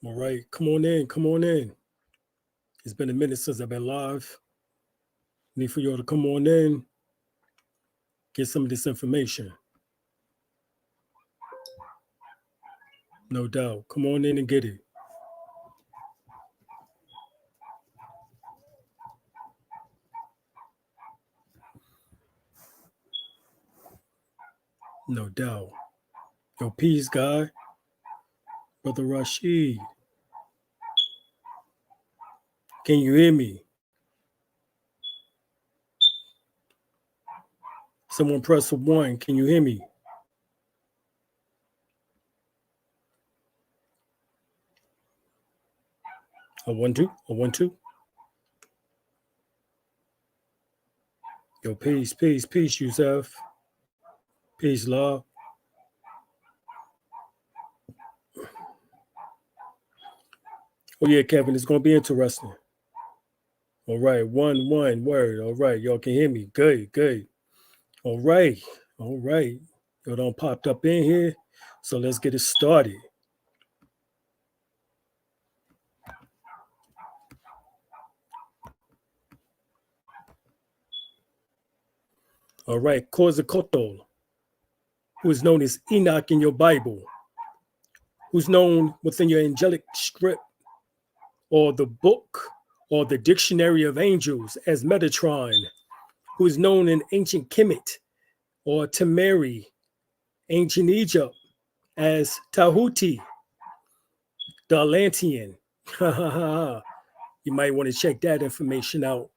All right, come on in, come on in. It's been a minute since I've been live. Need for y'all to come on in, get some of this information. No doubt. Come on in and get it. No doubt. Yo, peace, guy. Brother Rashid. Can you hear me? Someone press a 1. Can you hear me? A 1 2. A 1 2. Yo, peace, peace, peace, Yusuf. Peace, love. Oh yeah, Kevin, it's gonna be interesting. All right, 1 1 word. All right, y'all can hear me. Good, good. All right, all right. Y'all done popped up in here, so let's get it started. All right, Quetzalcoatl, who is known as Enoch in your Bible, who's known within your angelic script or the book or the dictionary of angels as Metatron, who is known in ancient Kemet or Temeri, ancient Egypt as Tahuti, the Atlantean. You might want to check that information out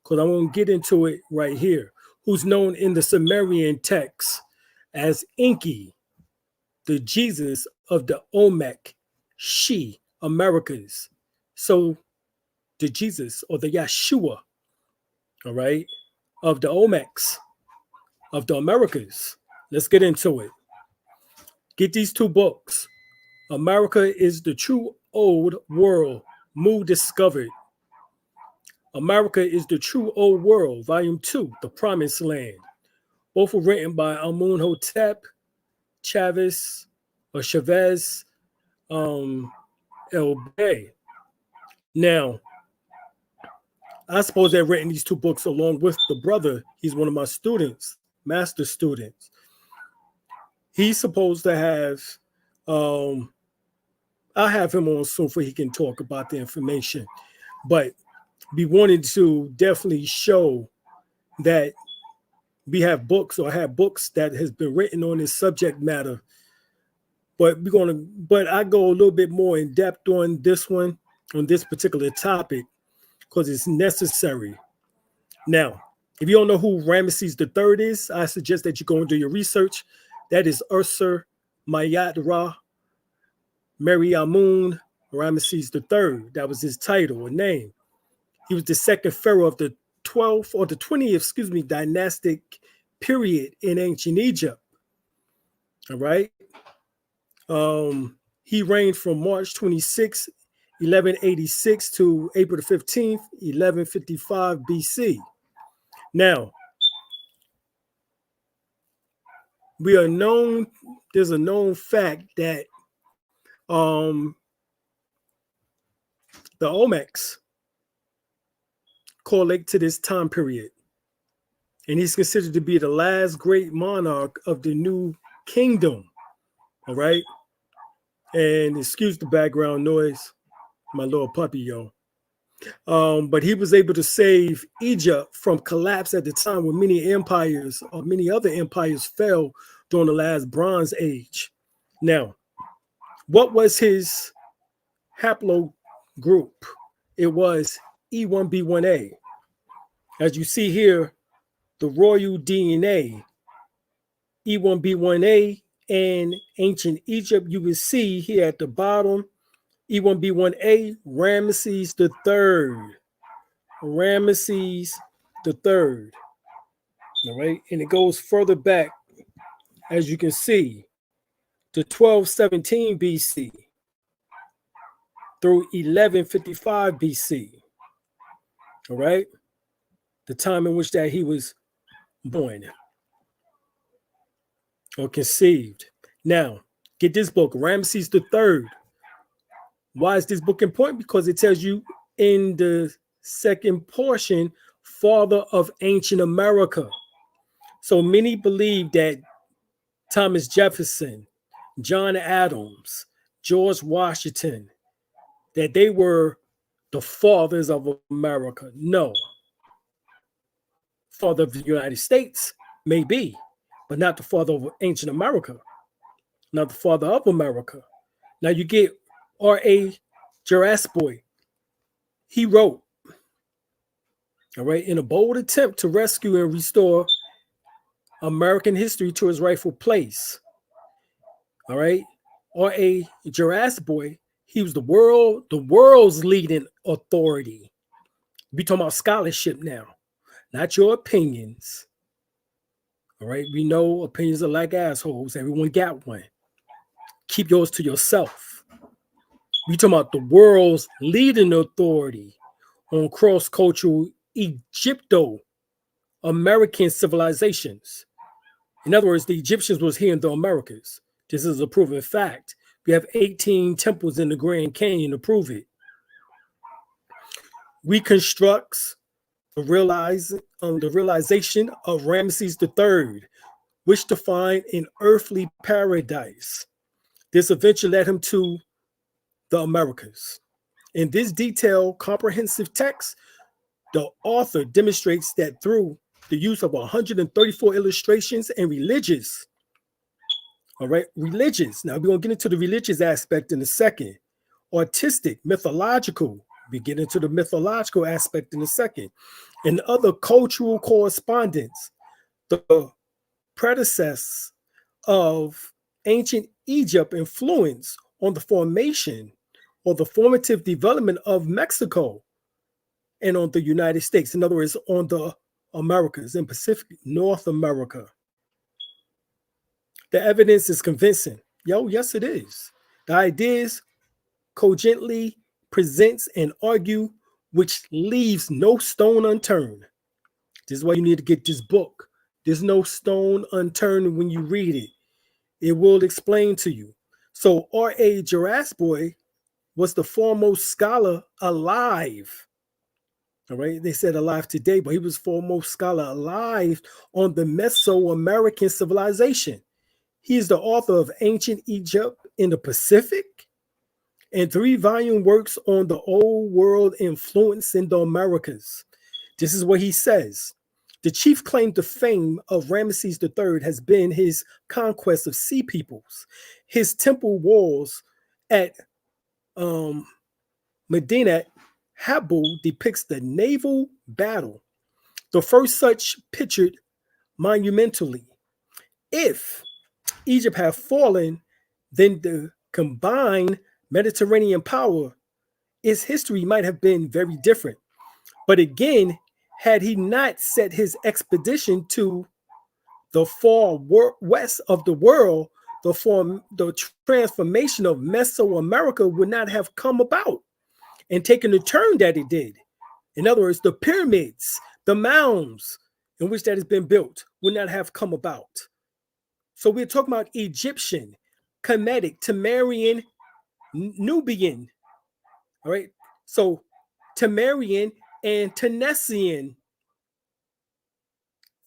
because I won't get into it right here. Who's known in the Sumerian text as Enki, the Jesus of the Olmec-AMERicas. So the Jesus or the YAH-SHU-WEH, all right, of the Olmecs, of the Americas. Let's get into it. Get these 2 books. America is the True Old World, Mu Discovered. America is the True Old World, Volume 2, The Promised Land. Both were written by Amun-Hotep, Chavez, or Chavez El-Bey. Now, I suppose they've written these 2 books along with the brother. He's one of my students, master students. He's supposed to have, I'll have him on soon so he can talk about the information. But we wanted to definitely show that we have books or have books that has been written on this subject matter. But I go a little bit more in depth on this one, on this particular topic, because it's necessary. Now, if you don't know who Ramesses III is, I suggest that you go and do your research. That is Ursur Mayat Ra Meriamun Ramesses III. That was his title or name. He was the second pharaoh of the 12th or the 20th, dynastic period in ancient Egypt. All right. He reigned from March 26, 1186 to April the 15th, 1155 BC. Now, there's a known fact that the Olmecs correlate to this time period. And he's considered to be the last great monarch of the new kingdom. All right. And excuse the background noise, my little puppy, yo. But he was able to save Egypt from collapse at the time when many empires or many other empires fell during the last Bronze Age. Now, what was his haplogroup? It was E1B1A. As you see here, the royal DNA, E1B1A, and ancient Egypt, you can see here at the bottom, E1B1A, Ramesses III. Ramesses III. All right, and it goes further back, as you can see, to 1217 BC through 1155 BC. All right, the time in which that he was born or conceived. Now, get this book, Ramesses III, Why is this book important? Because it tells you in the second portion, father of ancient America. So many believe that Thomas Jefferson, John Adams, George Washington, that they were the fathers of America. No. Father of the United States may be, but not the father of ancient America, not the father of America. Now you get YAH-SHU-WEH. He wrote, all right, in a bold attempt to rescue and restore American history to its rightful place. All right. YAH-SHU-WEH, he was the world's leading authority. We talking about scholarship now, not your opinions. All right. We know opinions are like assholes. Everyone got one. Keep yours to yourself. We talking about the world's leading authority on cross-cultural Egypto-American civilizations. In other words, the Egyptians was here in the Americas. This is a proven fact. We have 18 temples in the Grand Canyon to prove it. Reconstructs the realization of Ramesses III, which defined an earthly paradise. This eventually led him to the Americas. In this detailed, comprehensive text, the author demonstrates that through the use of 134 illustrations and religious, all right, religious. Now we're going to get into the religious aspect in a second. Artistic, mythological, we get into the mythological aspect in a second. And other cultural correspondence, the predecessors of ancient Egypt influence on the formation or the formative development of Mexico and on the United States. In other words, on the Americas, in Pacific North America. The evidence is convincing. Yes, it is. The ideas cogently presents and argue, which leaves no stone unturned. This is why you need to get this book. There's no stone unturned when you read it. It will explain to you. So YAH-SHU-WEH was the foremost scholar alive. All right, they said alive today, but he was foremost scholar alive on the Mesoamerican civilization. He is the author of Ancient Egypt in the Pacific and 3-volume works on the old world influence in the Americas. This is what he says. The chief claim to fame of Ramesses III has been his conquest of sea peoples. His temple walls at Medina Habu depicts the naval battle, the first such pictured monumentally. If Egypt had fallen, then the combined Mediterranean power, its history might have been very different. But again, had he not set his expedition to the far west of the world, the transformation of Mesoamerica would not have come about and taken the turn that it did. In other words, the pyramids, the mounds in which that has been built would not have come about. So we're talking about Egyptian, Kemetic, Temerian, Nubian. All right. So Temerian and Tenesian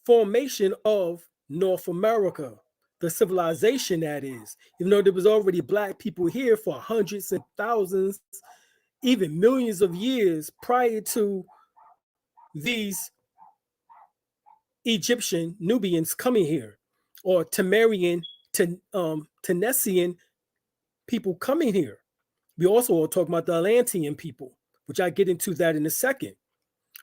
formation of North America, the civilization that is. Even though there was already Black people here for hundreds and thousands, even millions of years prior to these Egyptian Nubians coming here, or Temerian, Tenesian people coming here. We also are talking about the Atlantean people, which I get into that in a second.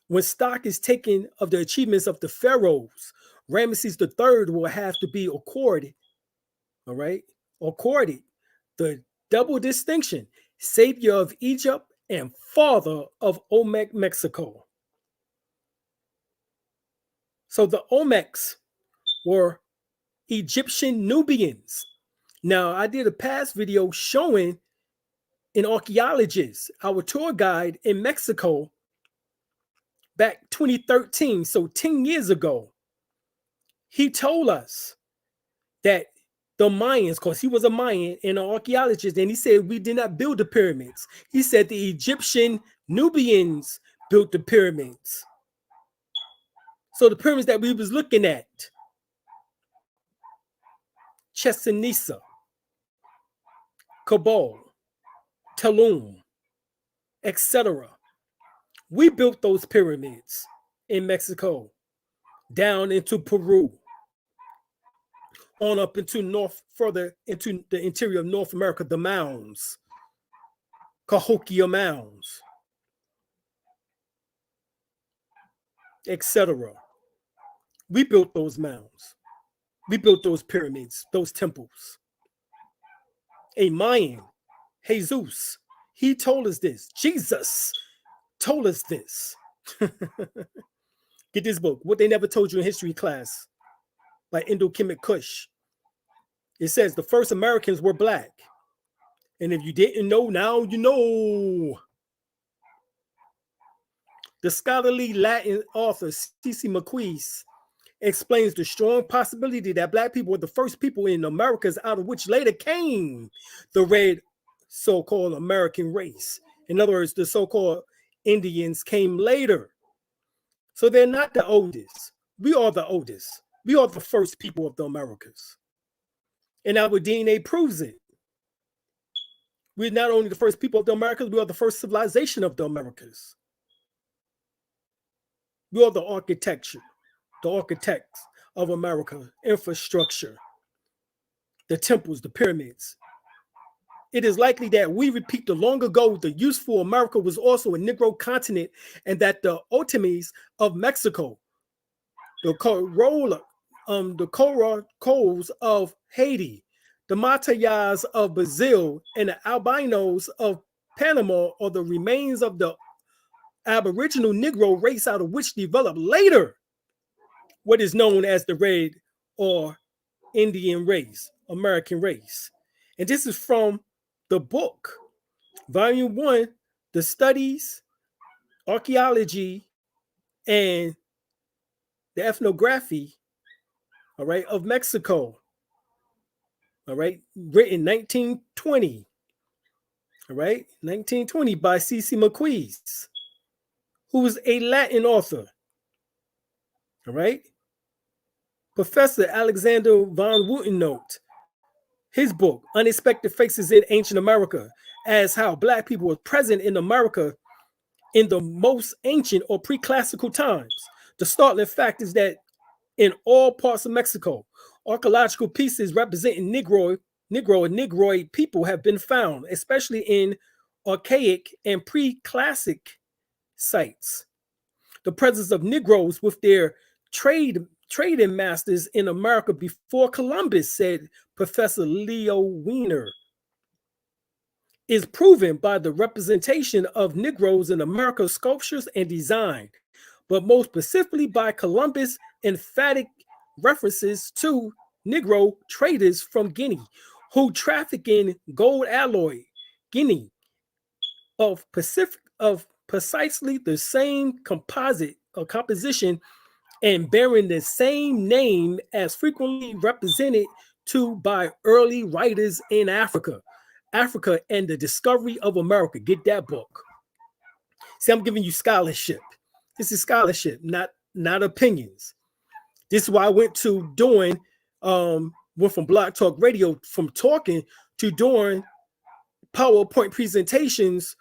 When stock is taken of the achievements of the pharaohs, Ramesses III will have to be accorded, all right, accorded the double distinction, savior of Egypt and father of Olmec, Mexico. So the Olmecs were Egyptian Nubians. Now, I did a past video showing an archaeologist, our tour guide in Mexico, back 2013, so 10 years ago. He told us that the Mayans, because he was a Mayan and an archaeologist, and he said we did not build the pyramids. He said the Egyptian Nubians built the pyramids. So the pyramids that we was looking at, Chichen Itza, Kabul, Tulum, etc. We built those pyramids in Mexico, down into Peru, on up into further into the interior of North America, the mounds, Cahokia mounds, etc. We built those mounds. We built those pyramids, those temples. A Mayan, Jesus, he told us this. Jesus told us this. Get this book, What They Never Told You in History Class, by Indo-Kemet Kush. It says the first Americans were black. And if you didn't know, now you know. The scholarly Latin author C.C. McQuees explains the strong possibility that black people were the first people in Americas, out of which later came the red so-called American race. In other words, the so-called Indians came later. So they're not the oldest. We are the oldest. We are the first people of the Americas. And our DNA proves it. We're not only the first people of the Americas, we are the first civilization of the Americas. We are the architecture, the architects of America, infrastructure, the temples, the pyramids. It is likely that we repeat the long ago, the useful America was also a Negro continent, and that the Otomis of Mexico, the Coracos of Haiti, the Matayas of Brazil, and the Albinos of Panama are the remains of the Aboriginal Negro race, out of which developed later what is known as the Red or Indian race, American race. And this is from the book, Volume 1, The Studies, Archaeology, and the Ethnography, all right, of Mexico, all right, written 1920, all right, 1920 by C.C. McQuees, who was a Latin author, all right. Professor Alexander von Woutenhout, his book, Unexpected Faces in Ancient America, as how black people were present in America in the most ancient or pre-classical times. The startling fact is that in all parts of Mexico, archaeological pieces representing Negro and Negroid people have been found, especially in archaic and pre-classic sites. The presence of Negroes with their trading masters in America before Columbus, said Professor Leo Weiner, is proven by the representation of Negroes in America's sculptures and design, but most specifically by Columbus' emphatic references to Negro traders from Guinea who traffic in gold alloy, Guinea, of precisely the same composition and bearing the same name as frequently represented to by early writers in Africa and the Discovery of America. Get that book. See, I'm giving you scholarship. This is scholarship, not opinions. This is why I went to doing, went from Blog Talk Radio, from talking to doing PowerPoint presentations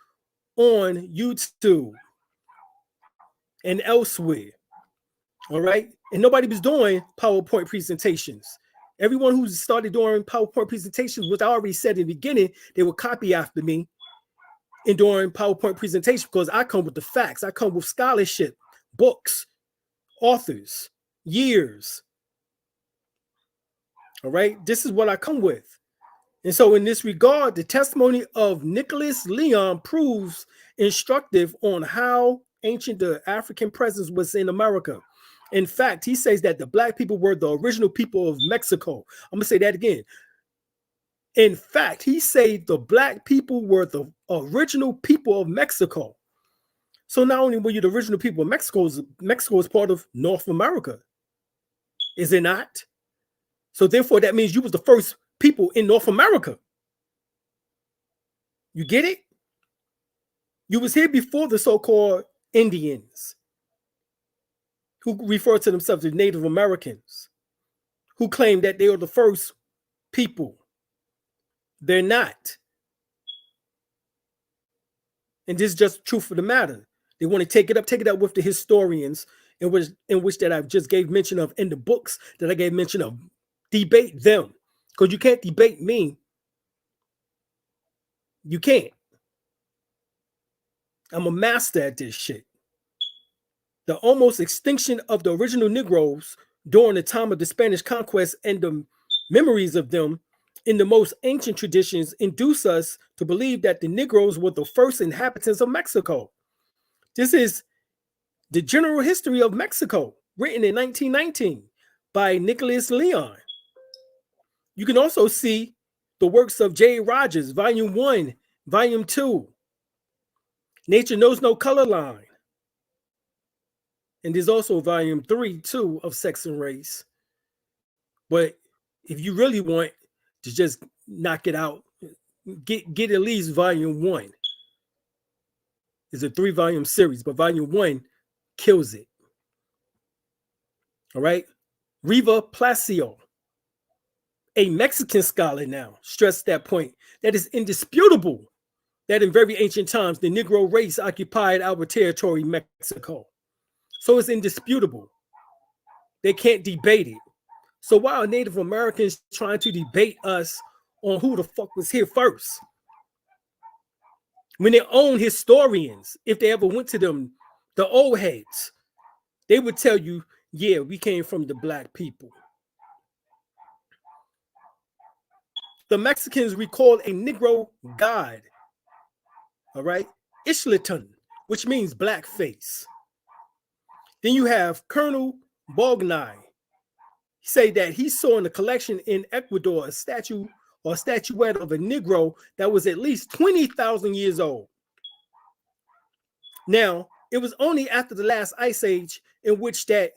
on YouTube and elsewhere. All right. And nobody was doing PowerPoint presentations. Everyone who started doing PowerPoint presentations, which I already said in the beginning, they would copy after me in doing PowerPoint presentations, because I come with the facts. I come with scholarship, books, authors, years. All right. This is what I come with. And so in this regard, the testimony of Nicholas Leon proves instructive on how ancient the African presence was in America. In fact, he says that the black people were the original people of Mexico. I'm going to say that again. In fact, he said the black people were the original people of Mexico. So not only were you the original people of Mexico is part of North America, is it not? So therefore, that means you was the first people in North America. You get it? You was here before the so-called Indians, who refer to themselves as Native Americans, who claim that they are the first people. They're not. And this is just the truth of the matter. They want to take it up with the historians in which that I've just gave mention of in the books that I gave mention of. Debate them. Because you can't debate me. You can't. I'm a master at this shit. The almost extinction of the original Negroes during the time of the Spanish conquest and the memories of them in the most ancient traditions induce us to believe that the Negroes were the first inhabitants of Mexico. This is The General History of Mexico, written in 1919 by Nicholas Leon. You can also see the works of J. Rogers, Volume 1, Volume 2. Nature Knows No Color Line. And there's also Volume 3, too, of Sex and Race. But if you really want to just knock it out, get at least Volume 1. It's a 3-volume series, but Volume 1 kills it. All right? Riva Placio, a Mexican scholar now, stressed that point, that is indisputable that in very ancient times, the Negro race occupied our territory, Mexico. So it's indisputable. They can't debate it. So why are Native Americans trying to debate us on who the fuck was here first? When their own historians, if they ever went to them, the old heads, they would tell you, yeah, we came from the black people. The Mexicans recall a Negro god, all right, Ixtlaton, which means black face. Then you have Colonel Bognai say that he saw in a collection in Ecuador a statue or statuette of a Negro that was at least 20,000 years old. Now, it was only after the last ice age in which that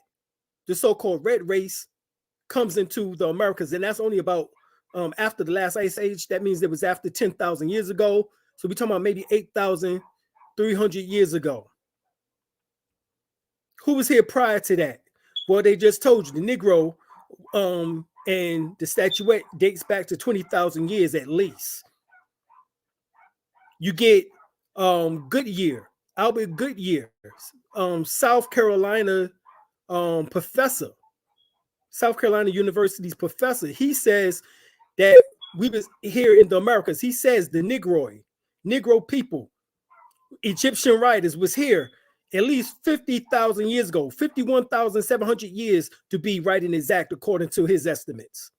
the so-called red race comes into the Americas, and that's only about after the last ice age. That means it was after 10,000 years ago. So we're talking about maybe 8,300 years ago. Who was here prior to that? Well, they just told you the Negro and the statuette dates back to 20,000 years at least. You get Goodyear, Albert Goodyear, South Carolina professor, South Carolina University's professor. He says that we was here in the Americas. He says the Negro people, Egyptian writers was here at least 50,000 years ago, 51,700 years to be right and exact, according to his estimates.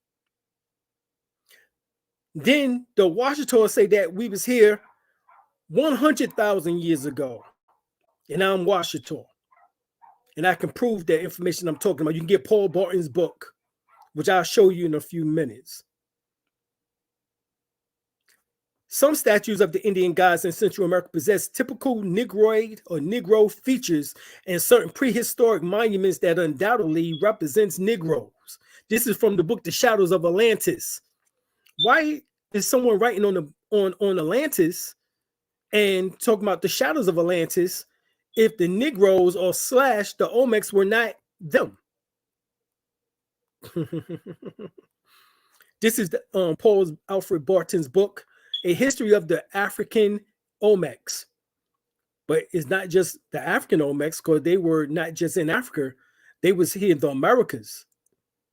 Then the YAH-SHU-WEH say that we was here 100,000 years ago. And I'm YAH-SHU-WEH. And I can prove that information I'm talking about. You can get Paul Barton's book, which I'll show you in a few minutes. Some statues of the Indian gods in Central America possess typical Negroid or Negro features and certain prehistoric monuments that undoubtedly represents Negroes. This is from the book The Shadows of Atlantis. Why is someone writing on Atlantis and talking about the shadows of Atlantis if the Negroes or / the Olmecs were not them? This is the Paul Alfred Barton's book, A History of the African Olmecs. But it's not just the African Olmecs, because they were not just in Africa. They was here in the Americas.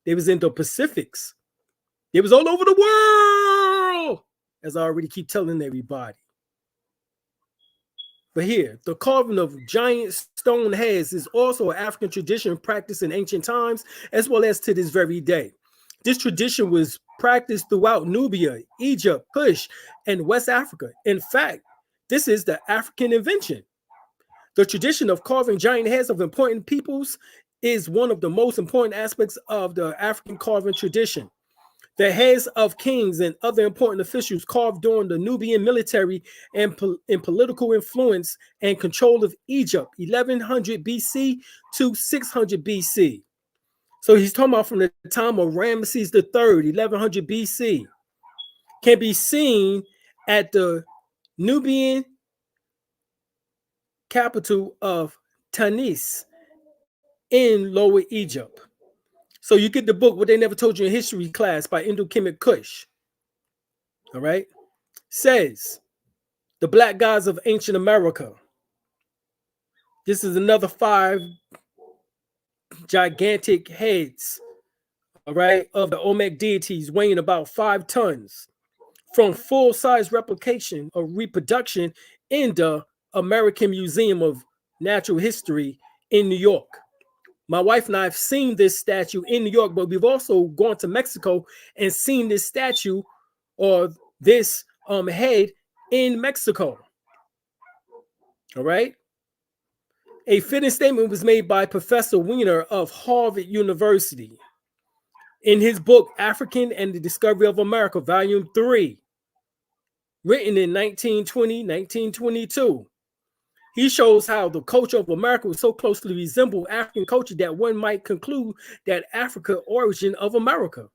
They was in the Pacifics. They was all over the world, as I already keep telling everybody. But here, the carving of giant stone heads is also an African tradition practiced in ancient times, as well as to this very day. This tradition was practiced throughout Nubia, Egypt, Kush, and West Africa. In fact, this is the African invention. The tradition of carving giant heads of important peoples is one of the most important aspects of the African carving tradition. The heads of kings and other important officials carved during the Nubian military and political influence and control of Egypt, 1100 BC to 600 BC. So he's talking about from the time of Ramesses III, 1100 BC. can be seen at the Nubian capital of Tanis in Lower Egypt. So you get the book, What They Never Told You in History class by Indo-Kemet Kush. All right. Says, the black gods of ancient America. This is another 5 gigantic heads, all right, of the Olmec deities weighing about 5 tons from full-size replication or reproduction in the American Museum of Natural History in New York. My wife and I have seen this statue in New York, but we've also gone to Mexico and seen this statue or this head in Mexico. All right. A fitting statement was made by Professor Weiner of Harvard University in his book, African and the Discovery of America, Volume 3, written in 1920, 1922. He shows how the culture of America was so closely resembled African culture that one might conclude that Africa origin of America.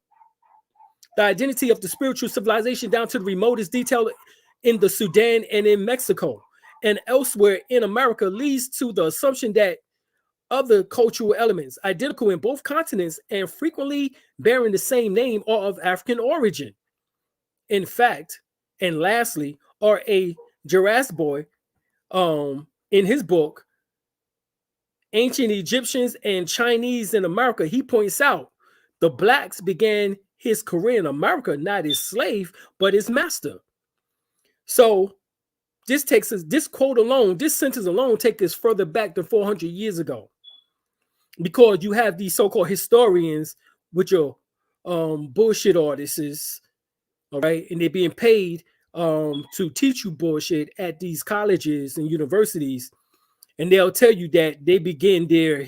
The identity of the spiritual civilization down to the remotest detail in the Sudan and in Mexico and elsewhere in America leads to the assumption that other cultural elements, identical in both continents and frequently bearing the same name, are of African origin. In fact, and lastly, R.A. Jarasboy, in his book, Ancient Egyptians and Chinese in America, he points out the blacks began his career in America not as slave, but as master. So this takes us, this quote alone, this sentence alone takes us further back than 400 years ago. Because you have these so-called historians, which are bullshit artists, all right, and they're being paid to teach you bullshit at these colleges and universities, and they'll tell you that they begin their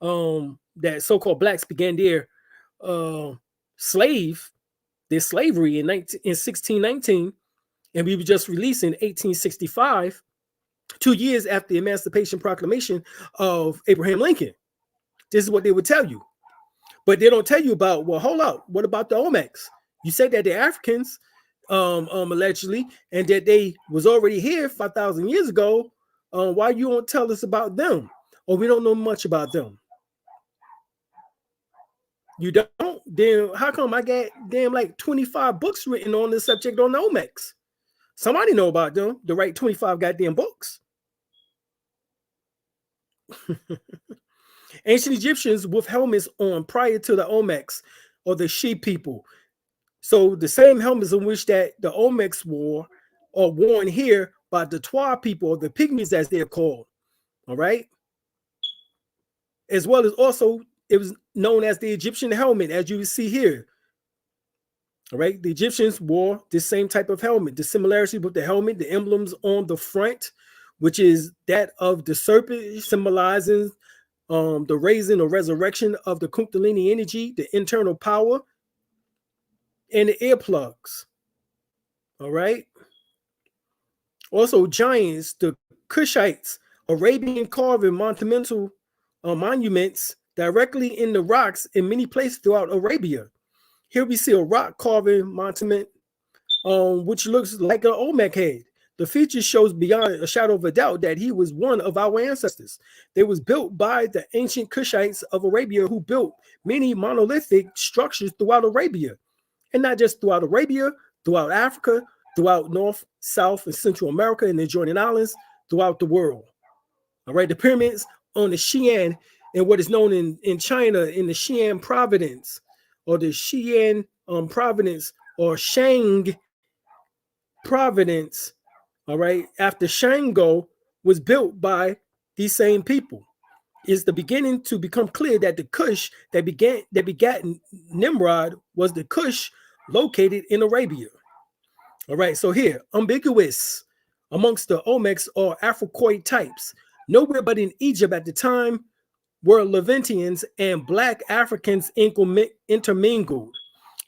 that so-called blacks began their slavery in 1619, and we were just released in 1865, 2 years after the Emancipation Proclamation of Abraham Lincoln. This is what they would tell you. But they don't tell you about, well, hold up, what about the Olmecs? You said that they're Africans, allegedly, and that they was already here 5,000 years ago. Why you don't tell us about them? Or we don't know much about them. You don't? Then how come I got damn like 25 books written on this subject on the Olmecs? Somebody know about them to write 25 goddamn books. Ancient Egyptians with helmets on prior to the Olmecs or the She people. So the same helmets in which that the Olmecs wore are worn here by the Twa people, or the Pygmies as they're called. All right. As well as also it was known as the Egyptian helmet, as you see here. All right. The Egyptians wore this same type of helmet. The similarity with the helmet, the emblems on the front, which is that of the serpent, symbolizing the raising or resurrection of the Kundalini energy, the internal power, and the earplugs. All right. Also, giants, the Cushites, Arabian carving monumental monuments directly in the rocks in many places throughout Arabia. Here we see a rock carving monument, which looks like an Olmec head. The feature shows beyond a shadow of a doubt that he was one of our ancestors. They was built by the ancient Cushites of Arabia, who built many monolithic structures throughout Arabia. And not just throughout Arabia, throughout Africa, throughout North, South, and Central America and the adjoining islands, throughout the world. All right, the pyramids on the Xi'an and what is known in China in the Xi'an province, or the Xi'an province, or Shang province, all right, after Shango, was built by these same people. It's the beginning to become clear that the Kush that begat Nimrod was the Kush located in Arabia. All right, so here, ambiguous amongst the Olmecs or Afrocoid types. Nowhere but in Egypt at the time were Levantines and Black Africans intermingled.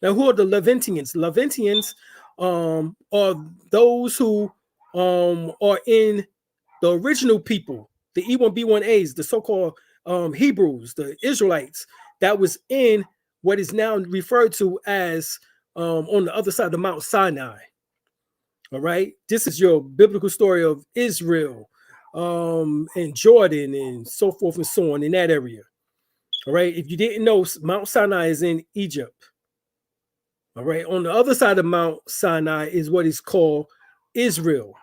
Now, who are the Levantines? Levantines are those who are in the original people, the E1B1As, the so-called Hebrews, the Israelites, that was in what is now referred to as on the other side of Mount Sinai. All right, this is your biblical story of Israel and Jordan and so forth and so on in that area. All right, if you didn't know, Mount Sinai is in Egypt. All right, on the other side of Mount Sinai is what is called Israel.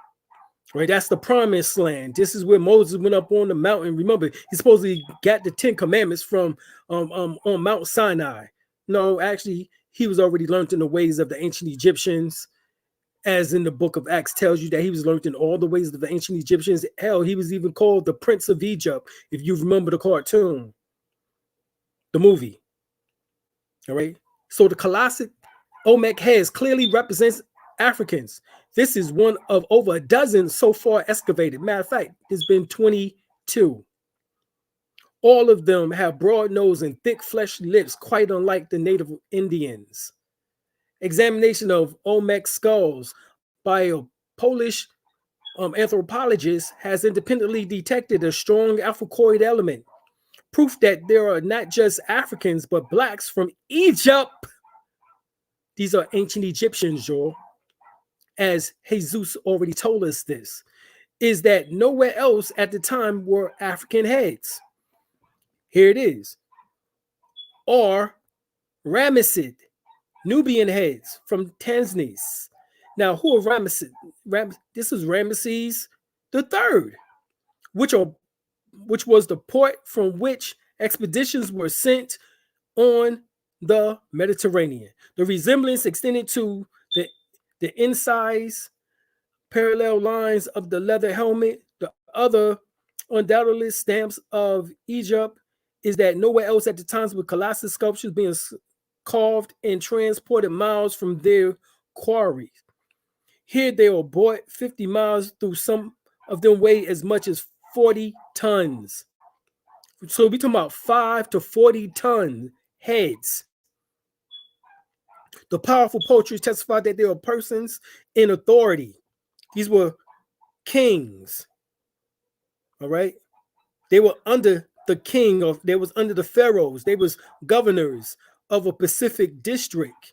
Right, that's the promised land. This is where Moses went up on the mountain. Remember, he supposedly got the 10 Commandments from on Mount Sinai. No, actually, he was already learned in the ways of the ancient Egyptians, as in the book of Acts tells you that he was learned in all the ways of the ancient Egyptians. Hell, he was even called the Prince of Egypt, if you remember the cartoon, the movie. All right. So the classic Olmec heads clearly represents Africans. This is one of over a dozen so far excavated. Matter of fact, there's been 22. All of them have broad nose and thick fleshy lips, quite unlike the native Indians. Examination of Olmec skulls by a Polish anthropologist has independently detected a strong alphacoid element, proof that there are not just Africans, but blacks from Egypt. These are ancient Egyptians, y'all. As Jesus already told us this, is that nowhere else at the time were African heads. Here it is. Or Ramessid, Nubian heads from Tanzania. Now, who are Ramessid? This is Ramesses III, which was the port from which expeditions were sent on the Mediterranean. The resemblance extended to the incise parallel lines of the leather helmet. The other undoubtedly stamps of Egypt is that nowhere else at the times were colossal sculptures being carved and transported miles from their quarries. Here they were brought 50 miles through, some of them weigh as much as 40 tons. So we're talking about 5 to 40 ton heads. The powerful poetry testified that there were persons in authority. These were kings. All right. They were under the king, or they was under the pharaohs. They was governors of a Pacific district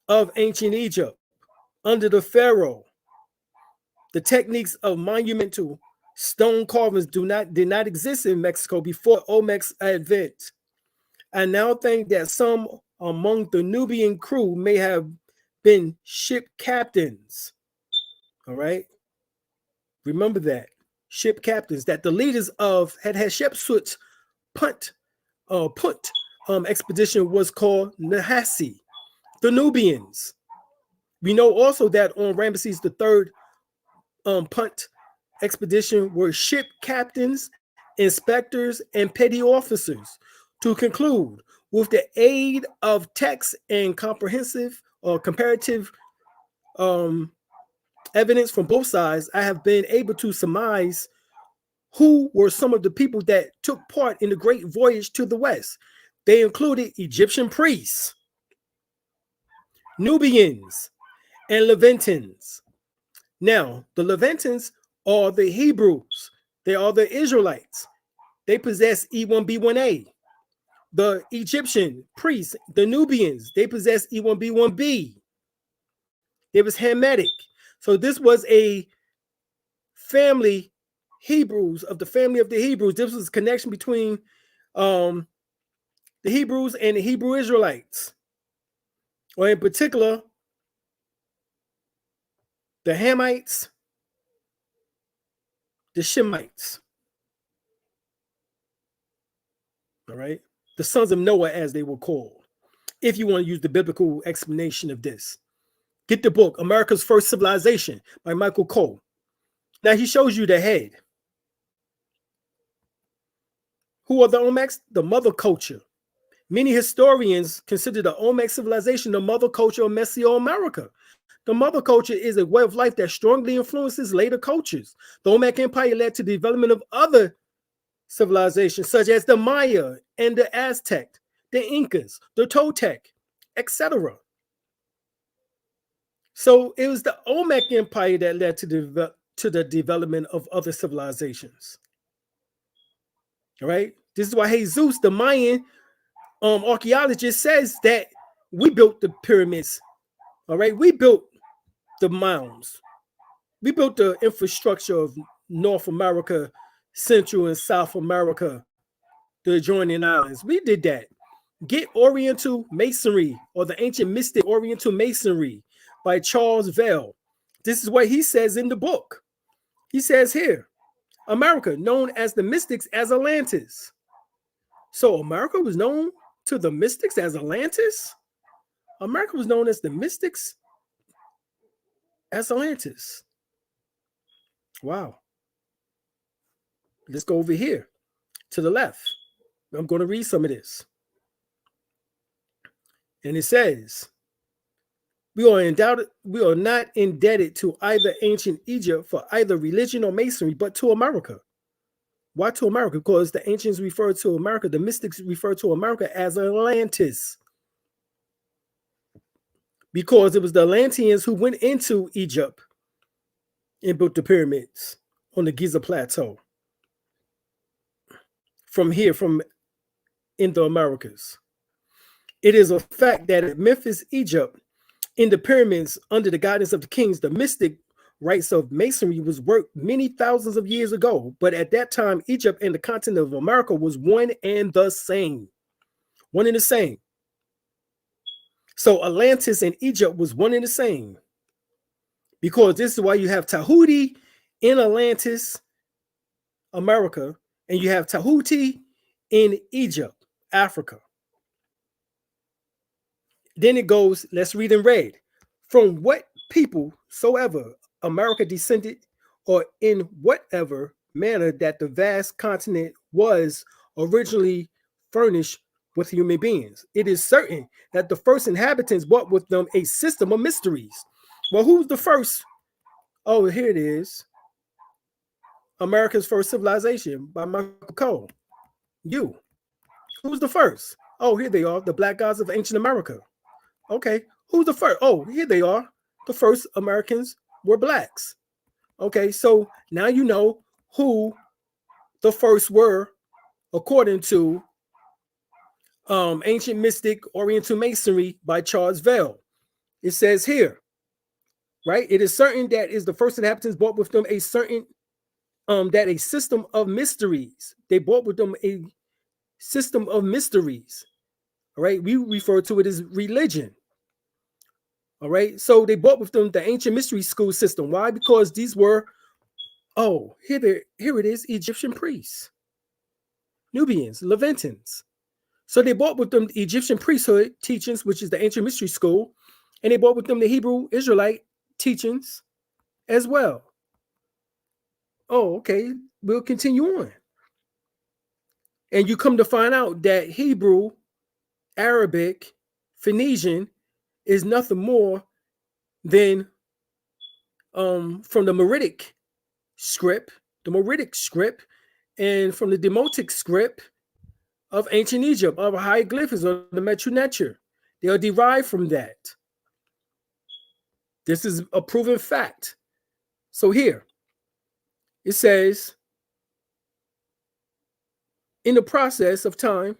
of ancient Egypt under the pharaoh. The techniques of monumental stone carvings did not exist in Mexico before Olmec's advent. I now think that some among the Nubian crew may have been ship captains. All right. Remember that. Ship captains, that the leaders of Hatshepsut's punt expedition was called Nahasi, the Nubians. We know also that on Ramesses III punt expedition were ship captains, inspectors, and petty officers. To conclude, with the aid of text and comprehensive or comparative evidence from both sides, I have been able to surmise who were some of the people that took part in the great voyage to the west. They included Egyptian priests, Nubians, and Levantins. Now, the Levantins are the Hebrews. They are the Israelites. They possess E1B1A. The Egyptian priests, the Nubians, they possess E1B1B. It was Hamitic. So this was a family, Hebrews, of the family of the Hebrews. This was a connection between the Hebrews and the Hebrew Israelites. Or in particular, the Hamites, the Shemites. All right. The sons of Noah, as they were called. If you want to use the biblical explanation of this, get the book, America's First Civilization by Michael Cole. Now he shows you the head. Who are the Olmecs? The mother culture. Many historians consider the Olmec civilization the mother culture of Mesoamerica. The mother culture is a way of life that strongly influences later cultures. The Olmec Empire led to the development of other civilizations, such as the Maya and the Aztec, the Incas, the Toltec, etc. So it was the Olmec Empire that led to the development of other civilizations. All right. This is why Jesus, the Mayan archaeologist, says that we built the pyramids All right, we built the mounds. We built the infrastructure of North America, Central and South America, the adjoining islands. We did that. Get Oriental Masonry, or the Ancient Mystic Oriental Masonry by Charles Vale. This is what he says in the book. He says here, America, known as the mystics as Atlantis. So America was known to the mystics as Atlantis? America was known as the mystics as Atlantis. Wow. Let's go over here to the left. I'm going to read some of this. And it says, we are not indebted to either ancient Egypt for either religion or masonry, but to America. Why to America? Because the ancients refer to America, the mystics refer to America as Atlantis. Because it was the Atlanteans who went into Egypt and built the pyramids on the Giza Plateau. From here, from in the Americas. It is a fact that at Memphis, Egypt, in the pyramids under the guidance of the kings, the mystic rites of masonry was worked many thousands of years ago. But at that time, Egypt and the continent of America was one and the same. One and the same. So Atlantis and Egypt was one and the same. Because this is why you have Tahuti in Atlantis, America, and you have Tahuti in Egypt, Africa. Then it goes, let's read in red. From what people soever America descended, or in whatever manner that the vast continent was originally furnished with human beings, it is certain that the first inhabitants brought with them a system of mysteries. Well, who's the first? Oh, here it is. America's First Civilization by Michael Cole. You. Who's the first? Oh, here they are, the Black Gods of Ancient America. Okay, who's the first? Oh, here they are. The first Americans were blacks. Okay, so now you know who the first were according to Ancient Mystic Oriental Masonry by Charles Vale. It says here, right? It is certain that is the first inhabitants brought with them a certain that a system of mysteries. They brought with them a system of mysteries. All right, we refer to it as religion. All right, so they brought with them the ancient mystery school system. Why? Because these were, oh, here it is, Egyptian priests, Nubians, Levantines. So they brought with them the Egyptian priesthood teachings, which is the ancient mystery school, and they brought with them the Hebrew Israelite teachings as well. Oh, okay, we'll continue on. And you come to find out that Hebrew, Arabic, Phoenician is nothing more than from the Meroitic script, and from the Demotic script of ancient Egypt, of hieroglyphics, or the Medu Neter. They are derived from that. This is a proven fact. So here, it says, in the process of time,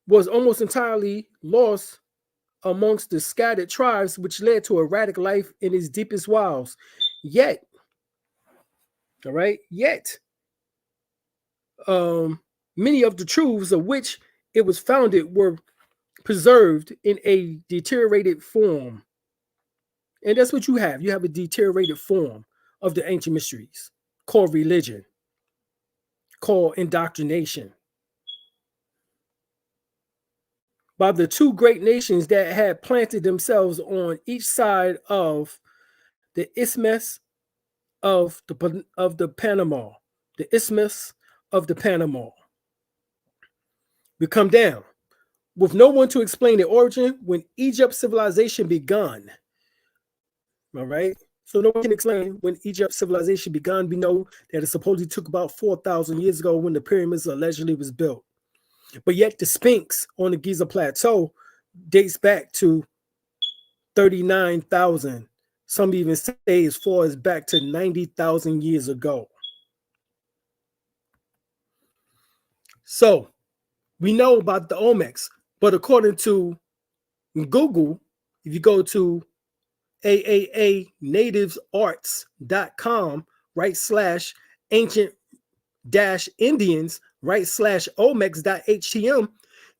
was almost entirely lost amongst the scattered tribes, which led to erratic life in its deepest wilds. Yet, all right, many of the truths of which it was founded were preserved in a deteriorated form. And that's what you have. You have a deteriorated form of the ancient mysteries called religion, called indoctrination, by the two great nations that had planted themselves on each side of the isthmus of the Panama, the isthmus of the Panama. We come down with no one to explain the origin when Egypt's civilization begun. All right. So no one can explain when Egypt's civilization begun. We know that it supposedly took about 4,000 years ago when the pyramids allegedly was built. But yet the Sphinx on the Giza Plateau dates back to 39,000. Some even say as far as back to 90,000 years ago. So we know about the Olmecs, but according to Google, If you go to aaaanativesarts.com/ancient-indians/Olmecs.htm,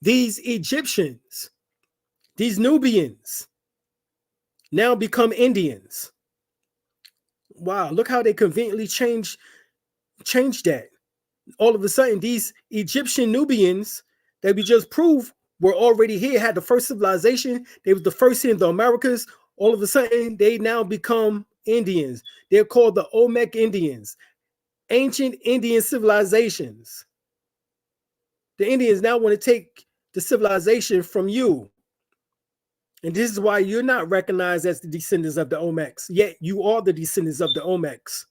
these Egyptians, these Nubians now become Indians. Wow, look how they conveniently changed that. All of a sudden, these Egyptian Nubians that we just proved were already here, had the first civilization. They were the first in the Americas. All of a sudden, they now become Indians. They're called the Olmec Indians, ancient Indian civilizations. The Indians now want to take the civilization from you. And this is why you're not recognized as the descendants of the Olmecs, yet you are the descendants of the Olmecs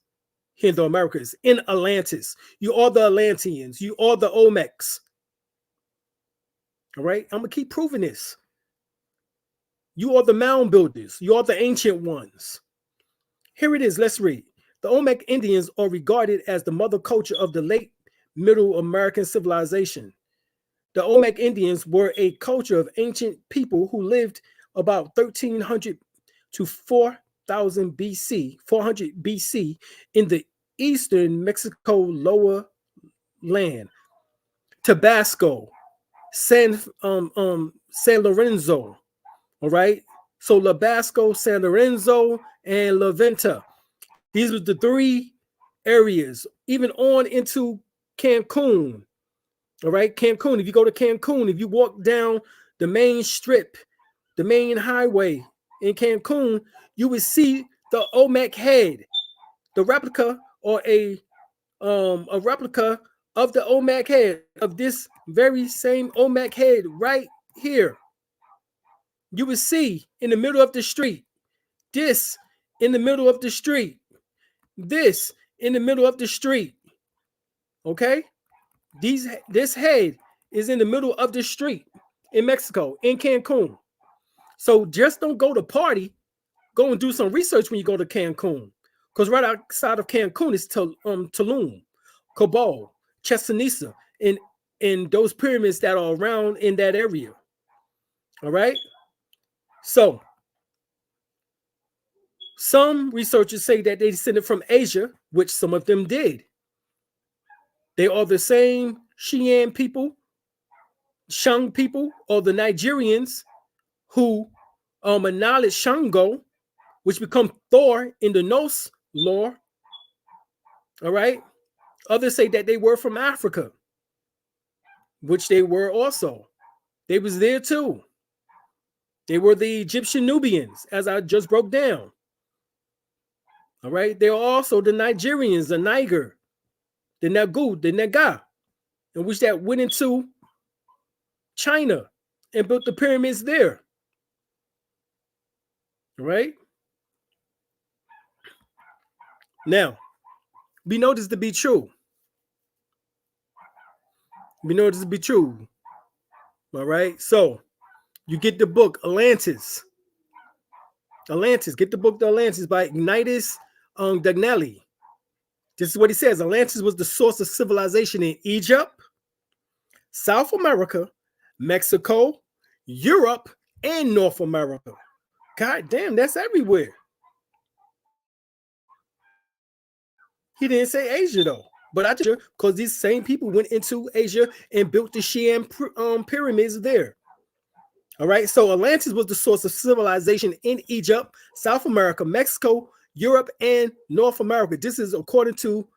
here in the Americas, in Atlantis. You are the Atlanteans. You are the Olmecs. All right? I'm going to keep proving this. You are the mound builders. You are the ancient ones. Here it is. Let's read. The Olmec Indians are regarded as the mother culture of the late Middle American civilization. The Olmec Indians were a culture of ancient people who lived about 1300 to 4000 BC, 400 BC in the eastern Mexico lower land, Tabasco, San Lorenzo. All right. So Tabasco, San Lorenzo, and La Venta. These were the three areas, even on into Cancun. All right, Cancun. If you go to Cancun, if you walk down the main strip, the main highway in Cancun, you would see the Olmec head, the replica or a replica of the Olmec head, of this very same Olmec head right here. You would see in the middle of the street, this in the middle of the street, this in the middle of the street. Okay? This head is in the middle of the street in Mexico, in Cancun. So just don't go to party. Go and do some research when you go to Cancun. Because right outside of Cancun is Tulum, Cobol, Chichen Itza, and those pyramids that are around in that area. All right? So some researchers say that they descended from Asia, which some of them did. They are the same Xi'an people, Shang people, or the Nigerians who acknowledge Shango, which become Thor in the Norse lore. All right. Others say that they were from Africa, which they were also. They was there too. They were the Egyptian Nubians, as I just broke down. All right. They are also the Nigerians, the Niger, the Nagu, the Naga, in which that went into China and built the pyramids there. All right. Now, we know this to be true. We know this to be true. All right. So you get the book Atlantis. Atlantis. Get the book The Atlantis by Ignatius Dagnelli. This is what he says. Atlantis was the source of civilization in Egypt, South America, Mexico, Europe, and North America. God damn, that's everywhere. He didn't say Asia though, but I just, because these same people went into Asia and built the Xi'an pyramids there. All right, so Atlantis was the source of civilization in Egypt, South America, Mexico, Europe, and North America. This is according to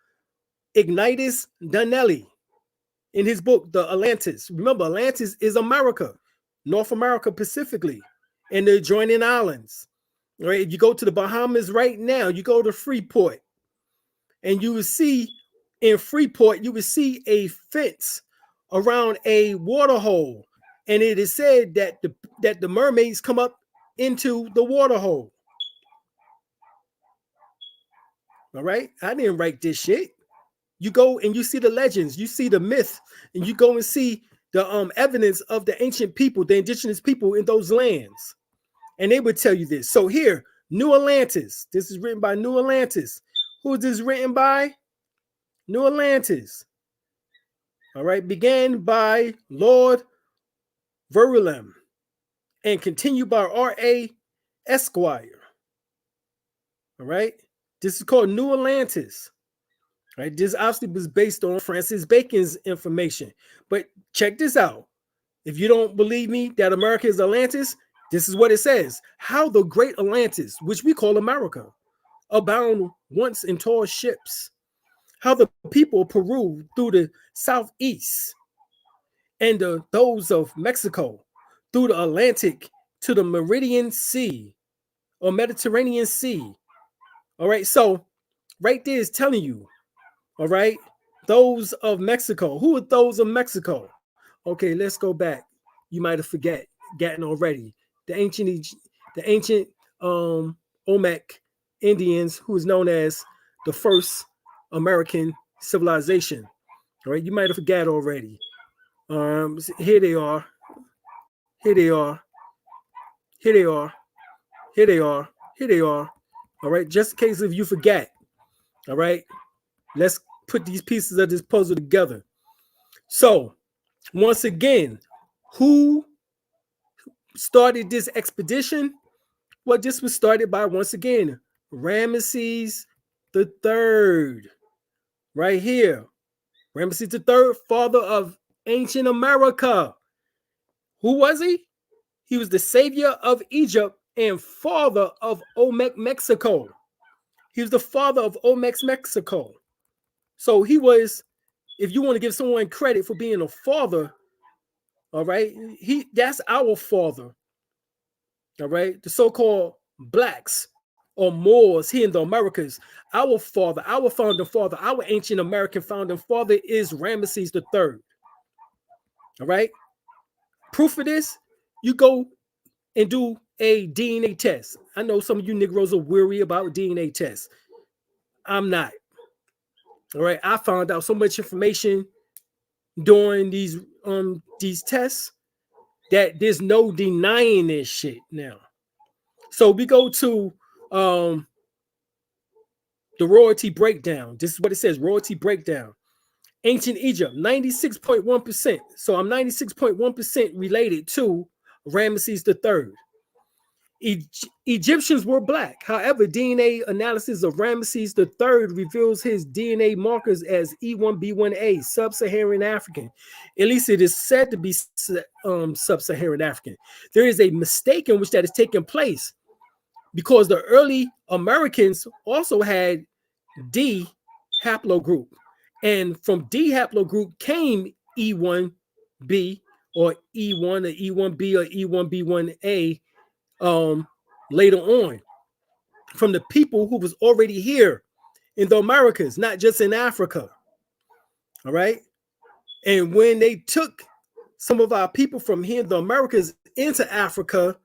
Ignatius Dagnelli in his book, The Atlantis. Remember, Atlantis is America, North America specifically, and the adjoining islands. All right, if you go to the Bahamas right now, you go to Freeport, and you will see in Freeport, you will see a fence around a water hole. And it is said that the mermaids come up into the water hole. All right. I didn't write this shit. You go and you see the legends, you see the myth, and you go and see the evidence of the ancient people, the indigenous people in those lands. And they would tell you this. So here, New Atlantis. This is written by New Atlantis. Who is this written by? New Atlantis. All right. Began by Lord Verulam and continued by R.A. Esquire. All right. This is called New Atlantis. Right. This obviously was based on Francis Bacon's information. But check this out. If you don't believe me that America is Atlantis, this is what it says. How the great Atlantis, which we call America, abound once in tall ships. How the people of Peru through the southeast and those of Mexico through the Atlantic to the Meridian Sea or Mediterranean Sea. All right. So right there is telling you, all right, those of Mexico. Who are those of Mexico? Okay, let's go back. You might have forgotten already. The ancient Olmec Indians, who is known as the first American civilization. All right, you might have forgot already. Here they are. Here they are. Here they are. Here they are. Here they are. All right, just in case if you forget. All right, let's put these pieces of this puzzle together. So, once again, who started this expedition? Well, this was started by, once again, Ramesses III. Right here. Ramesses III, father of ancient America. Who was he? He was the savior of Egypt and father of Olmec, Mexico. He was the father of Olmec, Mexico. So he was, if you want to give someone credit for being a father, all right, that's our father. All right, the so-called blacks or Moors here in the Americas. Our father, our founding father, our ancient American founding father is Ramesses III. All right. Proof of this, you go and do a DNA test. I know some of you Negroes are weary about DNA tests. I'm not. All right. I found out so much information during these tests that there's no denying this shit now. So we go to the royalty breakdown. This is what it says, royalty breakdown. Ancient Egypt, 96.1%. So I'm 96.1% related to Ramesses III. Egyptians were black. However, DNA analysis of Ramesses III reveals his DNA markers as E1B1A, sub-Saharan African. At least it is said to be sub-Saharan African. There is a mistake in which that is taking place because the early Americans also had D haplogroup. And from D haplogroup came E1B or E1 or E1B or E1B1A later on from the people who was already here in the Americas, not just in Africa. All right. And when they took some of our people from here in the Americas into Africa,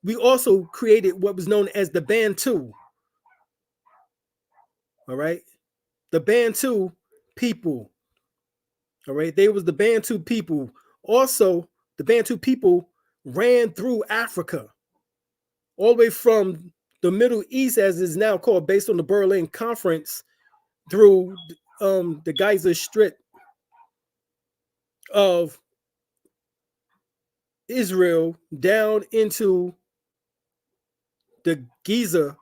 we also created what was known as the Bantu. All right. The Bantu people. All right. They was the Bantu people. Also, the Bantu people ran through Africa, all the way from the Middle East, as is now called, based on the Berlin Conference, through the Gaza Strip of Israel down into the Giza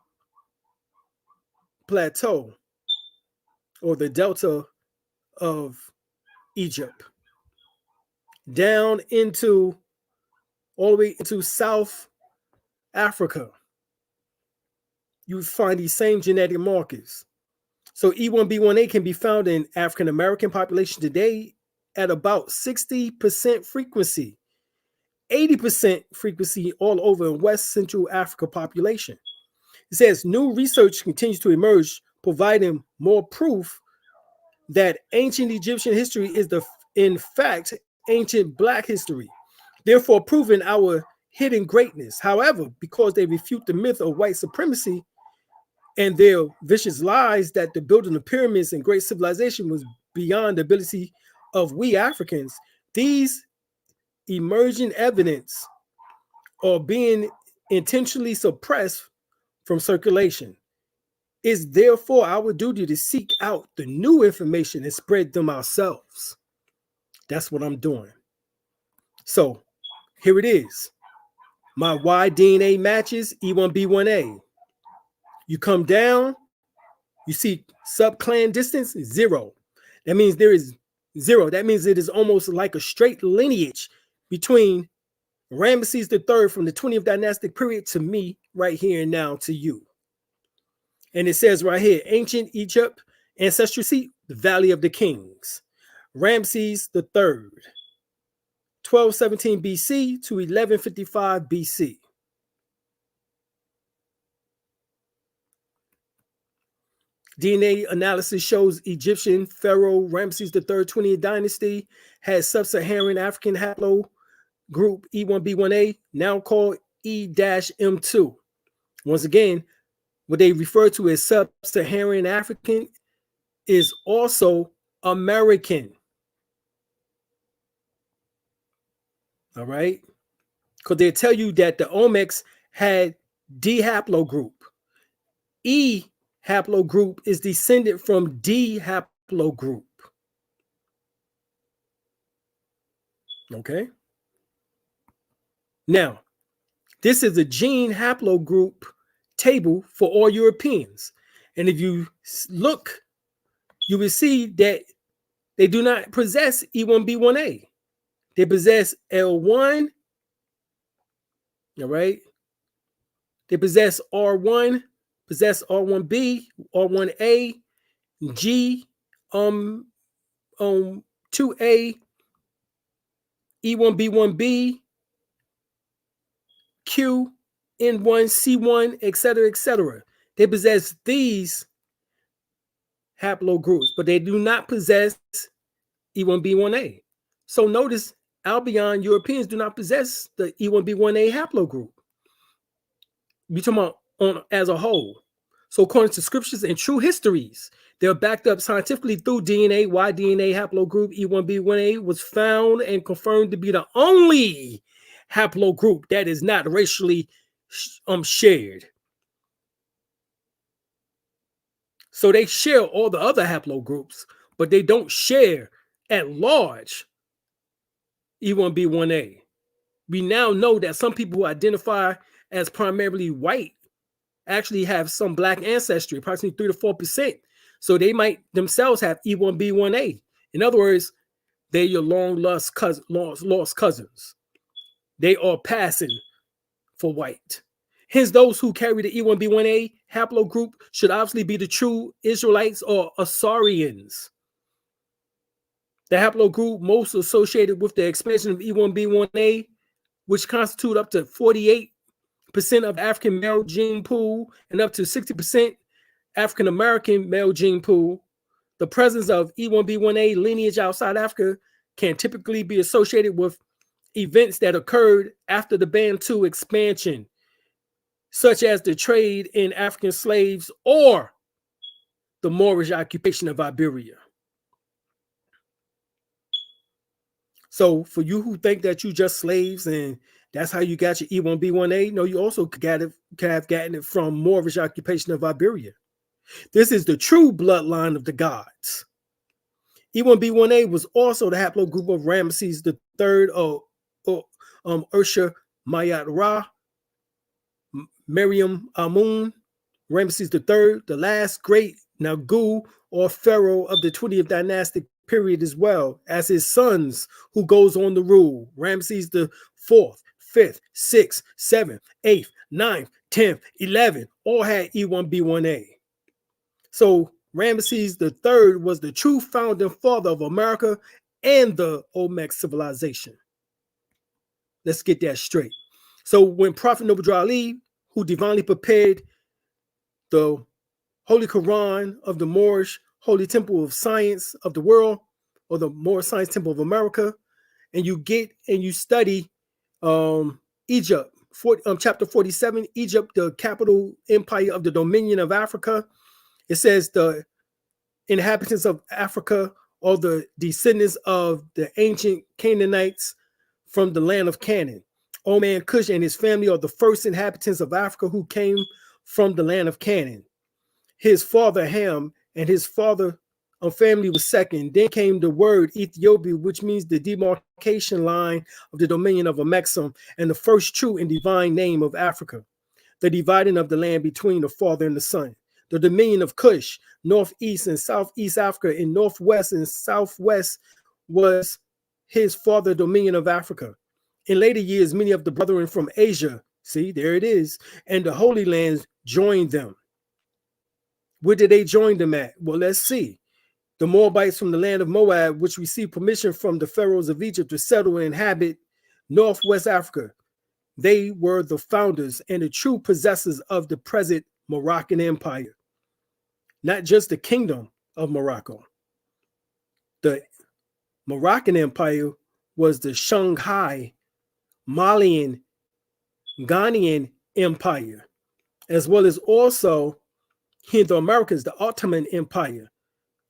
Plateau or the Delta of Egypt, down into all the way into South Africa. You find these same genetic markers. So E1B1A can be found in African American population today at about 60% frequency, 80% frequency all over in West Central Africa population. It says new research continues to emerge, providing more proof that ancient Egyptian history is in fact ancient Black history, therefore proving our hidden greatness. However, because they refute the myth of white supremacy and their vicious lies that the building of pyramids and great civilization was beyond the ability of we Africans, these emerging evidence are being intentionally suppressed from circulation. It's therefore our duty to seek out the new information and spread them ourselves. That's what I'm doing. So here it is. My Y DNA matches E1B1A. You come down, you see subclan distance, 0. That means there is 0. That means it is almost like a straight lineage between Ramesses III from the 20th dynastic period to me right here and now to you. And it says right here, ancient Egypt, ancestry seat, the Valley of the Kings. Ramses III, 1217 BC to 1155 BC. DNA analysis shows Egyptian pharaoh Ramses III, 20th dynasty, had sub-Saharan African haplogroup E1B1A, now called E-M2. Once again, what they refer to as sub-Saharan African is also American. All right? Because they tell you that the Olmecs had D haplogroup. E haplogroup is descended from D haplogroup. Okay? Now, this is a gene haplogroup table for all Europeans. And if you look, you will see that they do not possess E1B1A. They possess L1, all right? They possess R1, possess R1B, R1A, G, 2A, E1B1B, Q, N1, C1, etc., etc. They possess these haplogroups, but they do not possess E1B1A. So notice Albion Europeans do not possess the E1B1A haplogroup. We're talking about on as a whole. So according to scriptures and true histories, they're backed up scientifically through DNA. Y-DNA haplogroup E1B1A was found and confirmed to be the only haplogroup that is not racially shared. So they share all the other haplogroups, but they don't share at large E1B1A. We now know that some people who identify as primarily white actually have some black ancestry, approximately 3 to 4%. So they might themselves have E1B1A. In other words, they're your lost cousins. They are passing for white. Hence, those who carry the E1B1A haplogroup should obviously be the true Israelites or Assyrians. The haplogroup most associated with the expansion of E1B1A, which constitute up to 48% of African male gene pool and up to 60% African American male gene pool. The presence of E1B1A lineage outside Africa can typically be associated with events that occurred after the Bantu expansion, such as the trade in African slaves or the Moorish occupation of Iberia. So for you who think that you just slaves and that's how you got your E1B1A, no, you also could have gotten it from Moorish occupation of Iberia. This is the true bloodline of the gods. E1B1A was also the haplogroup of Ramesses III or Ursha Mayat Ra, Miriam Amun, Ramesses III, the last great Nagu or pharaoh of the 20th dynastic period, as well as his sons who goes on to rule. Ramesses the 4th, 5th, 6th, 7th, 8th, 9th, 10th, 11th, all had E1B1A. So Ramesses III was the true founding father of America and the Olmec civilization. Let's get that straight. So when Prophet Noble Ali, who divinely prepared the Holy Quran of the Moorish Holy Temple of Science of the world, or the Moorish Science Temple of America, and you get and you study Egypt, chapter 47, Egypt, the capital empire of the Dominion of Africa. It says the inhabitants of Africa are the descendants of the ancient Canaanites from the land of Canaan. Oman Cush and his family are the first inhabitants of Africa who came from the land of Canaan. His father Ham and his father family was second. Then came the word Ethiopia, which means the demarcation line of the dominion of Amexem and the first true and divine name of Africa, the dividing of the land between the Father and the Son. The dominion of Cush, northeast and southeast Africa, and northwest and southwest was his father dominion of Africa. In later years, many of the brethren from Asia, see, there it is, and the Holy Lands joined them. Where did they join them at? Well, let's see. The Moabites from the land of Moab, which received permission from the pharaohs of Egypt to settle and inhabit northwest Africa. They were the founders and the true possessors of the present Moroccan Empire, not just the kingdom of Morocco. The Moroccan Empire was the Shanghai, Malian, Ghanaian Empire, as well as also here in the Americas, the Ottoman Empire,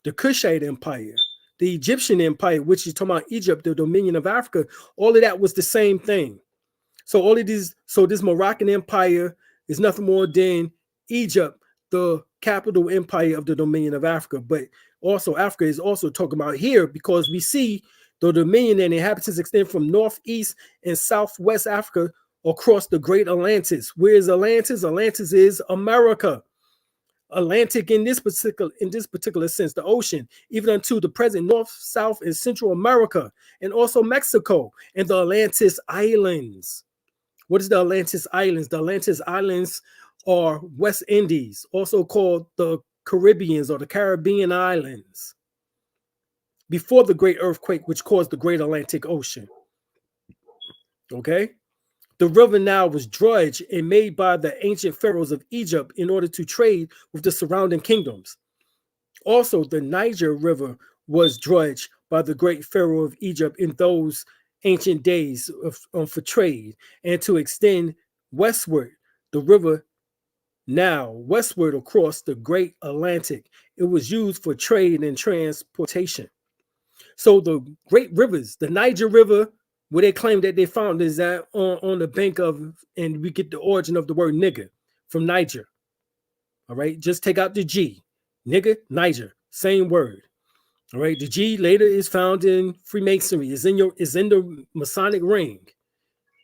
the Kushite Empire, the Egyptian Empire, which is talking about Egypt, the dominion of Africa. All of that was the same thing. So all of these, so this Moroccan Empire is nothing more than Egypt, the capital empire of the dominion of Africa. But also Africa is also talking about here because we see the dominion and inhabitants extend from northeast and southwest Africa across the great Atlantis. Where is Atlantis? Atlantis is America. Atlantic in this particular sense, the ocean, even unto the present North, South, and Central America, and also Mexico and the Atlantis Islands. What is the Atlantis Islands? The Atlantis Islands are West Indies, also called the Caribbeans or the Caribbean Islands, before the great earthquake which caused the great Atlantic Ocean. Okay? The river Nile was dredged and made by the ancient pharaohs of Egypt in order to trade with the surrounding kingdoms. Also, the Niger River was dredged by the great pharaoh of Egypt in those ancient days for trade and to extend westward the river Nile, westward across the great Atlantic. It was used for trade and transportation. So the great rivers, the Niger River, where they claim that they found is that on the bank of, and we get the origin of the word nigger from Niger. All right, just take out the G. Nigger, Niger, same word. All right, the G later is found in Freemasonry, is in the Masonic ring,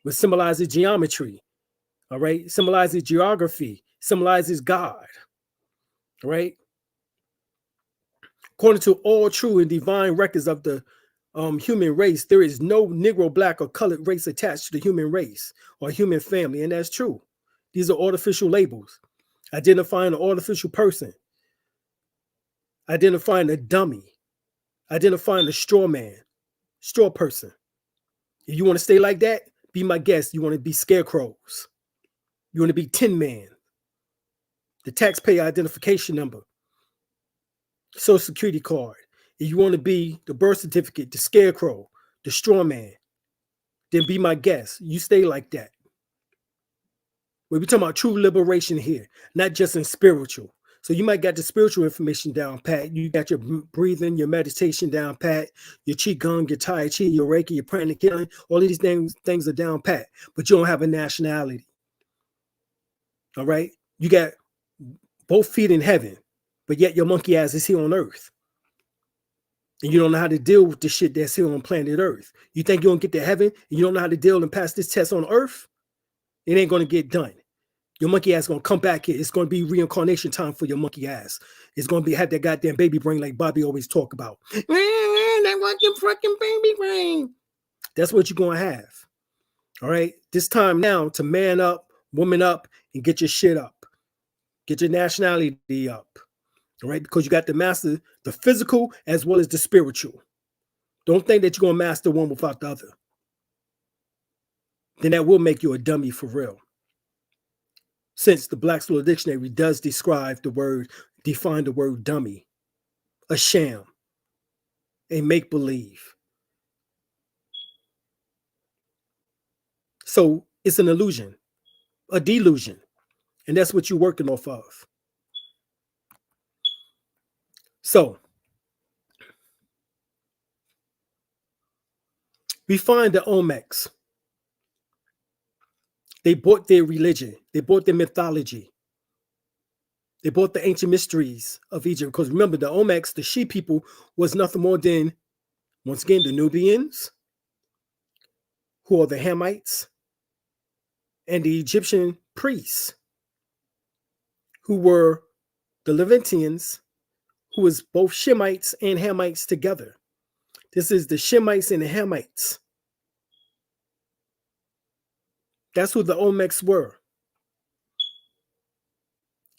which symbolizes geometry. All right, symbolizes geography, symbolizes God. All right. According to all true and divine records of the human race, there is no Negro, black, or colored race attached to the human race or human family, and that's true. These are artificial labels, identifying an artificial person, identifying a dummy, identifying a straw man, straw person. If you want to stay like that, be my guest. You want to be scarecrows. You want to be Tin Man, the taxpayer identification number, Social Security card. If you want to be the birth certificate, the scarecrow, the straw man, then be my guest. You stay like that. We're talking about true liberation here, not just in spiritual. So you might got the spiritual information down pat. You got your breathing, your meditation down pat, your qigong, your tai chi, your reiki, your pranic healing. All of these things are down pat, but you don't have a nationality. All right? You got both feet in heaven, but yet your monkey ass is here on earth. And you don't know how to deal with the shit that's here on planet Earth. You think you're going to get to heaven and you don't know how to deal and pass this test on Earth? It ain't going to get done. Your monkey ass going to come back here. It's going to be reincarnation time for your monkey ass. It's going to be have that goddamn baby brain like Bobby always talk about. That fucking fucking baby brain. That's what you're going to have. All right? This time now to man up, woman up, and get your shit up. Get your nationality up. All right, because you got to master the physical as well as the spiritual. Don't think that you're going to master one without the other. Then that will make you a dummy for real. Since the Black's Law Dictionary does define the word dummy, a sham, a make-believe. So it's an illusion, a delusion, and that's what you're working off of. So we find the Olmecs. They bought their religion. They bought their mythology. They brought the ancient mysteries of Egypt. Because remember, the Olmecs, the She people, was nothing more than, once again, the Nubians, who are the Hamites, and the Egyptian priests, who were the Levantines, who was both Shemites and Hamites together. This is the Shemites and the Hamites. That's who the Olmecs were.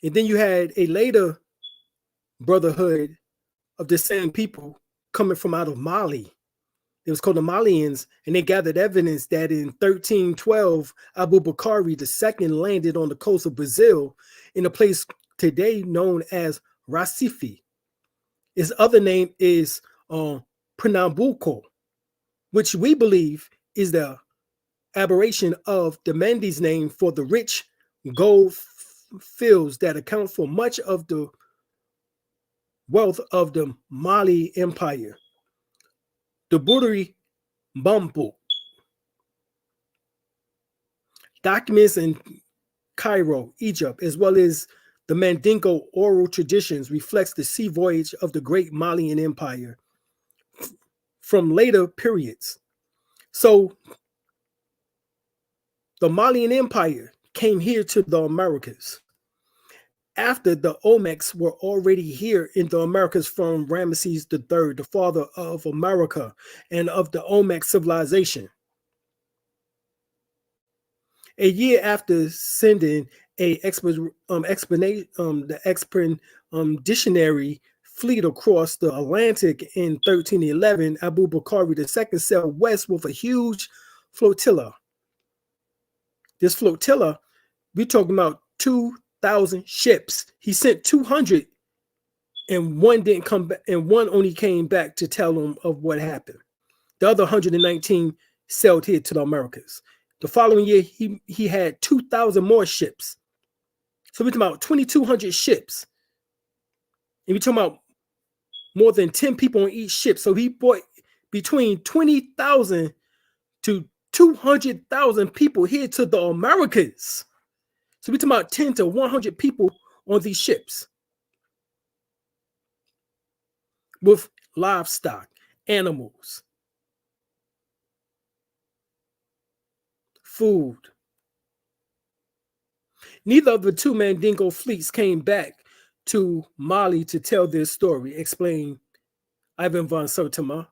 And then you had a later brotherhood of the same people coming from out of Mali. It was called the Malians, and they gathered evidence that in 1312, Abu Bakr II landed on the coast of Brazil in a place today known as Recife. His other name is Pernambuco, which we believe is the aberration of the Mendes name for the rich gold fields that account for much of the wealth of the Mali Empire. The Buduri Bambu documents in Cairo, Egypt, as well as the Mandingo oral traditions reflects the sea voyage of the great Malian Empire from later periods. So the Malian Empire came here to the Americas after the Olmecs were already here in the Americas from Ramesses III, the father of America and of the Olmec civilization. A year after sending the expeditionary fleet across the Atlantic in 1311, Abu Bakr II sailed west with a huge flotilla. This flotilla, we're talking about 2,000 ships. He sent 200, and one didn't come back, and one only came back to tell him of what happened. The other 119 sailed here to the Americas. The following year, he had 2,000 more ships. So we're talking about 2,200 ships. And we're talking about more than 10 people on each ship. So he brought between 20,000 to 200,000 people here to the Americas. So we're talking about 10 to 100 people on these ships with livestock, animals, food. Neither of the two Mandingo fleets came back to Mali to tell their story, explained Ivan von Sertima,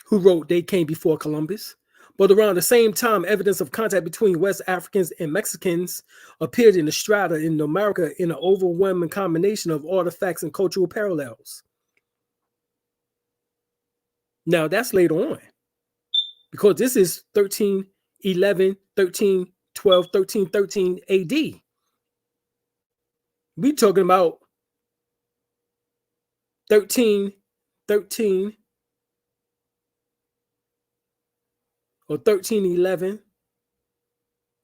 who wrote They Came Before Columbus. But around the same time, evidence of contact between West Africans and Mexicans appeared in the strata in America in an overwhelming combination of artifacts and cultural parallels. Now, that's later on, because this is 1311, 1312, 1313 AD. We're talking about 1313 or 1311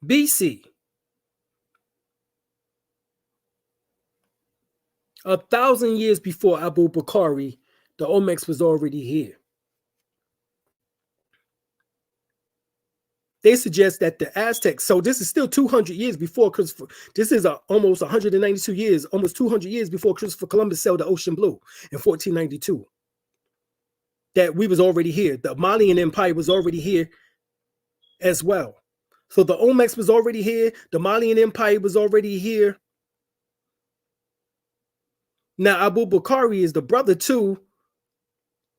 BC. 1,000 years before Abu Bakr, the Olmecs was already here. They suggest that the Aztecs, so this is still 200 years before Christopher, this is almost 192 years, almost 200 years before Christopher Columbus sailed the ocean blue in 1492. That we was already here. The Malian Empire was already here as well. So the Olmecs was already here. The Malian Empire was already here. Now Abu Bakr is the brother too,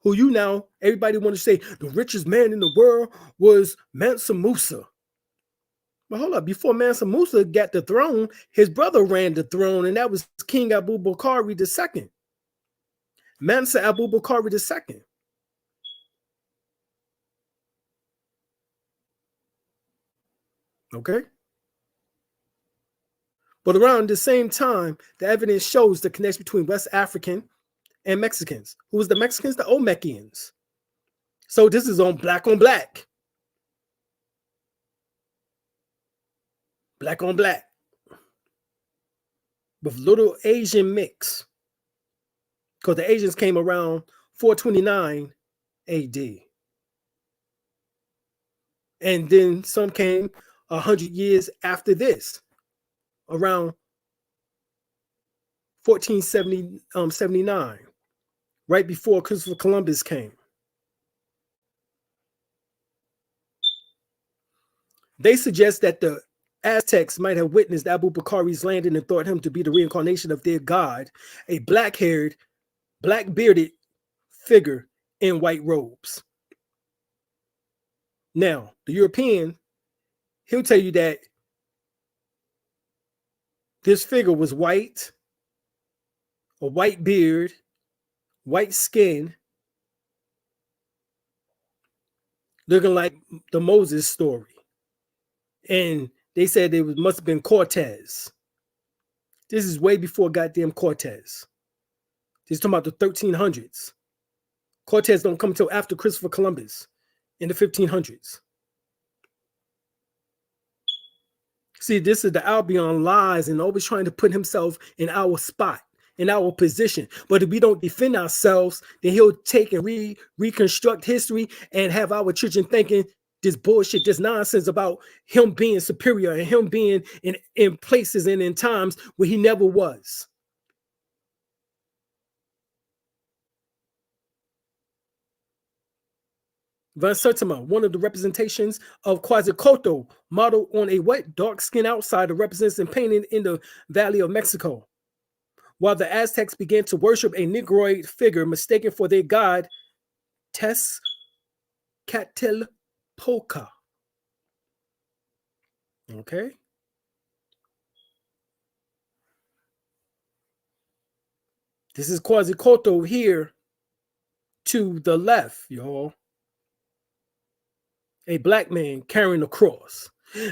who everybody want to say the richest man in the world was Mansa Musa. But hold up, before Mansa Musa got the throne, his brother ran the throne, and that was King Abu Bakr II. Mansa Abu Bakr II. Okay? But around the same time, the evidence shows the connection between West African and Mexicans. Who was the Mexicans? The Olmecians. So this is on black on black. Black on black. With little Asian mix. Because the Asians came around 429 AD. And then some came 100 years after this, around 1479, right before Christopher Columbus came. They suggest that the Aztecs might have witnessed Abu Bakari's landing and thought him to be the reincarnation of their god, a black-haired, black-bearded figure in white robes. Now, the European, he'll tell you that this figure was white, a white beard, white skin, looking like the Moses story. And they said it must have been Cortez. This is way before goddamn Cortez. This is talking about the 1300s. Cortez don't come until after Christopher Columbus in the 1500s. See, this is the Albion lies and always trying to put himself in our spot, in our position. But if we don't defend ourselves, then he'll take and reconstruct history and have our children thinking this bullshit, this nonsense about him being superior and him being in places and in times where he never was. Van Sertima, one of the representations of Quetzalcoatl, modeled on a wet, dark-skinned outsider, represents and painted in the Valley of Mexico. While the Aztecs began to worship a Negroid figure mistaken for their god, Tezcatlipoca. Okay. This is Quetzalcoatl here to the left, y'all. A black man carrying a cross.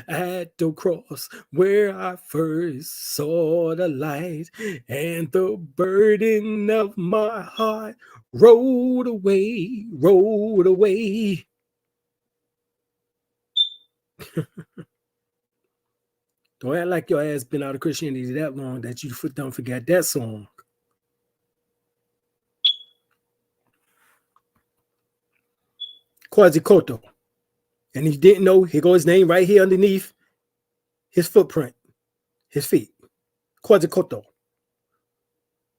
At the cross where I first saw the light, and the burden of my heart rolled away, rolled away. Don't act like your ass been out of Christianity that long that you don't forget that song. Quetzalcoatl. And he didn't know, here goes his name right here underneath his footprint, his feet. Quetzalcoatl.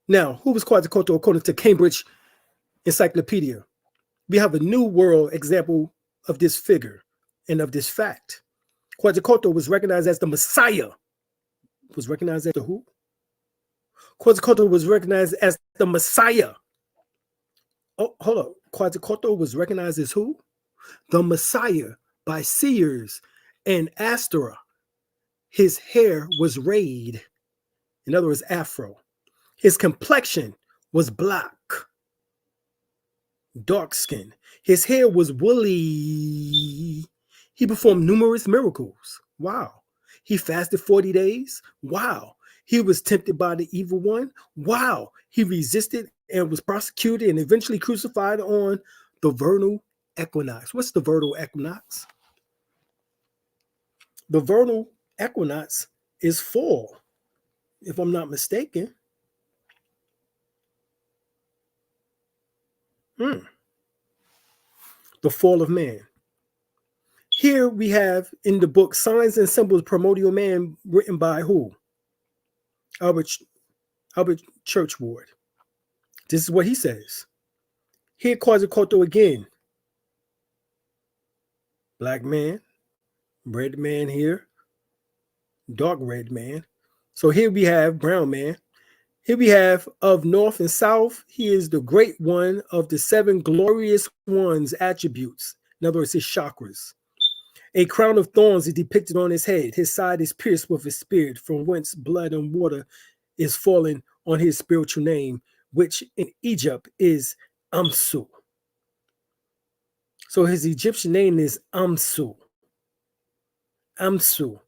Now, who was Quetzalcoatl according to Cambridge Encyclopedia? We have a New World example of this figure and of this fact. Quetzalcoatl was recognized as the Messiah. Was recognized as the who? Quetzalcoatl was recognized as the Messiah. Oh, hold up. Quetzalcoatl was recognized as who? The Messiah by seers and Astora. His hair was rayed. In other words, afro. His complexion was black, dark skin. His hair was woolly. He performed numerous miracles. Wow. He fasted 40 days. Wow. He was tempted by the evil one. Wow. He resisted and was prosecuted and eventually crucified on the vernal equinox. What's the vernal equinox? The vernal equinox is fall, if I'm not mistaken. The fall of man. Here we have in the book Signs and Symbols Primordial Man, written by who? Albert Churchward. This is what he says. Here Quetzalcoatl again. Black man, red man here, dark red man. So here we have brown man. Here we have of north and south. He is the great one of the seven glorious ones attributes. In other words, his chakras. A crown of thorns is depicted on his head. His side is pierced with a spear, from whence blood and water is falling on his spiritual name, which in Egypt is Amsu. So his Egyptian name is Amsu. Amsu.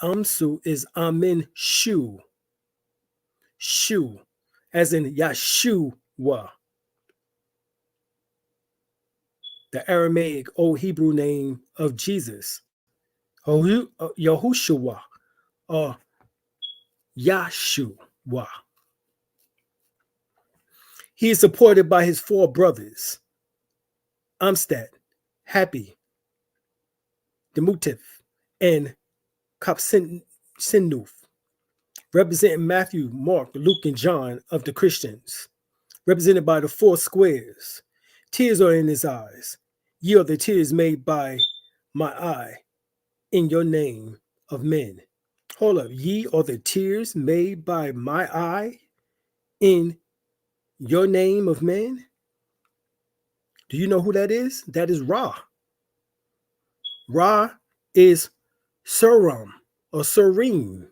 Amsu is Amen-Shu. Shu, as in YAH-SHU-WEH. The Aramaic Old Hebrew name of Jesus. Yahushua, or YAH-SHU-WEH. He is supported by his four brothers, Amstad, Happy, Demutif, and Kapsinuf. representing Matthew, Mark, Luke, and John of the Christians, represented by the four squares. Tears are in his eyes. Ye are the tears made by my eye in your name of men. Hold up. Ye are the tears made by my eye in your name of men. Do you know who that is? That is Ra. Ra is Suram or Surim.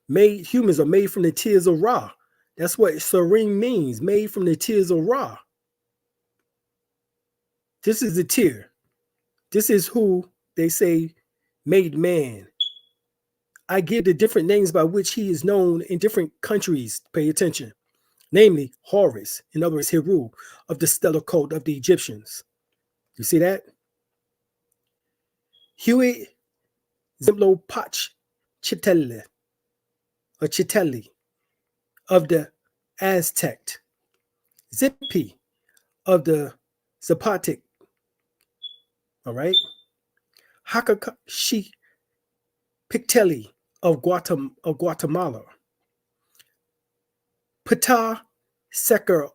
Humans are made from the tears of Ra. That's what Surim means, made from the tears of Ra. This is the tear. This is who they say made man. I give the different names by which he is known in different countries. Pay attention. Namely, Horus, in other words, Heru, of the stellar cult of the Egyptians. You see that? Huey Zimlopach Chitele, or Chiteli, of the Aztec. Zipi, of the Zapotec. All right? Hakakashi Pictelli of Guatemala. Ptah Seker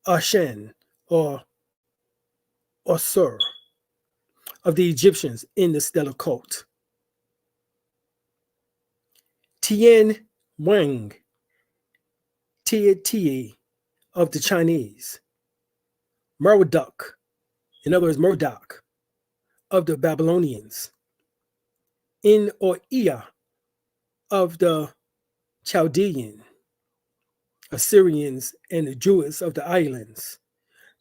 Ashen, or Sur, of the Egyptians in the stellar cult. Tian Wang, Tie of the Chinese. Marduk, in other words, Murdoch, of the Babylonians. In or Ea, of the Chaldean, Assyrians, and the Jews of the islands.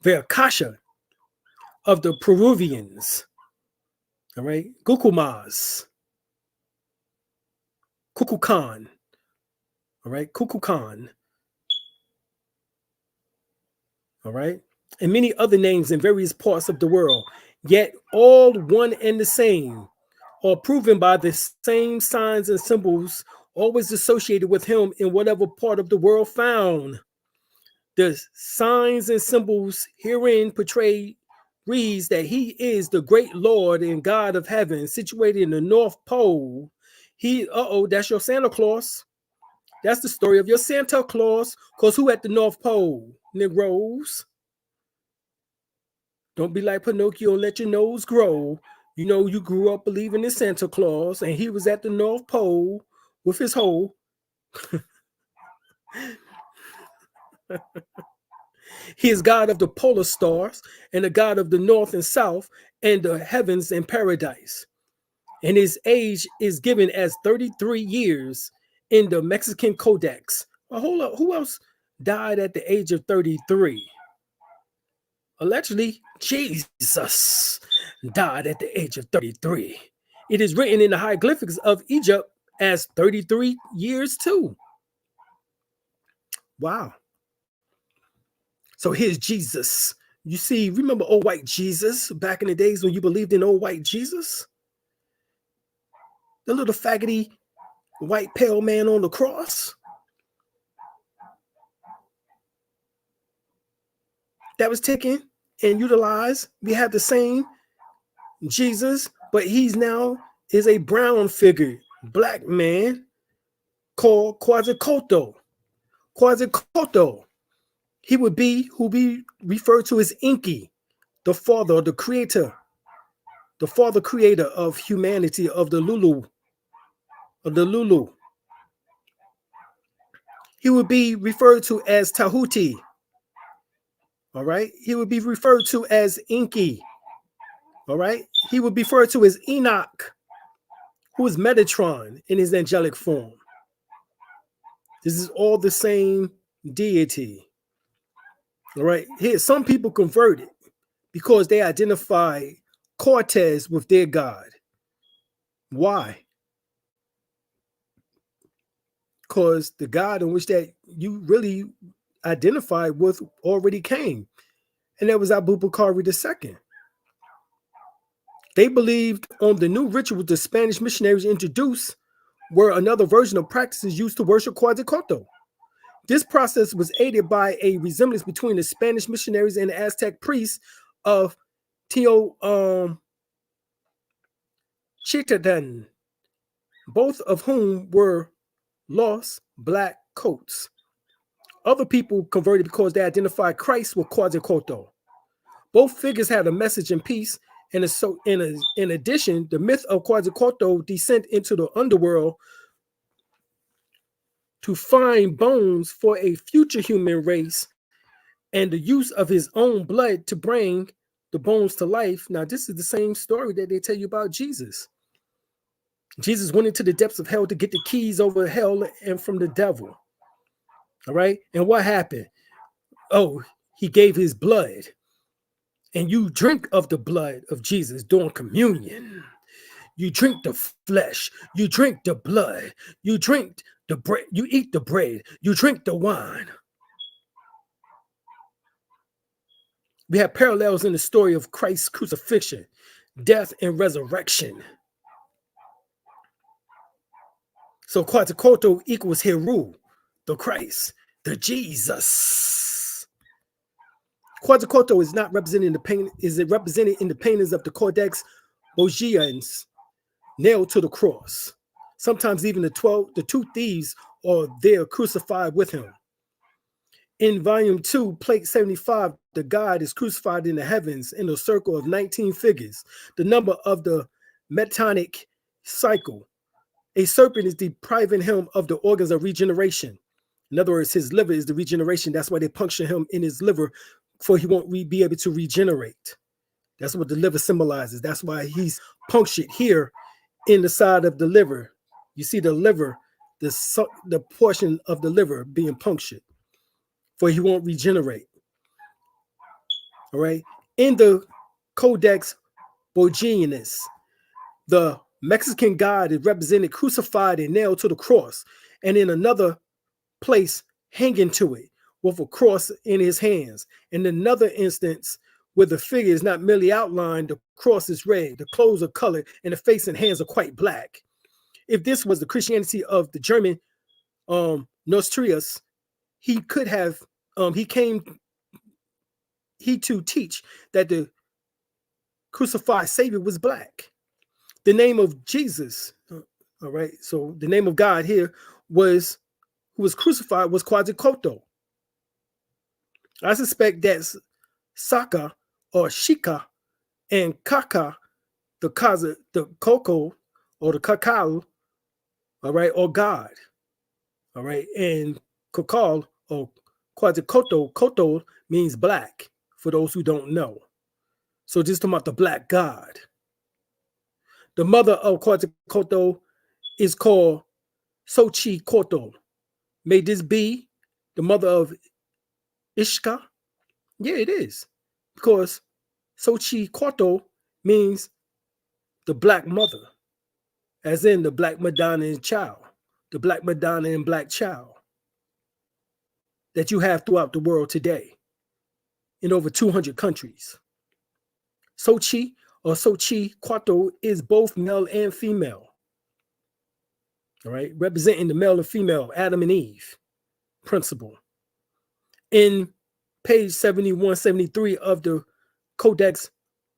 Verakasha, of the Peruvians. All right, Gukumas, Kukulkan. All right, Kukulkan. All right, and many other names in various parts of the world, yet all one and the same, or proven by the same signs and symbols always associated with him in whatever part of the world found. The signs and symbols herein portray reads that he is the great Lord and God of heaven, situated in the North Pole. That's your Santa Claus. That's the story of your Santa Claus. Because who at the North Pole? Negroes. Don't be like Pinocchio and let your nose grow. You know, you grew up believing in Santa Claus, and he was at the North Pole with his hoe. He is God of the polar stars and the God of the north and south and the heavens and paradise. And his age is given as 33 years in the Mexican Codex. Well, hold up, who else died at the age of 33? Allegedly, Jesus died at the age of 33. It is written in the hieroglyphics of Egypt as 33 years too. Wow. So here's Jesus. You see, remember old white Jesus back in the days when you believed in old white Jesus? The little faggoty white pale man on the cross? That was taken and utilized. We have the same Jesus, but he's now is a brown figure, black man called Quetzalcoatl. Quetzalcoatl. He would be who be referred to as Inky, the father, the creator of humanity, of the Lulu. He would be referred to as Tahuti. All right. He would be referred to as Inky. All right. He would be referred to as Enoch, who is Metatron in his angelic form. This is all the same deity. All right. Here, some people converted because they identify Cortez with their God. Why? Because the God in which that you really identified with already came, and that was Abu Bakr II. They believed on the new rituals the Spanish missionaries introduced were another version of practices used to worship Quetzalcoatl. This process was aided by a resemblance between the Spanish missionaries and the Aztec priests of Tenochtitlan both of whom were lost black coats. Other people converted because they identified Christ with Quetzalcoatl. Both figures had a message in peace, and so in addition, the myth of Quetzalcoatl descent into the underworld to find bones for a future human race, and the use of his own blood to bring the bones to life. Now, this is the same story that they tell you about Jesus. Jesus went into the depths of hell to get the keys over hell and from the devil. All right. And what happened? Oh, he gave his blood. And you drink of the blood of Jesus during communion. You drink the flesh. You drink the blood. You drink the bread. You eat the bread. You drink the wine. We have parallels in the story of Christ's crucifixion, death, and resurrection. So Quetzalcoatl equals YahSHU, the Christ, the Jesus. Quetzalcoatl is not representing the pain, is it represented in the paintings of the Codex Bogians nailed to the cross. Sometimes even the two thieves are there crucified with him. In volume 2, plate 75, the God is crucified in the heavens in a circle of 19 figures, the number of the metonic cycle. A serpent is depriving him of the organs of regeneration. In other words, his liver is the regeneration. That's why they puncture him in his liver, for he won't be able to regenerate. That's what the liver symbolizes. That's why he's punctured here in the side of the liver. You see the liver, the portion of the liver being punctured, for he won't regenerate. All right. In the Codex Bogianus, the Mexican God is represented crucified and nailed to the cross, and in another place hanging to it with a cross in his hands. In another instance, where the figure is not merely outlined, the cross is red, the clothes are colored, and the face and hands are quite black. If this was the Christianity of the German Nostrius, he could have he to teach that the crucified Savior was black. The name of Jesus, all right, so the name of God here was, who was crucified, was Quetzalcoatl. I suspect that Saka or Shika and Kaka, the Coco or the Cacao, all right, or God, all right, and Cacao or Quetzalcoatl means black, for those who don't know. So just talking about the black God. The mother of Quetzalcoatl is called Xochitl. May this be the mother of Ishka? Yeah, it is. Because Xochitl means the black mother, as in the black Madonna and child, the black Madonna and black child that you have throughout the world today in over 200 countries. Xochitl or Xochitl is both male and female. All right, representing the male and female, Adam and Eve principle. In page 71, 73 of the Codex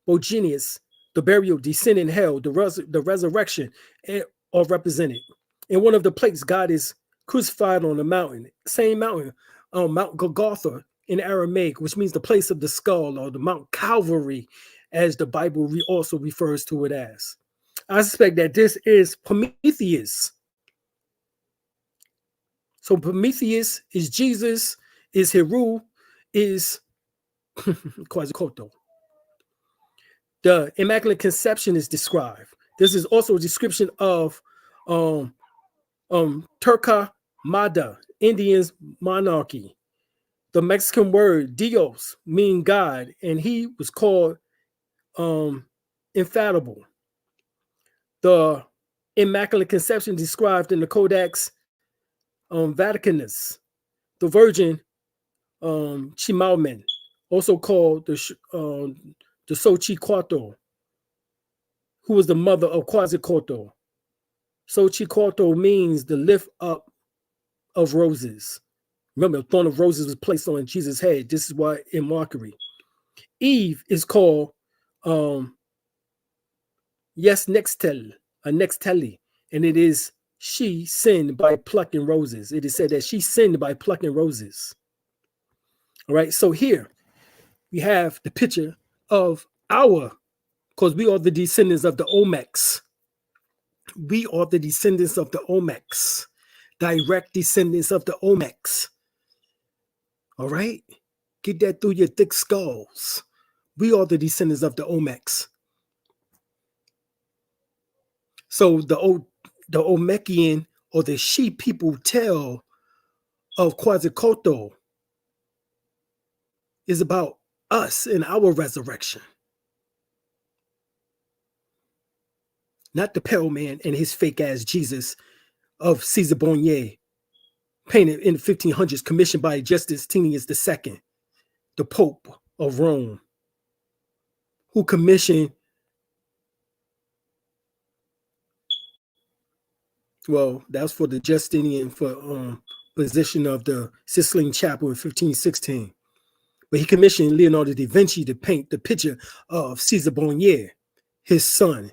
Bogianus, the burial, descent in hell, the resurrection are represented. In one of the plates, God is crucified on a mountain, same mountain, Mount Golgotha in Aramaic, which means the place of the skull, or the Mount Calvary, as the Bible also refers to it as. I suspect that this is Prometheus. So Prometheus is Jesus, is YahSHU, is Quetzalcoatl. The Immaculate Conception is described. This is also a description of Turca Mada, Indians monarchy. The Mexican word Dios means God, and he was called infallible. The Immaculate Conception described in the Codex Vaticanus, the Virgin Chimalmen, also called the Xochitl, who was the mother of Quetzalcoatl. Xochitl means the lift up of roses. Remember, the thorn of roses was placed on Jesus' head. This is why in mockery. Eve is called YAH-SHU-WEH, And it is she sinned by plucking roses. It is said that she sinned by plucking roses. All right, so here we have the picture of because we are the descendants of the Olmecs. We are the descendants of the Olmecs, direct descendants of the Olmecs. All right, get that through your thick skulls. We are the descendants of the Olmecs. So the Olmecian or the She people tell of Quetzalcoatl is about us and our resurrection. Not the pale man and his fake ass Jesus of Caesar Borgia, painted in the 1500s, commissioned by Justinian II, the Pope of Rome, who commissioned, well, that's for the Justinian for position of the Sistine Chapel in 1516. But he commissioned Leonardo da Vinci to paint the picture of Caesar Borgia, his son,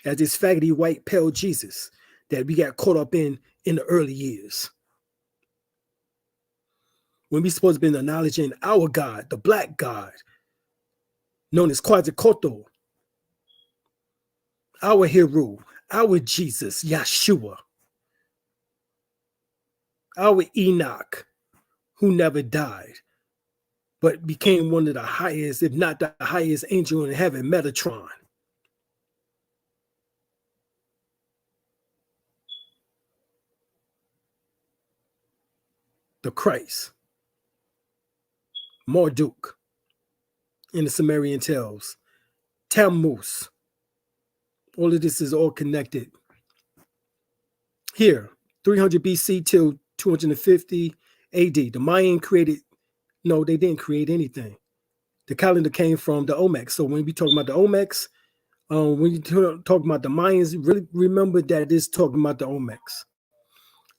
as this faggoty white pale Jesus that we got caught up in the early years. When we supposed to be acknowledging our God, the black God, known as Quetzalcoatl, our hero, our Jesus, YAH-SHU-WEH, our Enoch, who never died, but became one of the highest, if not the highest angel in heaven, Metatron. The Christ, Marduk, in the Sumerian tales, Tammuz. All of this is all connected. Here, 300 BC till 250 AD, the Mayan created, no, they didn't create anything. The calendar came from the Olmecs. So when we talk about the Olmecs, when you talk about the Mayans, really remember that it's talking about the Olmecs.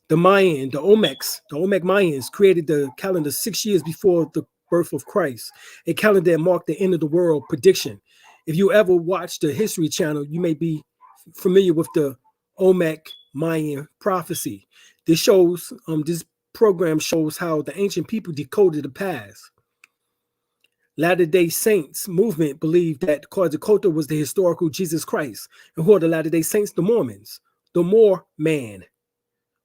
The Mayan, the Olmec Mayans created the calendar 6 years before the birth of Christ, a calendar that marked the end of the world prediction. If you ever watch the History Channel, you may be familiar with the Olmec Mayan prophecy. This program shows how the ancient people decoded the past. Latter-day Saints movement believed that Quetzalcoatl was the historical Jesus Christ. And who are the Latter-day Saints? The Mormons, the Moor man.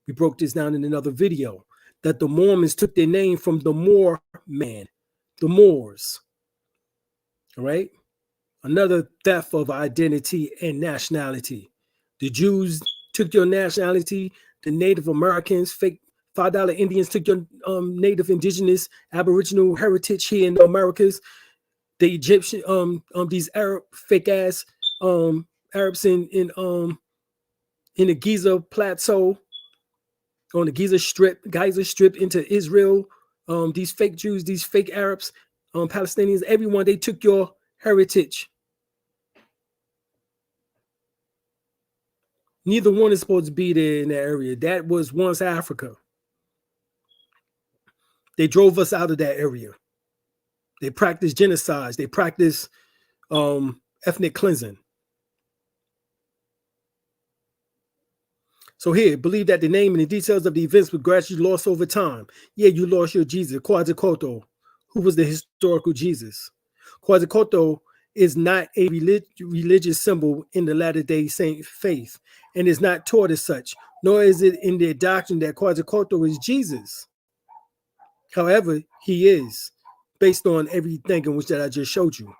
We broke this down in another video, that the Mormons took their name from the Moor man, the Moors. All right? Another theft of identity and nationality. The Jews took your nationality. The Native Americans, fake $5 Indians took your native, indigenous, aboriginal heritage here in the Americas. The Egyptian, these Arab fake ass Arabs in the Giza Plateau, on the Giza Strip into Israel. These fake Jews, these fake Arabs, Palestinians, everyone, they took your heritage. Neither one is supposed to be there in that area. That was once Africa. They drove us out of that area. They practiced genocides. They practiced ethnic cleansing. So here, believe that the name and the details of the events were gradually lost over time. Yeah, you lost your Jesus, Quetzalcoatl, who was the historical Jesus. Quetzalcoatl is not a religious symbol in the Latter-day Saint faith, and is not taught as such, nor is it in their doctrine that Quetzalcoatl is Jesus. However, he is, based on everything in which that I just showed you.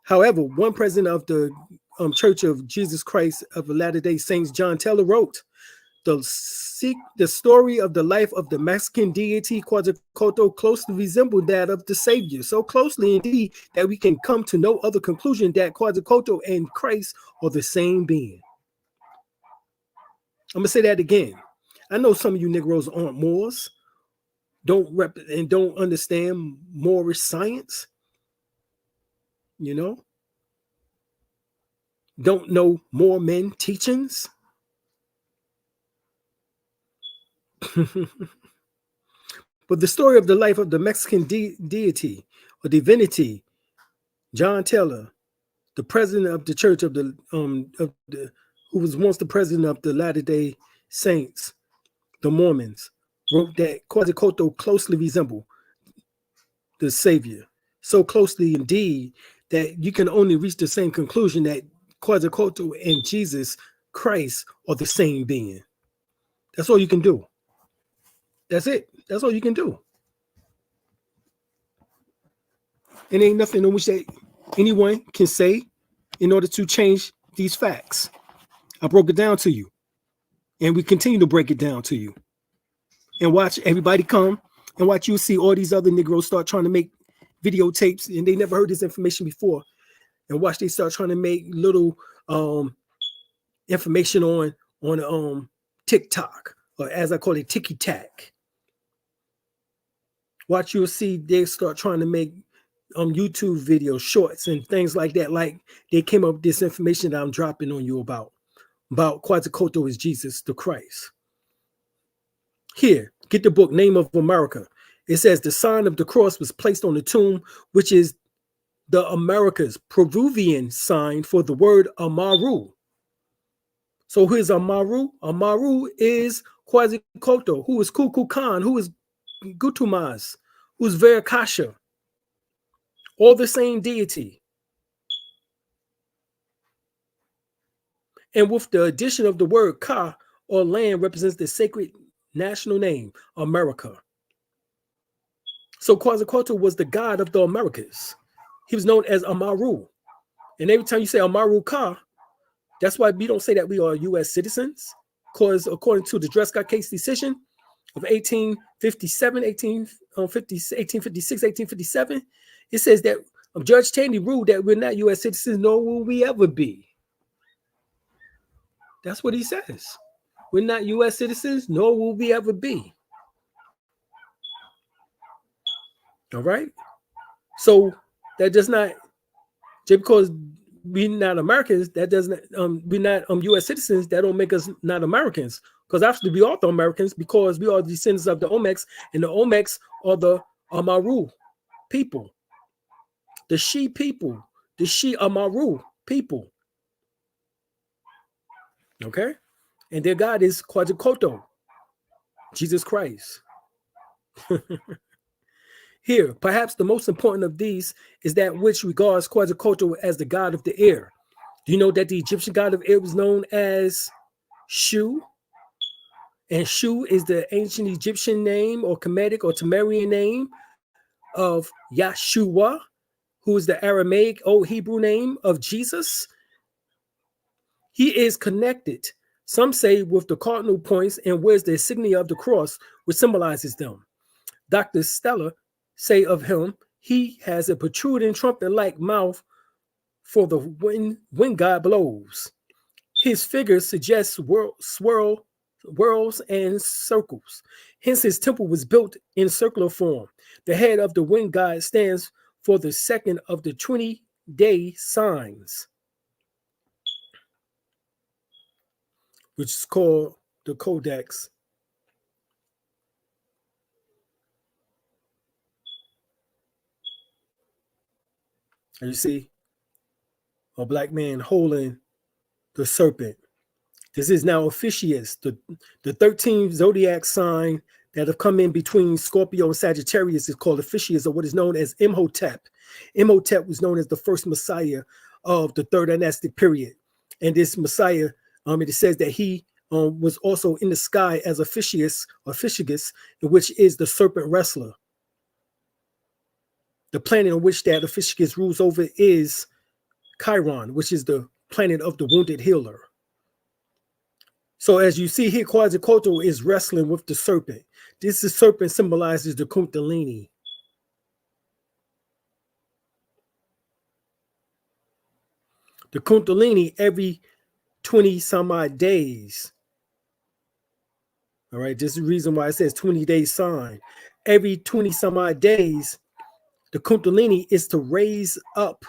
However, one president of the Church of Jesus Christ of the Latter-day Saints, John Taylor, wrote, the story of the life of the Mexican deity Quetzalcoatl closely resembled that of the Savior, so closely indeed that we can come to no other conclusion that Quetzalcoatl and Christ are the same being. I'm going to say that again. I know some of you Negroes aren't Moors, don't understand Moorish science, you know, don't know Moor men teachings. But the story of the life of the Mexican deity or divinity, John Taylor, the president of the Church of the who was once the president of the Latter-day Saints, the Mormons, wrote that Quetzalcoatl closely resembled the Savior, so closely indeed that you can only reach the same conclusion that Quetzalcoatl and Jesus Christ are the same being. That's all you can do. That's it. That's all you can do. And ain't nothing in which that anyone can say in order to change these facts. I broke it down to you, and we continue to break it down to you. And watch everybody come and watch you see all these other Negroes start trying to make videotapes, and they never heard this information before. And watch they start trying to make little information on TikTok, or as I call it, ticky tack. Watch you'll see they start trying to make YouTube videos, shorts, and things like that. Like they came up with this information that I'm dropping on you about Quetzalcoatl is Jesus the Christ. Here, get the book, Name of America. It says the sign of the cross was placed on the tomb, which is the Americas, Peruvian sign for the word Amaru. So who is Amaru? Amaru is Quetzalcoatl, who is Kukulkan, who is Gutumas, who is Verakasha. All the same deity. And with the addition of the word Ka, or land, represents the sacred national name, America. So Quetzalcoatl was the god of the Americas. He was known as Amaru. And every time you say Amaru Ka, that's why we don't say that we are U.S. citizens, because according to the Dred Scott case decision of 1857, 1856, 1857, it says that Judge Taney ruled that we're not U.S. citizens, nor will we ever be. That's what he says. We're not U.S. citizens, nor will we ever be. All right? So that does not, just because we're not Americans, that doesn't, we're not U.S. citizens, that don't make us not Americans. Because actually we are the Americans, because we are descendants of the Olmecs, and the Olmecs are the Amaru people. The She people, the She Amaru people. Okay? And their God is Quetzalcoatl, Jesus Christ. Here, perhaps the most important of these is that which regards Quetzalcoatl as the god of the air. Do you know that the Egyptian god of air was known as Shu? And Shu is the ancient Egyptian name or Kemetic or Temerian name of YAH-SHU-WEH, who is the Aramaic Old Hebrew name of Jesus. He is connected, some say, with the cardinal points and wears the insignia of the cross, which symbolizes them. Dr. Stella say of him, he has a protruding trumpet-like mouth for the when God blows. His figure suggests whirls and circles. Hence his temple was built in circular form. The head of the wind god stands for the second of the 20-day signs, which is called the Codex. And you see a black man holding the serpent. This is now Officius, the 13th zodiac sign that have come in between Scorpio and Sagittarius is called Officius, or what is known as Imhotep. Imhotep was known as the first Messiah of the third dynastic period. And this Messiah, it says that he was also in the sky as Officius, or Ophiuchus, which is the serpent wrestler. The planet on which that Ophiuchus rules over is Chiron, which is the planet of the wounded healer. So as you see here, Quetzalcoatl is wrestling with the serpent. The serpent symbolizes the Kundalini. The Kundalini every 20 some odd days. All right, this is the reason why it says 20-day sign. Every 20 some odd days, the Kundalini is to raise up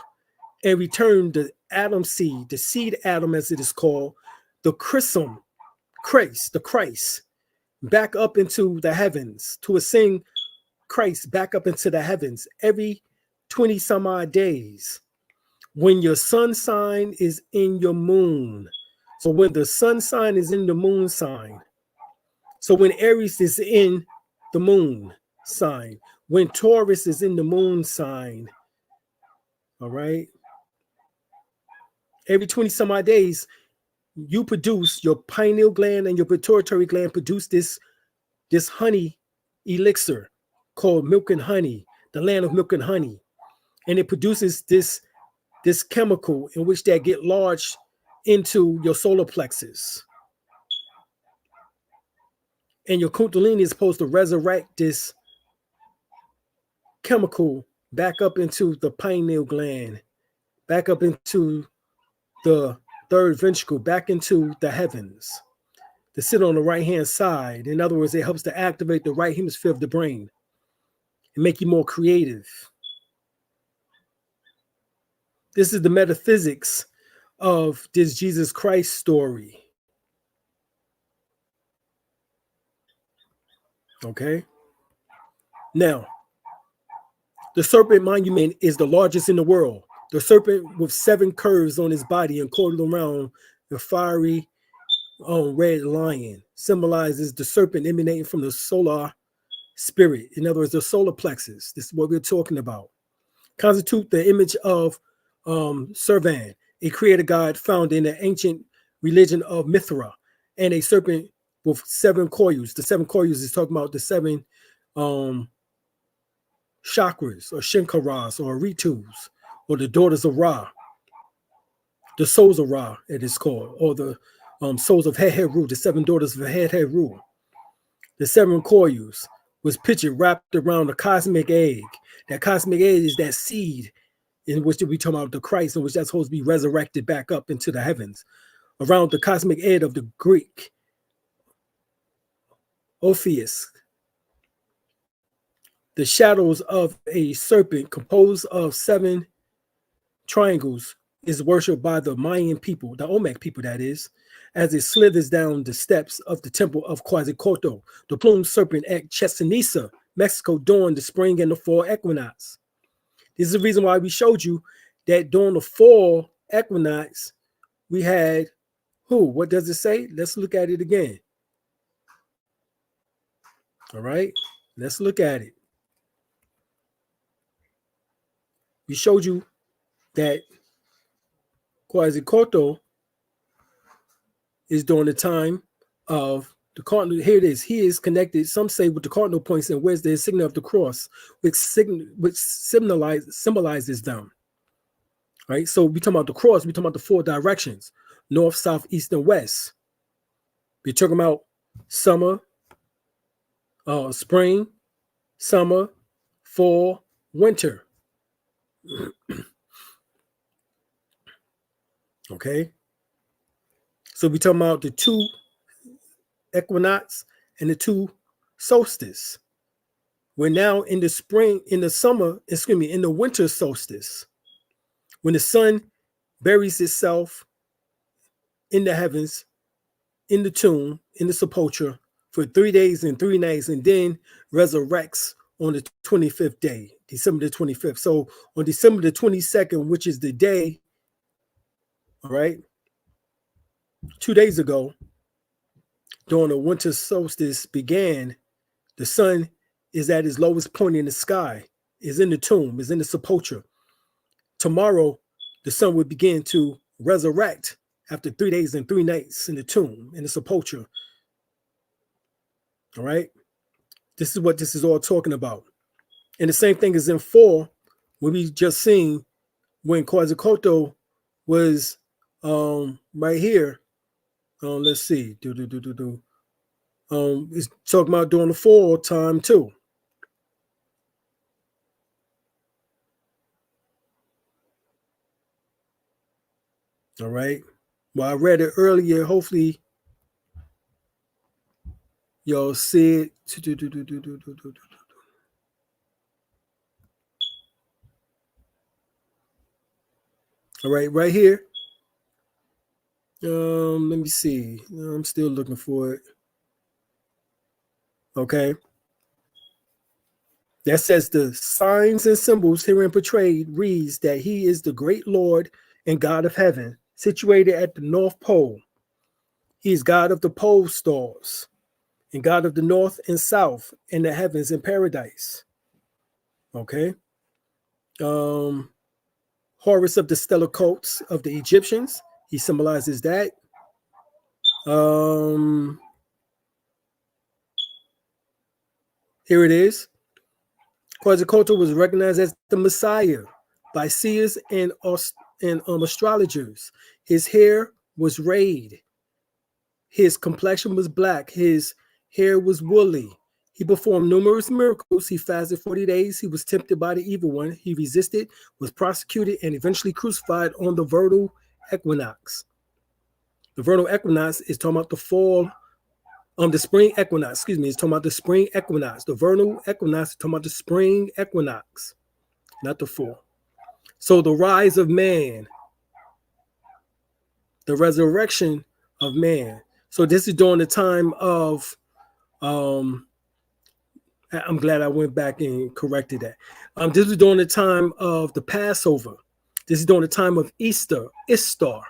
and return the atom seed, the seed atom as it is called, the chrism, Christ, the Christ, back up into the heavens, to ascend Christ back up into the heavens every 20 some odd days. when your sun sign is in your moon. So when the sun sign is in the moon sign, so when Aries is in the moon sign, when Taurus is in the moon sign, all right, every 20 some odd days, you produce, your pineal gland and your pituitary gland produce this honey elixir called milk and honey, the land of milk and honey. And it produces this chemical in which that get lodged into your solar plexus. And your Kundalini is supposed to resurrect this chemical back up into the pineal gland, back up into the third ventricle, back into the heavens, to sit on the right-hand side. In other words, it helps to activate the right hemisphere of the brain and make you more creative. This is the metaphysics of this Jesus Christ story. Okay? Now, the serpent monument is the largest in the world. The serpent with 7 curves on his body and coiled around the fiery red lion symbolizes the serpent emanating from the solar spirit. In other words, the solar plexus. This is what we're talking about. Constitute the image of Servan, a creator god found in the ancient religion of Mithra, and a serpent with 7 coils. The 7 coils is talking about the 7 chakras or shinkaras or ritus or the daughters of Ra, the souls of Ra, it is called, or the souls of Heru, the 7 daughters of Heru. The 7 coils was pictured wrapped around a cosmic egg. That cosmic egg is that seed in which we talk about the Christ, in which that's supposed to be resurrected back up into the heavens. Around the cosmic egg of the Greek Orpheus, the shadows of a serpent composed of 7 triangles is worshipped by the Mayan people, the Olmec people that is, as it slithers down the steps of the temple of Quetzalcoatl, the plumed serpent at Chichen Itza, Mexico, during the spring and the fall equinox. This is the reason why we showed you that during the fall equinox, we had who? What does it say? Let's look at it again. All right, let's look at it. We showed you that Quetzalcoatl is during the time of the cardinal. Here it is. He is connected, some say, with the cardinal points and where's the signal of the cross, which symbolizes them. Right? So we talking about the cross, we talking about the 4 directions: north, south, east, and west. We're talking about summer, spring, summer, fall, winter. Okay. So we're talking about the 2 equinox and the 2 solstice. We're now in the spring, in the summer, in the winter solstice, when the sun buries itself in the heavens, in the tomb, in the sepulchre for 3 days and 3 nights, and then resurrects on the 25th day, December the 25th. So on December the 22nd, which is the day, all right, 2 days ago, during the winter solstice began, the sun is at its lowest point in the sky, is in the tomb, is in the sepulchre. Tomorrow, the sun will begin to resurrect after 3 days and 3 nights in the tomb, in the sepulchre. All right? This is what this is all talking about. And the same thing is in fall, when we just seen when Quetzalcoatl was right here. Let's see. It's talking about during the fall time too. All right. Well, I read it earlier. Hopefully, y'all see it. All right, right here. Let me see. I'm still looking for it. Okay. that says the signs and symbols herein portrayed reads that he is the great Lord and God of heaven, situated at the North Pole. He is God of the pole stars and God of the north and south and the heavens and paradise. Okay. Horus of the stellar cults of the Egyptians. He symbolizes that. Here it is. Quetzalcoatl was recognized as the Messiah by seers and astrologers. His hair was rayed. His complexion was black. His hair was woolly. He performed numerous miracles. He fasted 40 days. He was tempted by the evil one. He resisted, was prosecuted, and eventually crucified on the vernal equinox. The vernal equinox is talking about the fall, the spring equinox, excuse me, is talking about the spring equinox. The vernal equinox is talking about the spring equinox, not the fall. So the rise of man, the resurrection of man. So this is during the time of, I'm glad I went back and corrected that. This is during the time of the Passover. This is during the time of Easter, Istar.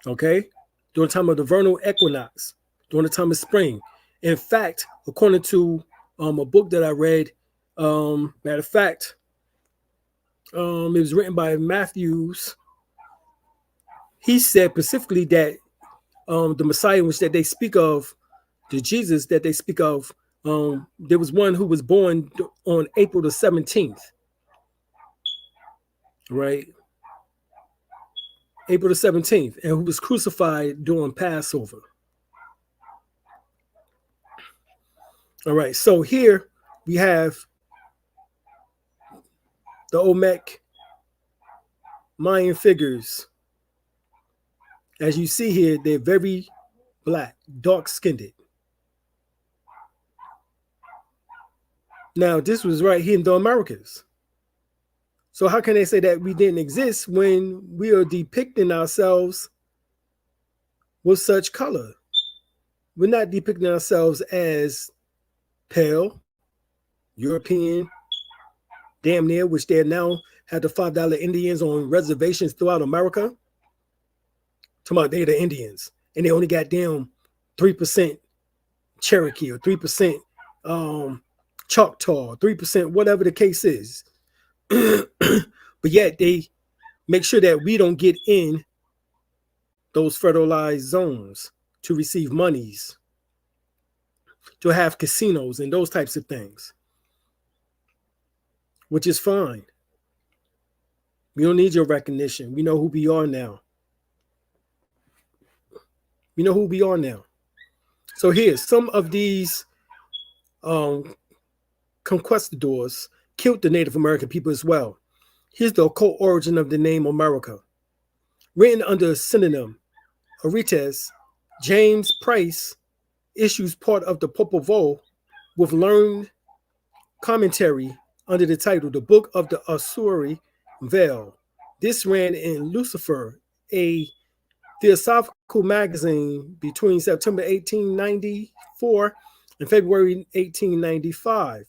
Okay? During the time of the vernal equinox, during the time of spring. In fact, according to a book that I read, matter of fact, it was written by Matthews. He said specifically that the Messiah, which that they speak of, the Jesus that they speak of, there was one who was born on April the 17th, right? April the 17th, and who was crucified during Passover. All right, so here we have the Olmec Mayan figures. As you see here, they're very black, dark-skinned. Now, this was right here in the Americas. So how can they say that we didn't exist when we are depicting ourselves with such color? We're not depicting ourselves as pale, European, damn near, which they now have the $5 Indians on reservations throughout America. Talking about they're the Indians, and they only got down 3% Cherokee or 3% Choctaw, 3%, whatever the case is. But yet they make sure that we don't get in those federalized zones to receive monies, to have casinos and those types of things, which is fine. We don't need your recognition. We know who we are now. We know who we are now. So here's some of these conquistadors killed the Native American people as well. Here's the occult origin of the name America. Written under a synonym, Arites, James Price issues part of the Popol Vuh with learned commentary under the title The Book of the YAH-SHU-WEH. This ran in Lucifer, a theosophical magazine, between September 1894 and February 1895.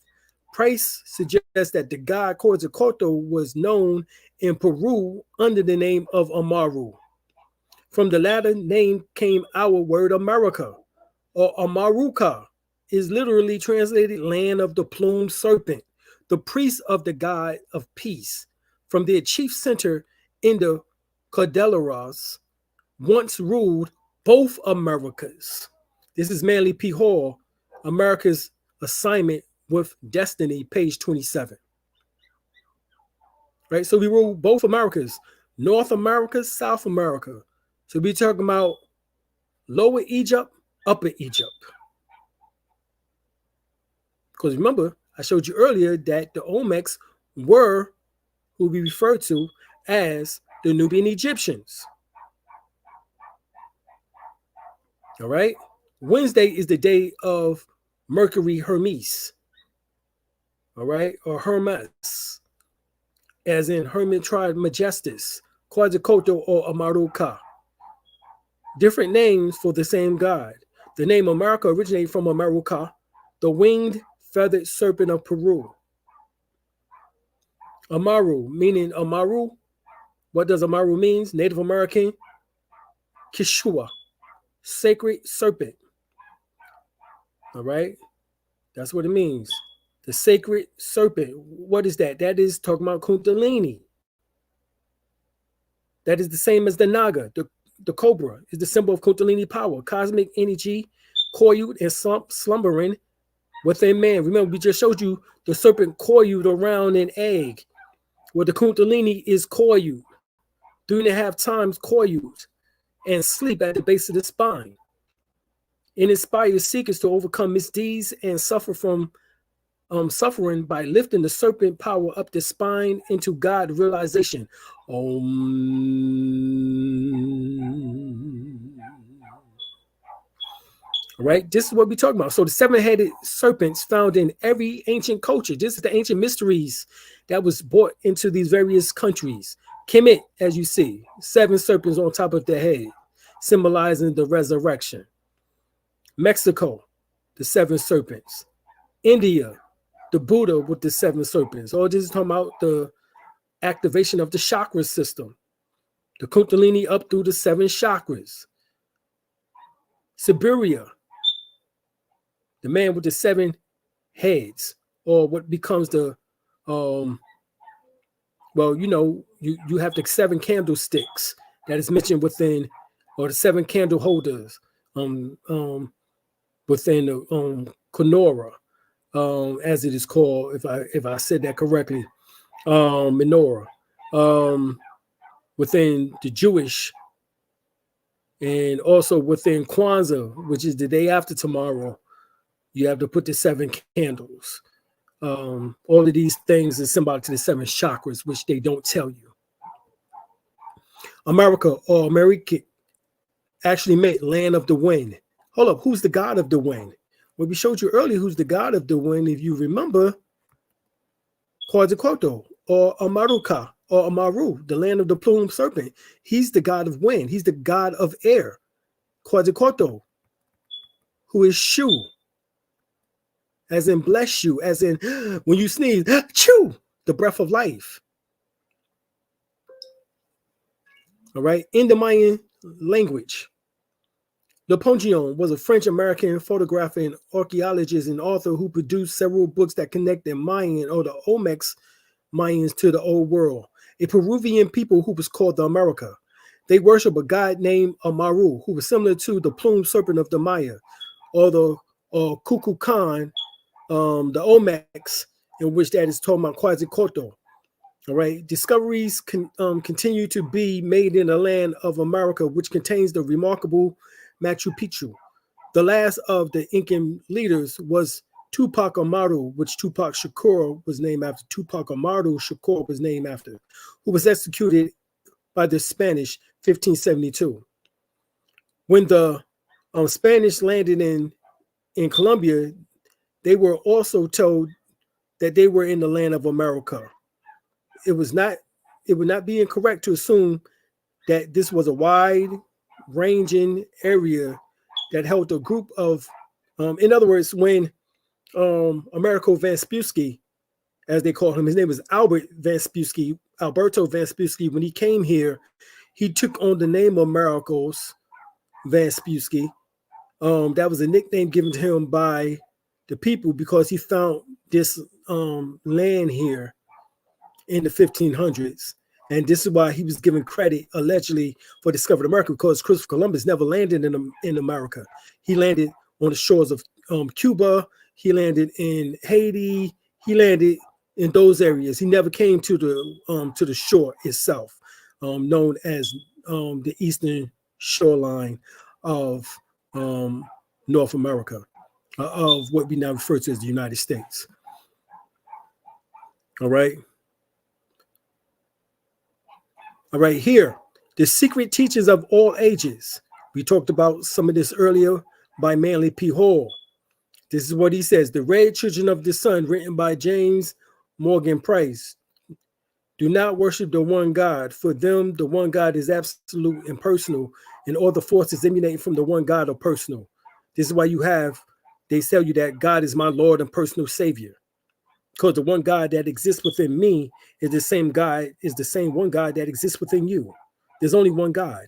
Price suggests that the god Quetzalcoatl was known in Peru under the name of Amaru. From the latter name came our word America, or Amaruca, is literally translated land of the plumed serpent, the priest of the god of peace. From their chief center in the Cordilleras, once ruled both Americas. This is Manly P. Hall, America's Assignment with Destiny, page 27. Right, so we ruled both Americas, North America, South America. So we're talking about Lower Egypt, Upper Egypt. Because remember, I showed you earlier that the Olmecs were who we refer to as the Nubian Egyptians. All right. Wednesday is the day of Mercury Hermes. All right. Or Hermes, as in Hermit Tribe Majestus, Quetzalcoatl, or Amaruca. Different names for the same god. The name America originated from America, the winged feathered serpent of Peru. Amaru, meaning Amaru. What does Amaru means? Native American. Kishua, sacred serpent. All right. That's what it means. The sacred serpent. What is that? That is talking about Kundalini. That is the same as the Naga. The cobra is the symbol of Kundalini power, cosmic energy, coiled and slumbering within man. Remember, we just showed you the serpent coiled around an egg, where the Kundalini is coiled, 3.5 times coiled, and sleep at the base of the spine. It inspires seekers to overcome misdeeds and suffer from suffering by lifting the serpent power up the spine into God realization. All right, this is what we're talking about. So the 7-headed serpents found in every ancient culture. This is the ancient mysteries that was brought into these various countries. Kemet, as you see, 7 serpents on top of their head, symbolizing the resurrection. Mexico, the 7 serpents. India, the Buddha with the 7 serpents. All this is talking about the activation of the chakra system. The Kundalini up through the 7 chakras. Siberia, the man with the 7 heads, or what becomes the, well, you know, you have the 7 candlesticks that is mentioned within, or the 7 candle holders within the Kenora, as it is called, if I said that correctly, menorah, within the Jewish, and also within Kwanzaa, which is the day after tomorrow, you have to put the 7 candles. All of these things are symbolic to the 7 chakras, which they don't tell you. America, or America, actually meant land of the wind. Hold up, who's the god of the wind? Well, we showed you earlier who's the god of the wind. If you remember, Quetzalcoatl, or Amaruka, or Amaru, the land of the plumed serpent. He's the god of wind. He's the god of air. Quetzalcoatl, who is YAH-SHU, as in bless you, as in when you sneeze, chew, the breath of life. All right, in the Mayan language, Le Pongion was a French-American photographer and archaeologist and author who produced several books that connect the Mayan, or the Olmecs Mayans, to the old world. A Peruvian people who was called the America. They worship a god named Amaru, who was similar to the plumed serpent of the Maya, or the Kukulkan, the Olmecs, in which that is talking about Quetzalcoatl. All right, discoveries continue to be made in the land of America, which contains the remarkable Machu Picchu. The last of the Incan leaders was Tupac Amaru, which Tupac Shakur was named after. Tupac Amaru Shakur was named after, who was executed by the Spanish 1572. When the Spanish landed in Colombia, they were also told that they were in the land of America. It would not be incorrect to assume that this was a wide-ranging area that held a group of, in other words, when Americo Vespucci, as they call him, his name was Alberto Vespucci, when he came here, he took on the name of Americos Vespucci. That was a nickname given to him by the people because he found this land here in the 1500s. And this is why he was given credit, allegedly, for discovering America, because Christopher Columbus never landed in America. He landed on the shores of Cuba. He landed in Haiti. He landed in those areas. He never came to the shore itself, known as the eastern shoreline of North America, of what we now refer to as the United States. All right. All right, here, the secret teachings of all ages. We talked about some of this earlier by Manly P. Hall. This is what he says. The Red Children of the Sun, written by James Morgan Price. Do not worship the one God. For them, the one God is absolute and personal, and all the forces emanating from the one God are personal. This is why you have they tell you that God is my Lord and personal Savior. Because the one God that exists within me is the same one God that exists within you. There's only one God.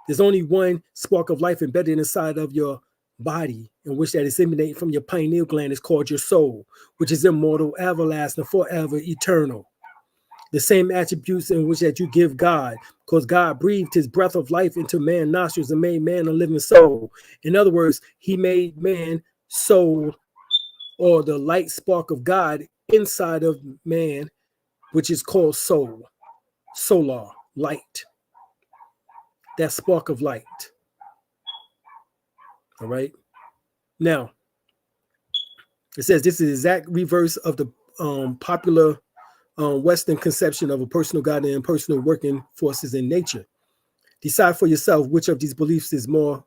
There's only one spark of life embedded inside of your body, in which that is emanating from your pineal gland, is called your soul, which is immortal, everlasting, forever, eternal. The same attributes in which that you give God, because God breathed his breath of life into man's nostrils and made man a living soul. In other words, he made man soul, or the light spark of God inside of man, which is called soul, solar, light, that spark of light. All right. Now, it says this is the exact reverse of the popular Western conception of a personal God and personal working forces in nature. Decide for yourself which of these beliefs is more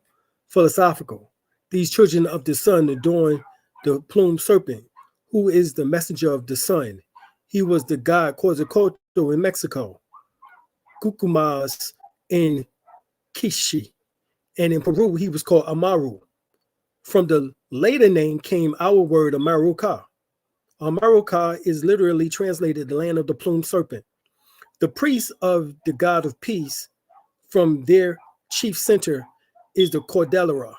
philosophical. These children of the sun adorn the plumed serpent, who is the messenger of the sun. He was the god Quetzalcoatl in Mexico, Cucumas in Kishi, and in Peru he was called Amaru. From the later name came our word America. America is literally translated the land of the plumed serpent. The priest of the god of peace from their chief center is the Cordillera,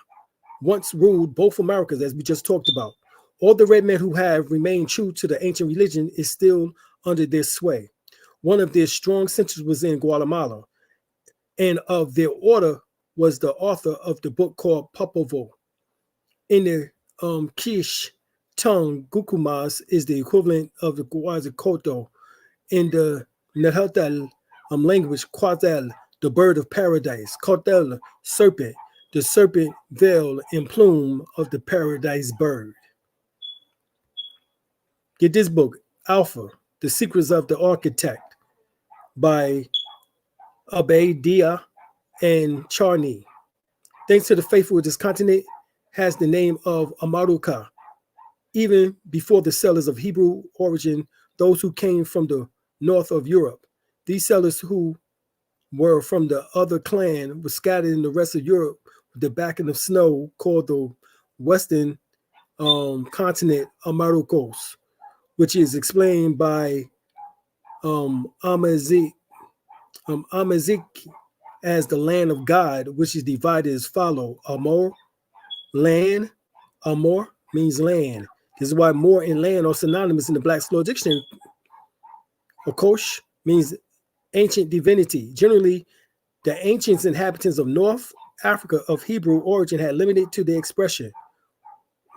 once ruled both Americas, as we just talked about. All the red men who have remained true to the ancient religion is still under their sway. One of their strong centers was in Guatemala, and of their order was the author of the book called Popovo. In the Kish tongue, Gucumas is the equivalent of the Quetzalcoatl. In the Nahuatl language, Quetzal, the bird of paradise, Coatl, serpent, the serpent veil and plume of the paradise bird. Get this book, Alpha, The Secrets of the Architect, by Abeydia and Charney. Thanks to the faithful, this continent has the name of Amaruka. Even before the settlers of Hebrew origin, those who came from the north of Europe, these settlers who were from the other clan were scattered in the rest of Europe with the backing of snow, called the western continent Amarukos, which is explained by Amazik as the land of God, which is divided as follow: Amor, land. Amor means land. This is why more and land are synonymous in the Black's Law Dictionary. Okosh means ancient divinity. Generally, the ancient inhabitants of North Africa of Hebrew origin had limited to the expression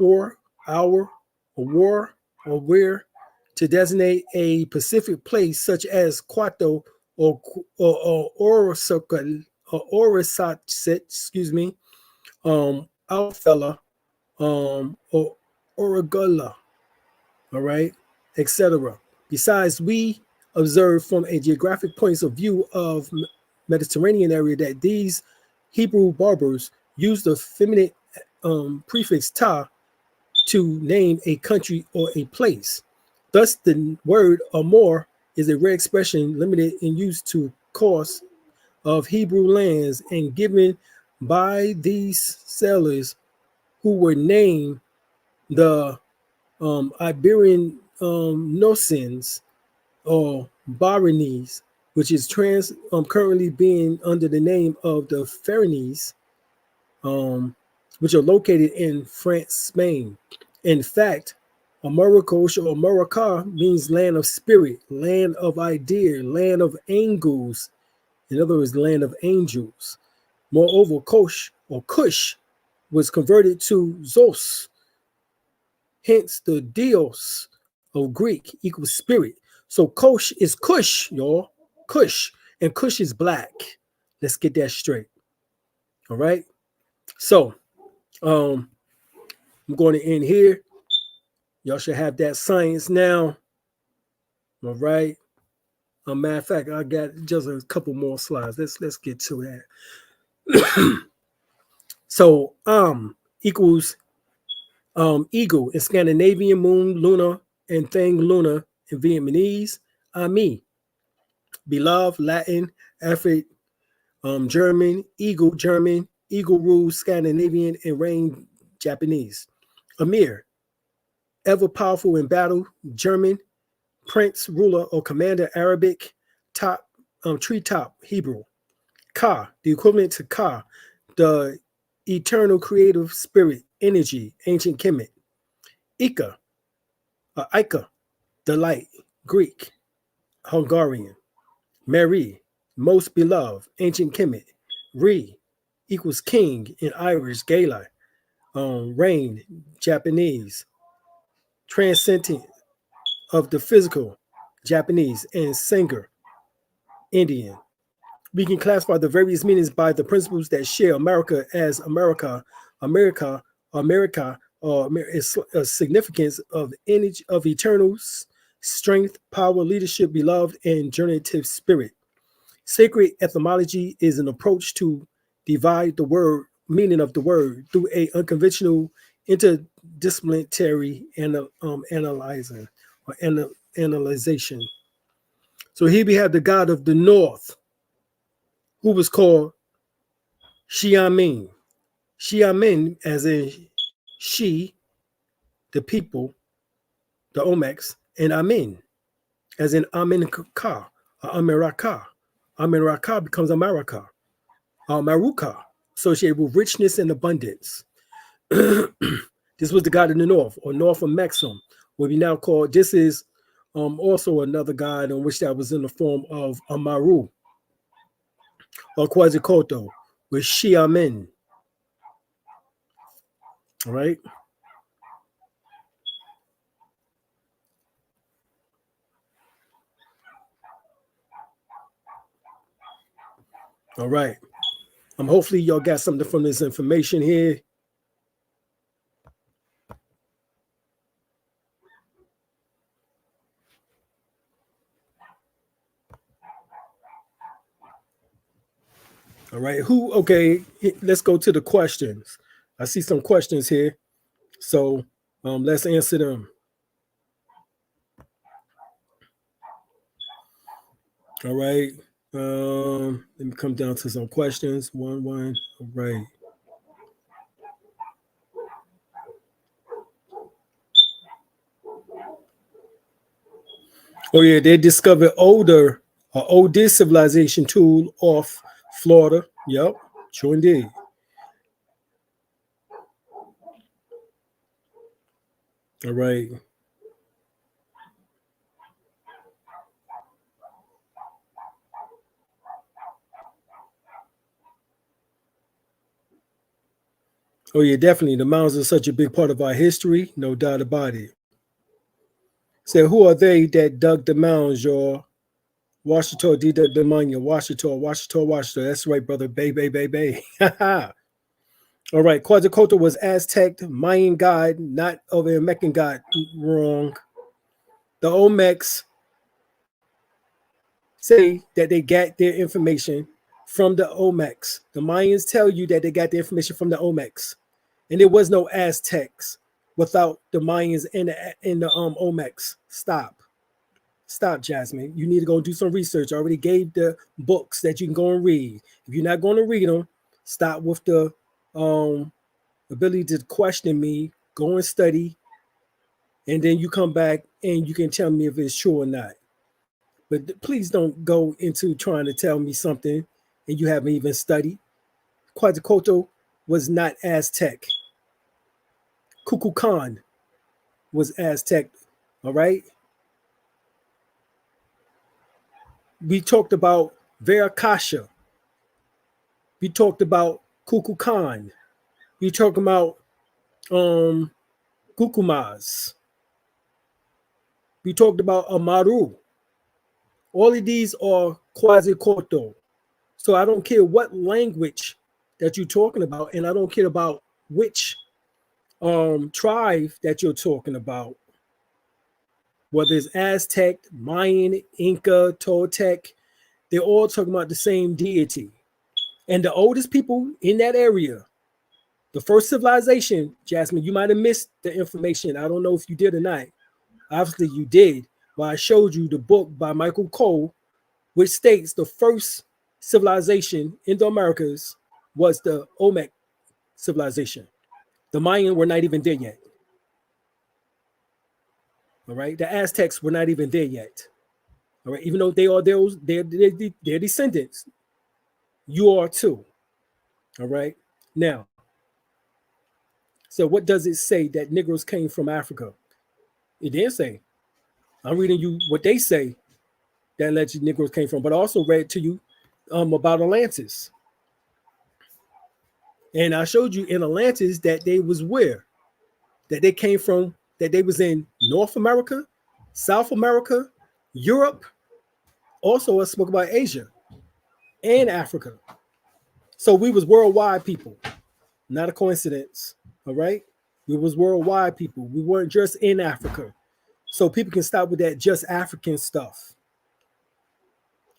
or our, or war, or where, to designate a specific place such as Quato or Orosatset, Alfella, or Oragula, all right, etc. Besides, we observe from a geographic point of view of Mediterranean area that these Hebrew barbers used the feminine prefix ta to name a country or a place. Thus, the word Amor is a rare expression limited in use to course of Hebrew lands and given by these settlers who were named the Iberian Nosins or Baranese, which is currently being under the name of the Ferenese, which are located in France, Spain. In fact, Americos or America means land of spirit, land of idea, land of angels. In other words, land of angels. Moreover, Kosh or Kush was converted to Zos. Hence, the Dios of Greek equals spirit. So Kosh is Kush, y'all. Kush. And Kush is black. Let's get that straight. All right. So I'm going to end here. Y'all should have that science now. All right. Matter of fact, I got just a couple more slides. Let's get to that. So equals eagle in Scandinavian, moon, Luna, and thing, Luna in Vietnamese, Ami. Beloved, Latin, Afric, German, eagle, German, eagle rule, Scandinavian, and rain, Japanese. Amir, ever powerful in battle. German, prince, ruler, or commander. Arabic, top, treetop. Hebrew. Ka, the equivalent to Ka, the eternal creative spirit, energy, ancient Kemet. Ika, Ika, the light, Greek, Hungarian. Mary, most beloved, ancient Kemet. Re equals king in Irish, Gaelic. Reign, Japanese. Transcendent of the physical, Japanese. And singer, Indian. We can classify the various meanings by the principles that share America as America, America, America, or significance of energy of eternal strength, power, leadership, beloved, and generative spirit. Sacred etymology is an approach to divide the word meaning of the word through a unconventional interdisciplinary analyzing or analyzation. So here we have the god of the north, who was called Xiamen. Xiamen, as in she, the people, the Olmecs, and Amin, as in America, America. America becomes America. Maruka, associated with richness and abundance. This was the god in the north, or north of Maxim, what we now call, this is also another god in which that was in the form of Amaru, or Quetzalcoatl, with Xiamen. All right. All right. Hopefully y'all got something from this information here. All right. Okay, let's go to the questions. I see some questions here. So let's answer them. All right. Let me come down to some questions. One. All right. Oh yeah, they discovered oldest civilization tool off Florida. Yep, sure indeed. All right. Oh yeah, definitely. The mountains are such a big part of our history, no doubt about it. So who are they that dug the mounds, y'all? Washington, Demania, Washington. That's right, brother. Bay. All right. Quetzalcoatl was Aztec, Mayan god, not of a Meccan god. Wrong. The Olmecs say that they got their information from the Olmecs. The Mayans tell you that they got the information from the Olmecs. And there was no Aztecs without the Mayans and the Olmecs. Stop, Jasmine. You need to go do some research. I already gave the books that you can go and read. If you're not going to read them, stop with the ability to question me. Go and study, and then you come back and you can tell me if it's true or not. But please don't go into trying to tell me something and you haven't even studied. Quetzalcoatl was not Aztec. Kukulkan was Aztec. All right. We talked about Verakasha. We talked about Kukulkan. We talked about Gukumas. We talked about Amaru. All of these are Quetzalcoatl. So I don't care what language that you're talking about, and I don't care about which tribe that you're talking about, whether it's Aztec, Mayan, Inca, Toltec, they're all talking about the same deity. And the oldest people in that area, the first civilization, Jasmine, you might have missed the information. I don't know if you did or not. Obviously you did. Well, I showed you the book by Michael Cole, which states the first civilization in the Americas was the Olmec civilization. The Mayan were not even there yet. All right. The Aztecs were not even there yet. All right. Even though they are their descendants, you are too. All right. Now, so what does it say that Negroes came from Africa? It didn't say. I'm reading you what they say that alleged Negroes came from, but I also read to you about Atlantis. And I showed you in Atlantis that they was where? That they came from, that they was in North America, South America, Europe. Also, I spoke about Asia and Africa. So we was worldwide people. Not a coincidence. All right. We was worldwide people. We weren't just in Africa. So people can stop with that just African stuff.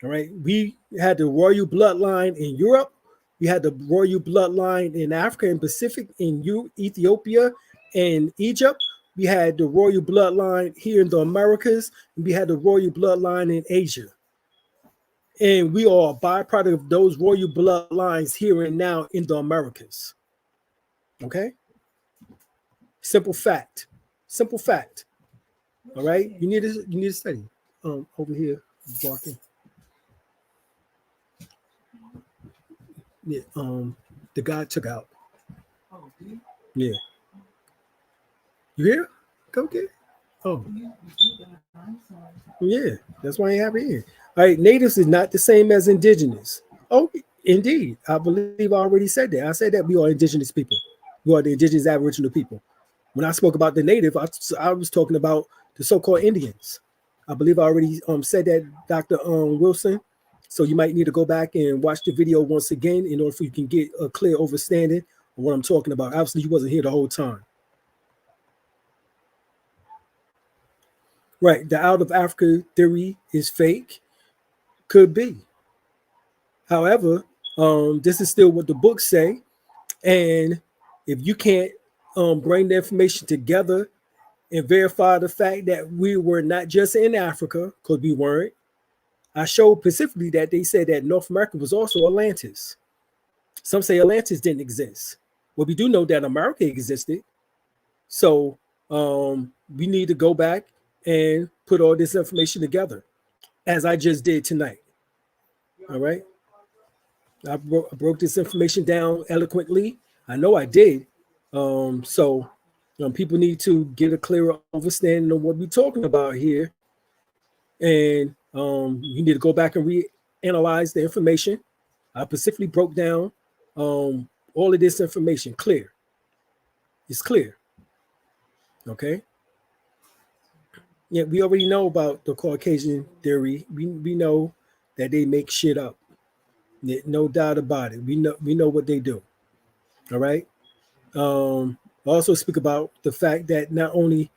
All right. We had the royal bloodline in Europe. We had the royal bloodline in Africa and Pacific, in Ethiopia and Egypt. We had the royal bloodline here in the Americas. And we had the royal bloodline in Asia. And we are a byproduct of those royal bloodlines here and now in the Americas. Okay? Simple fact. Simple fact. All right? You need to study. Over here, barking. Yeah, the guy took out. Yeah. You here? Go get it. Oh. Yeah, that's why I have it here. All right, natives is not the same as indigenous. Oh, indeed. I believe I already said that. I said that we are indigenous people. We are the indigenous Aboriginal people. When I spoke about the native, I was talking about the so-called Indians. I believe I already said that, Dr. Wilson. So you might need to go back and watch the video once again in order for you can get a clear understanding of what I'm talking about. Obviously, you wasn't here the whole time. Right, the out of Africa theory is fake. Could be. However, this is still what the books say. And if you can't bring the information together and verify the fact that we were not just in Africa, because we weren't, I showed specifically that they said that North America was also Atlantis. Some say Atlantis didn't exist. Well, we do know that America existed. So we need to go back and put all this information together, as I just did tonight. All right. I broke this information down eloquently. I know I did. So people need to get a clearer understanding of what we're talking about here. And you need to go back and reanalyze the information. I specifically broke down all of this information clear. It's clear. Okay. Yeah, we already know about the Caucasian theory. We know that they make shit up. No doubt about it. We know what they do. All right. I also speak about the fact that not only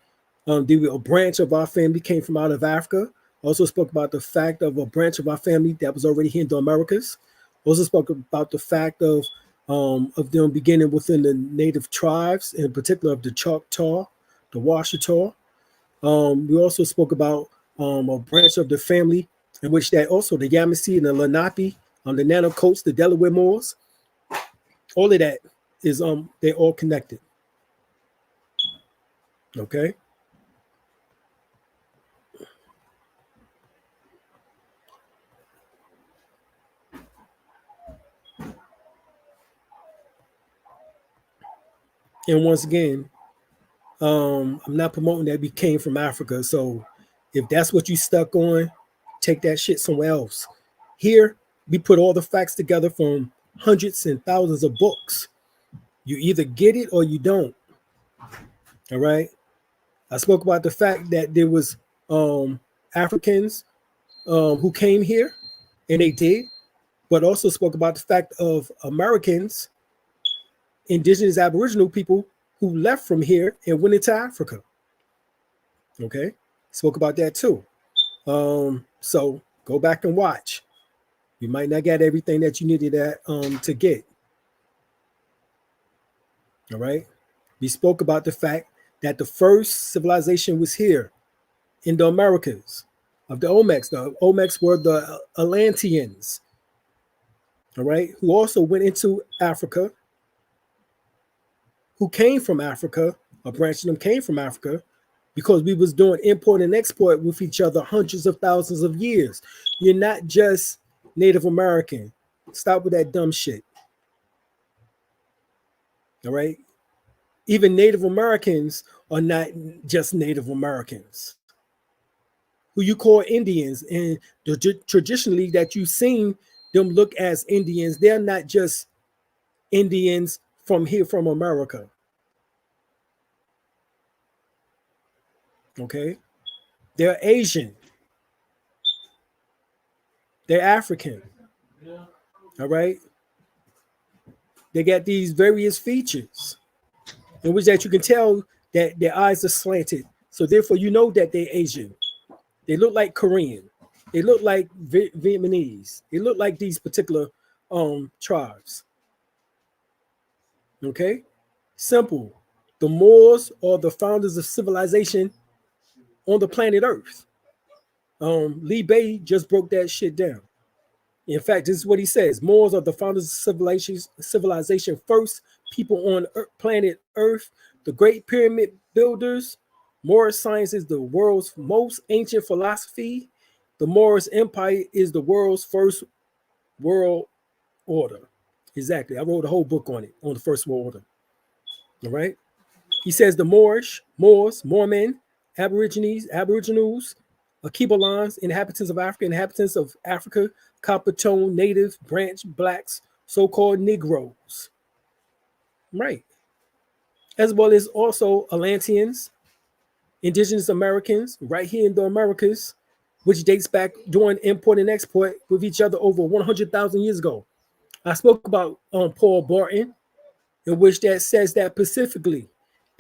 did a branch of our family came from out of Africa, also spoke about the fact of a branch of our family that was already here in the Americas. Also spoke about the fact of them beginning within the native tribes, in particular of the Choctaw, the Washita. We also spoke about a branch of the family in which that also the Yamasee and the Lenape, the Nanocoats, the Delaware Moors, all of that is they're all connected. Okay. And once again, I'm not promoting that we came from Africa. So if that's what you stuck on, take that shit somewhere else. Here, we put all the facts together from hundreds and thousands of books. You either get it or you don't. All right. I spoke about the fact that there was Africans who came here, and they did, but also spoke about the fact of Americans, indigenous Aboriginal people who left from here and went into Africa. Okay. Spoke about that too. So go back and watch. You might not get everything that you needed to get. All right. We spoke about the fact that the first civilization was here in the Americas of the Olmecs. The Olmecs were the Atlanteans. All right. Who also went into Africa, who came from Africa. A branch of them came from Africa, because we was doing import and export with each other hundreds of thousands of years. You're not just Native American. Stop with that dumb shit. All right? Even Native Americans are not just Native Americans. Who you call Indians, and traditionally that you've seen them look as Indians, they're not just Indians from here, from America. Okay? They're Asian. They're African. All right? They got these various features in which that you can tell that their eyes are slanted. So therefore you know that they're Asian. They look like Korean. They look like Vietnamese. They look like these particular tribes. Okay? Simple. The Moors are the founders of civilization on the planet Earth. Bey just broke that shit down. In fact, this is what he says. Moors are the founders of civilization, first people on planet Earth, the great pyramid builders. Moorish science is the world's most ancient philosophy. The Moorish Empire is the world's first world order. Exactly. I wrote a whole book on it, on the first world order. All right. He says the Moors, Mormon, Aboriginals, Akibalans, inhabitants of Africa, copper tone, native, branch, blacks, so-called Negroes. Right. As well as also Atlanteans, indigenous Americans, right here in the Americas, which dates back during import and export with each other over 100,000 years ago. I spoke about Paul Barton, in which that says that specifically,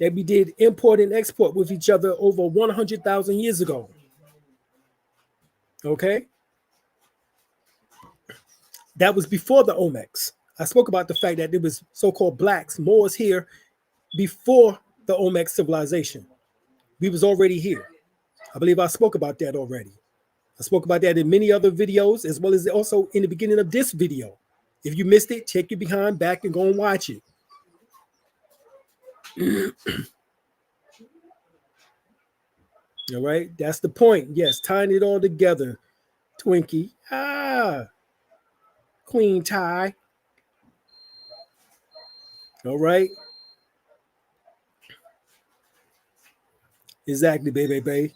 that we did import and export with each other over 100,000 years ago. Okay? That was before the Olmecs. I spoke about the fact that there was so-called blacks, Moors here before the Olmec civilization. We was already here. I believe I spoke about that already. I spoke about that in many other videos, as well as also in the beginning of this video. If you missed it, take your behind back and go and watch it. All right, that's the point. Yes, tying it all together, Twinkie. Queen tie. All right. Exactly, baby.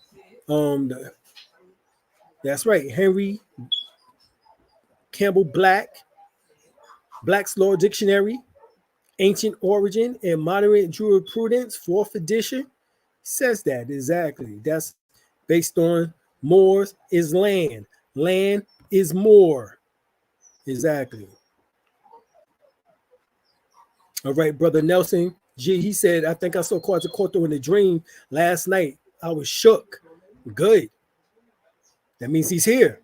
That's right. Henry Campbell Black's Law Dictionary, Ancient Origin and Modern Jurisprudence, 4th edition, says that exactly. That's based on Moors is land. Land is more. Exactly. All right, Brother Nelson G, he said, I think I saw Quetzalcoatl in a dream last night. I was shook. Good. That means he's here.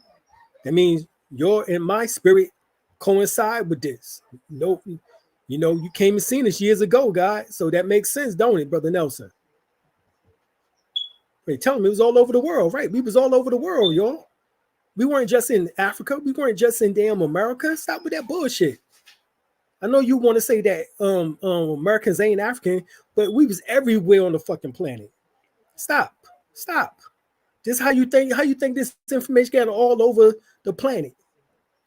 That means your and my spirit coincide with this. No, you know, you came and seen this years ago, guys. So that makes sense, don't it, Brother Nelson? Wait, tell him it was all over the world, right? We was all over the world, y'all. We weren't just in Africa. We weren't just in damn America. Stop with that bullshit. I know you want to say that Americans ain't African, but we was everywhere on the fucking planet. Stop. This how you think this information got all over the planet.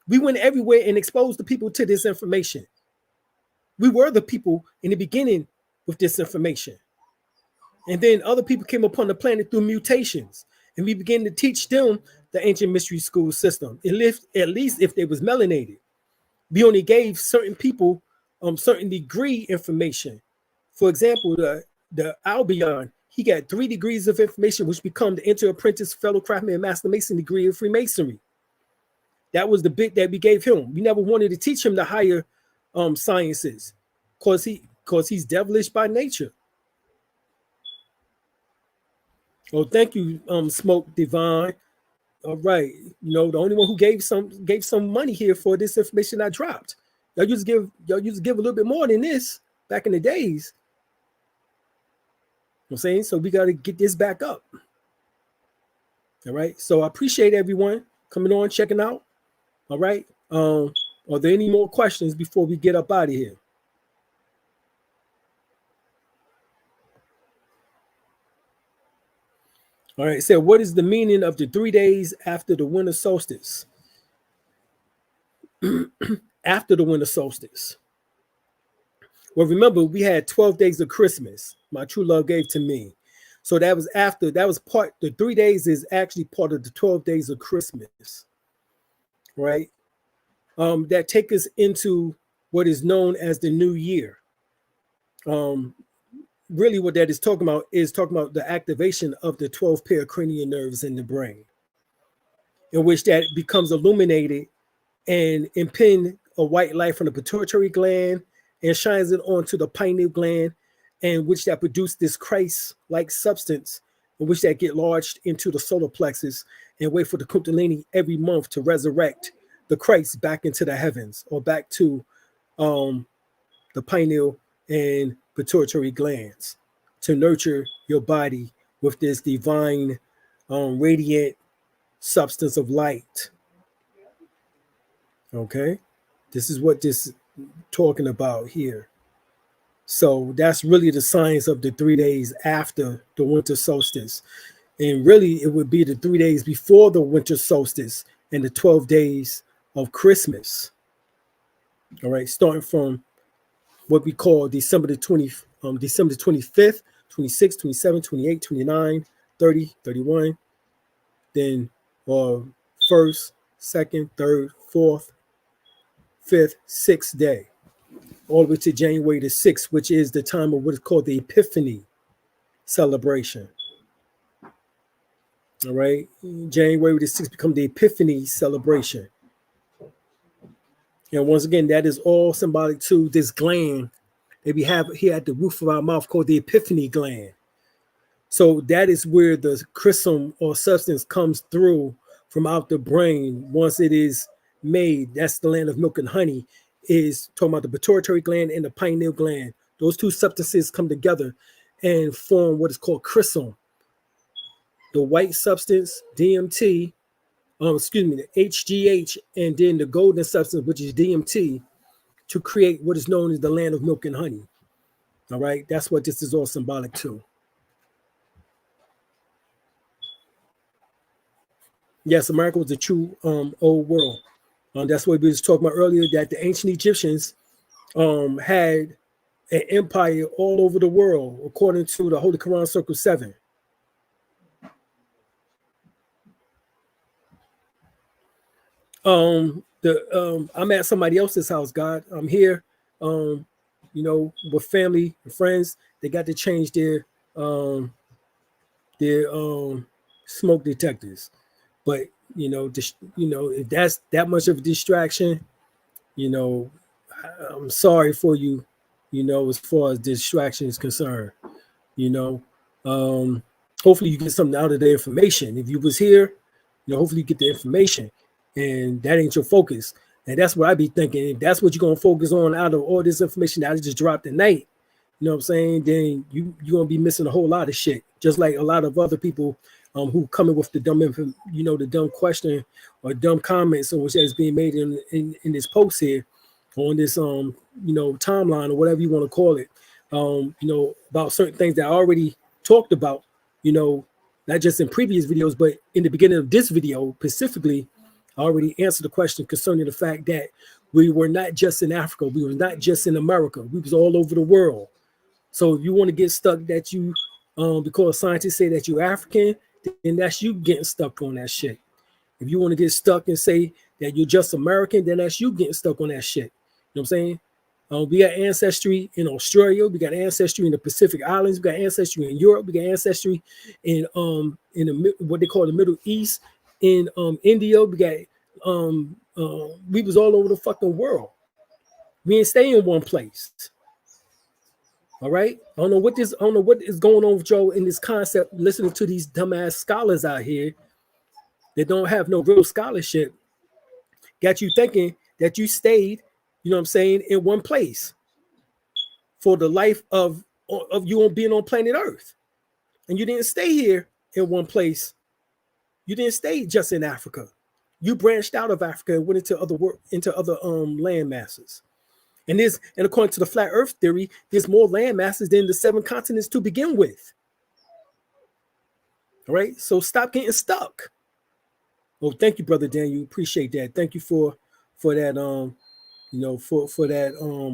We went everywhere and exposed the people to this information. We were the people in the beginning with this information. And then other people came upon the planet through mutations. And we began to teach them the ancient mystery school system. At least if they was melanated. We only gave certain people certain degree information. For example, the Albion, he got 3 degrees of information, which become the inter-apprentice, fellow craftsman, and master mason degree of Freemasonry. That was the bit that we gave him. We never wanted to teach him the higher sciences, because he's devilish by nature. Oh, thank you, Smoke Divine. All right, you know, the only one who gave some money here for this information I dropped. Y'all used to give a little bit more than this back in the days. You know what I'm saying? So we got to get this back up. All right. So I appreciate everyone coming on, checking out. All right. Are there any more questions before we get up out of here? All right, so what is the meaning of the 3 days after the winter solstice? After the winter solstice. Well, remember, we had 12 days of Christmas, my true love gave to me. So that was after, that was part, the 3 days is actually part of the 12 days of Christmas, right? That take us into what is known as the new year. Really what that is talking about the activation of the 12 pair of cranial nerves in the brain, in which that becomes illuminated and impinge a white light from the pituitary gland and shines it onto the pineal gland, and which that produce this Christ-like substance, in which that get lodged into the solar plexus and wait for the Kundalini every month to resurrect the Christ back into the heavens or back to the pineal and pituitary glands to nurture your body with this divine radiant substance of light. Okay, this is what this is talking about here. So that's really the science of the 3 days after the winter solstice. And really it would be the 3 days before the winter solstice and the 12 days of Christmas. All right, starting from what we call December the 25th, 26th, 27th, 28th, 29th, 30th, 31st, then first, second, third, fourth, fifth, sixth day, all the way to January the 6th, which is the time of what is called the Epiphany celebration. All right, January the 6th becomes the Epiphany celebration. And once again, that is all symbolic to this gland that we have here at the roof of our mouth called the Epiphany gland. So that is where the chrism or substance comes through from out the brain once it is made. That's the land of milk and honey, is talking about the pituitary gland and the pineal gland. Those two substances come together and form what is called chrism. The white substance, DMT, the HGH, and then the golden substance, which is DMT, to create what is known as the land of milk and honey. All right, that's what this is all symbolic to. Yes, America was the true old world. That's what we was talking about earlier, that the ancient Egyptians had an empire all over the world, according to the Holy Quran, Circle 7. I'm at somebody else's house, God. I'm here, with family and friends. They got to change their smoke detectors. But if that's that much of a distraction, I'm sorry for you, as far as distraction is concerned. Hopefully you get something out of the information. If you was here, hopefully you get the information, and that ain't your focus. And that's what I be thinking. If that's what you're gonna focus on out of all this information that I just dropped tonight, you know what I'm saying? Then you're gonna be missing a whole lot of shit. Just like a lot of other people who come in with the dumb, the dumb question or dumb comments, or which is being made in this post here on this timeline or whatever you want to call it. About certain things that I already talked about. Not just in previous videos, but in the beginning of this video specifically, I already answered the question concerning the fact that we were not just in Africa, we were not just in America, we was all over the world. So if you want to get stuck that you, because scientists say that you're African, then that's you getting stuck on that shit. If you want to get stuck and say that you're just American, then that's you getting stuck on that shit. You know what I'm saying? We got ancestry in Australia. We got ancestry in the Pacific Islands. We got ancestry in Europe. We got ancestry in what they call the Middle East. In India, we got we was all over the fucking world. We ain't stay in one place. All right. I don't know what is going on with y'all in this concept. Listening to these dumbass scholars out here that don't have no real scholarship, got you thinking that you stayed, you know what I'm saying, in one place for the life of you on being on planet Earth. And you didn't stay here in one place. You didn't stay just in Africa. You branched out of Africa and went into other land masses. And according to the flat Earth theory, there's more land masses than the 7 continents to begin with. All right. So stop getting stuck. Oh, thank you, Brother Daniel. Appreciate that. Thank you for that for that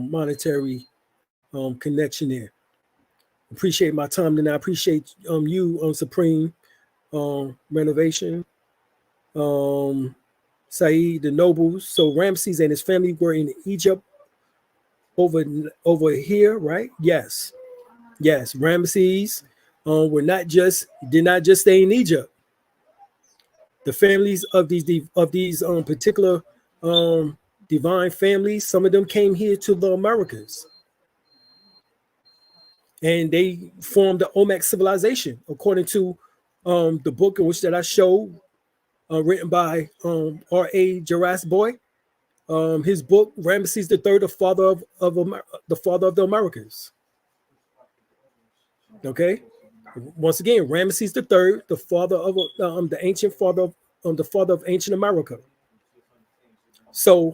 monetary connection there. Appreciate my time tonight. I appreciate you on Supreme Renovation. Saeed, the nobles. So Ramses and his family were in Egypt over here, right? Yes. Ramses did not just stay in Egypt. The families of these particular divine families, some of them came here to the Americas, and they formed the Olmec civilization, according to the book in which that I showed, written by R.A. YAH-SHU-WEH. His book, Ramesses III, the father of the Americas. Okay. Once again, Ramesses III, the father of the ancient father of the father of ancient America. So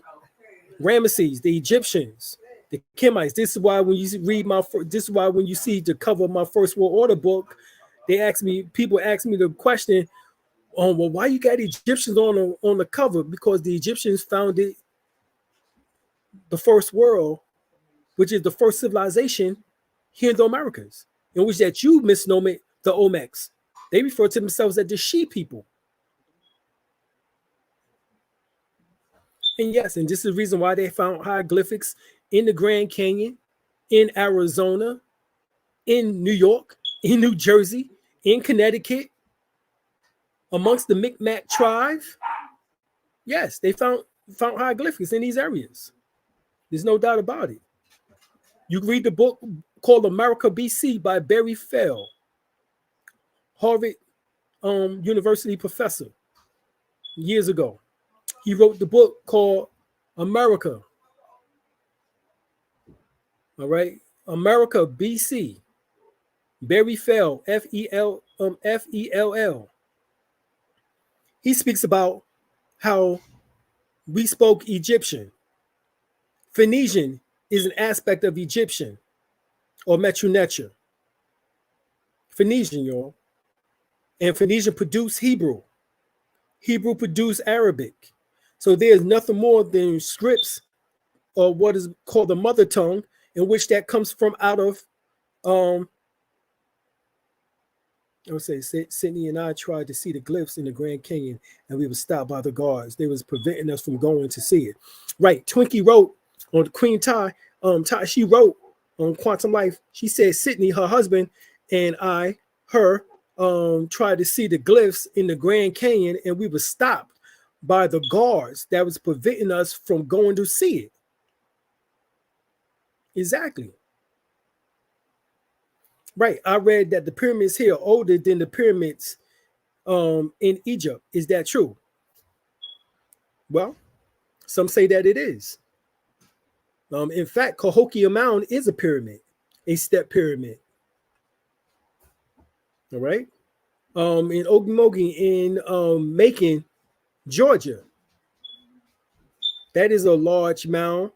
Ramesses, the Egyptians, the Kemites. This is why when you read when you see the cover of my First World Order book, people ask me the question, well, why you got Egyptians on the cover? Because the Egyptians founded the first world, which is the first civilization here in the Americas, in which that you misnomer the Olmecs. They refer to themselves as the She people. And yes, and this is the reason why they found hieroglyphics in the Grand Canyon, in Arizona, in New York, in New Jersey, in Connecticut, amongst the Micmac tribe. Yes, they found hieroglyphics in these areas. There's no doubt about it. You can read the book called America BC by Barry Fell, Harvard University professor, years ago. He wrote the book called America. All right, America BC. Barry Fell, Fell. He speaks about how we spoke Egyptian. Phoenician is an aspect of Egyptian or Metronetia. Phoenician, y'all. And Phoenician produced Hebrew. Hebrew produced Arabic. So there's nothing more than scripts, or what is called the mother tongue, in which that comes from out of I would say Sydney and I tried to see the glyphs in the Grand Canyon, and we were stopped by the guards. They was preventing us from going to see it. Right. Twinkie wrote on Queen Ty, she wrote on Quantum Life. She said Sydney, her husband, and her tried to see the glyphs in the Grand Canyon, and we were stopped by the guards that was preventing us from going to see it. Exactly. Right. I read that the pyramids here are older than the pyramids in Egypt. Is that true? Well, some say that it is. In fact, Cahokia Mound is a pyramid, a step pyramid. All right. In Okmulgee, in Macon, Georgia, that is a large mound,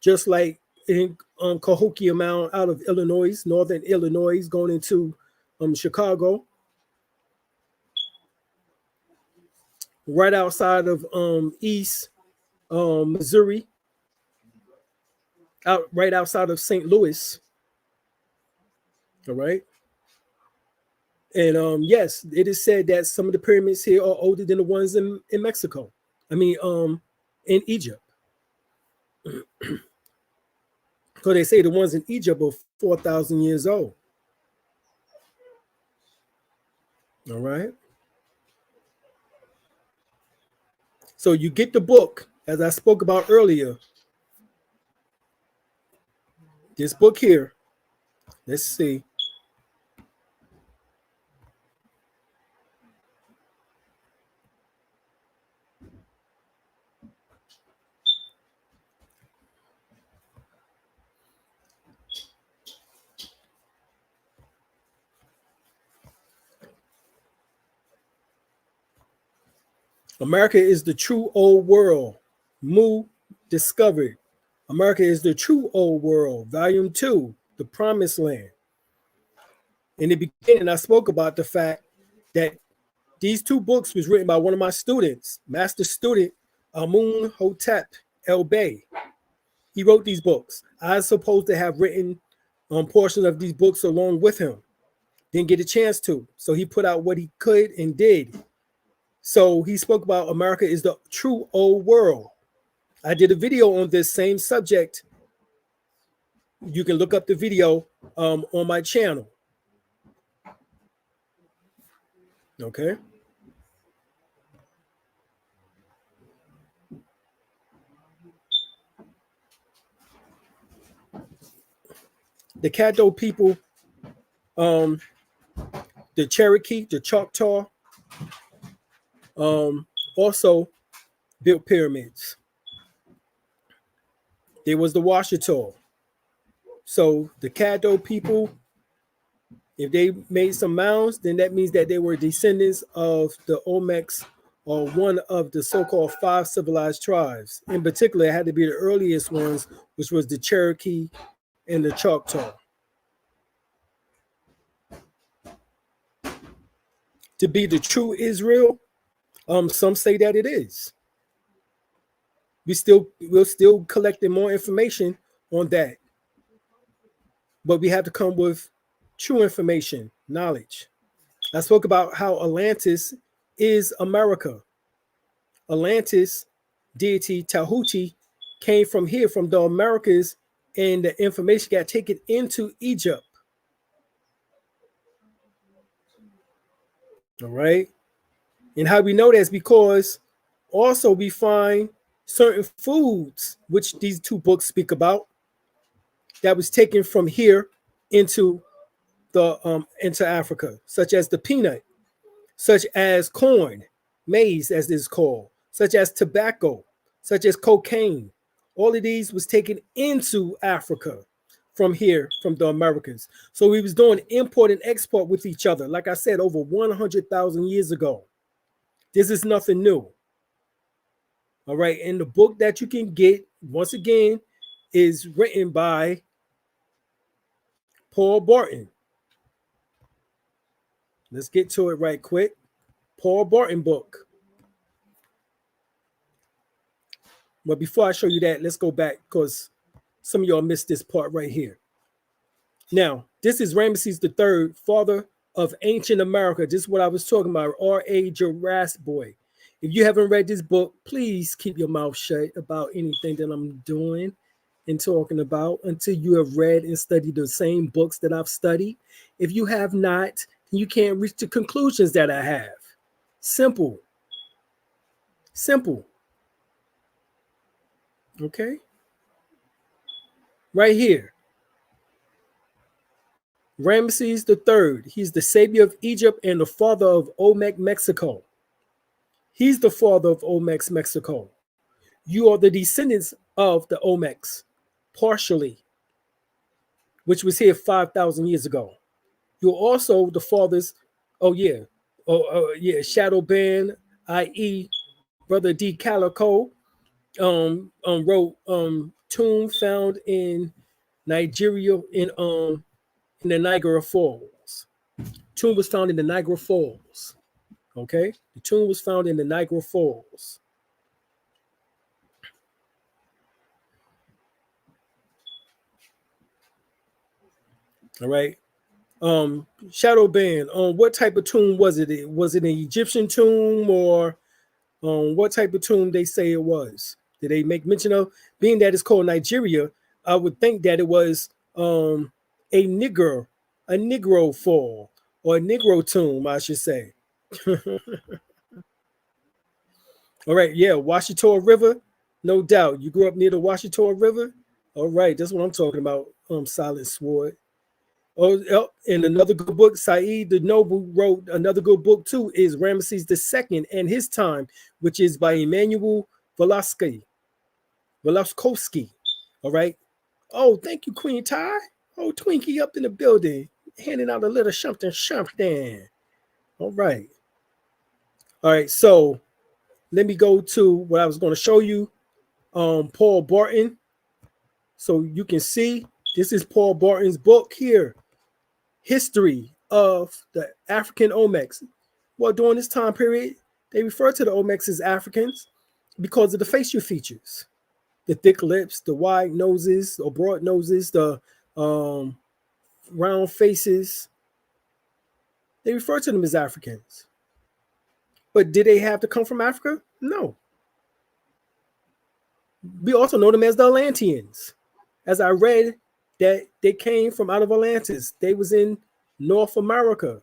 just like in Cahokia Mound out of Illinois, northern Illinois, going into Chicago, right outside of East Missouri, right outside of St. Louis. All right. And yes, it is said that some of the pyramids here are older than the ones in Mexico. I mean, in Egypt. So they say the ones in Egypt are 4,000 years old. All right. So you get the book, as I spoke about earlier. This book here, let's see. America is the true old world. Mu discovered. America is the true old world. Volume 2, The Promised Land. In the beginning, I spoke about the fact that these two books was written by one of my students, master student Amun Hotep El-Bey. He wrote these books. I was supposed to have written portions of these books along with him. Didn't get a chance to. So he put out what he could and did. So he spoke about America is the true old world. I did a video on this same subject. You can look up the video on my channel. Okay. The Caddo people, the Cherokee, the Choctaw, also built pyramids. There was the YAH-SHU-WEH. So the Caddo people, if they made some mounds, then that means that they were descendants of the Olmecs, or one of the so-called 5 civilized tribes. In particular, it had to be the earliest ones, which was the Cherokee and the Choctaw. To be the true Israel, some say that it is. We're still collecting more information on that. But we have to come with true information, knowledge. I spoke about how Atlantis is America. Atlantis, deity Tahuti, came from here, from the Americas, and the information got taken into Egypt. All right. And how we know that is because also we find certain foods, which these two books speak about, that was taken from here into into Africa, such as the peanut, such as corn, maize as it's called, such as tobacco, such as cocaine. All of these was taken into Africa from here, from the Americas. So we was doing import and export with each other, like I said, over 100,000 years ago. This is nothing new. All right. And the book that you can get, once again, is written by Paul Barton. Let's get to it right quick. Paul Barton book. But before I show you that, let's go back because some of y'all missed this part right here. Now, this is Ramesses III, father of ancient America. This is what I was talking about, R.A. YAH-SHU-WEH. If you haven't read this book, please keep your mouth shut about anything that I'm doing and talking about until you have read and studied the same books that I've studied. If you have not, you can't reach the conclusions that I have. Simple. Simple. Okay. Right here. Ramesses III. He's the savior of Egypt and the father of Olmec, Mexico. He's the father of Olmec, Mexico. You are the descendants of the Olmecs, partially, which was here 5,000 years ago. You're also the fathers, Shadow Band, i.e., Brother D. Calico, wrote tomb found in Nigeria in the Niagara Falls. Tomb was found in the Niagara Falls. Okay, the tomb was found in the Niagara Falls. All right. Shadow Band. What type of tomb was it? Was it an Egyptian tomb or what type of tomb they say it was? Did they make mention of? Being that it's called Nigeria, I would think that it was a Negro fall or a Negro tomb, I should say. All right, yeah, YAH-SHU-WEH River, no doubt. You grew up near the YAH-SHU-WEH River? All right, that's what I'm talking about. Silent Sword. Oh, and another good book, Said the Noble wrote another good book too, is Ramesses II and His Time, which is by Emmanuel Velaskowski. All right. Oh, thank you, Queen Ty. Oh, Twinkie up in the building, handing out a little something. All right. All right, so let me go to what I was going to show you. Paul Barton. So you can see this is Paul Barton's book here. History of the African Olmecs. Well, during this time period, they refer to the Olmecs as Africans because of the facial features, the thick lips, the wide noses or broad noses, the round faces. They refer to them as Africans. But did they have to come from Africa? No. We also know them as the Atlanteans. As I read that they came from out of Atlantis. They was in North America.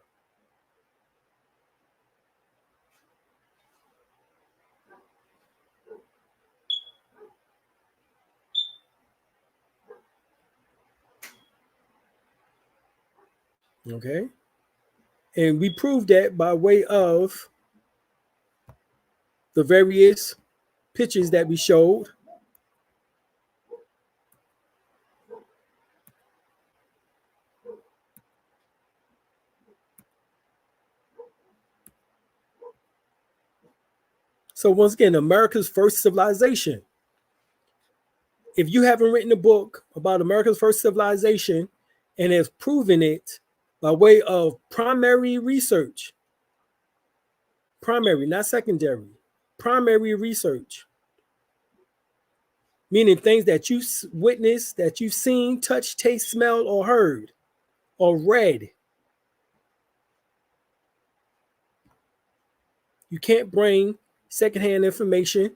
Okay. And we proved that by way of the various pictures that we showed. So once again, America's first civilization. If you haven't written a book about America's first civilization and has proven it by way of primary research, primary, not secondary, primary research, meaning things that you witnessed, that you've seen, touched, taste, smelled, or heard, or read. You can't bring secondhand information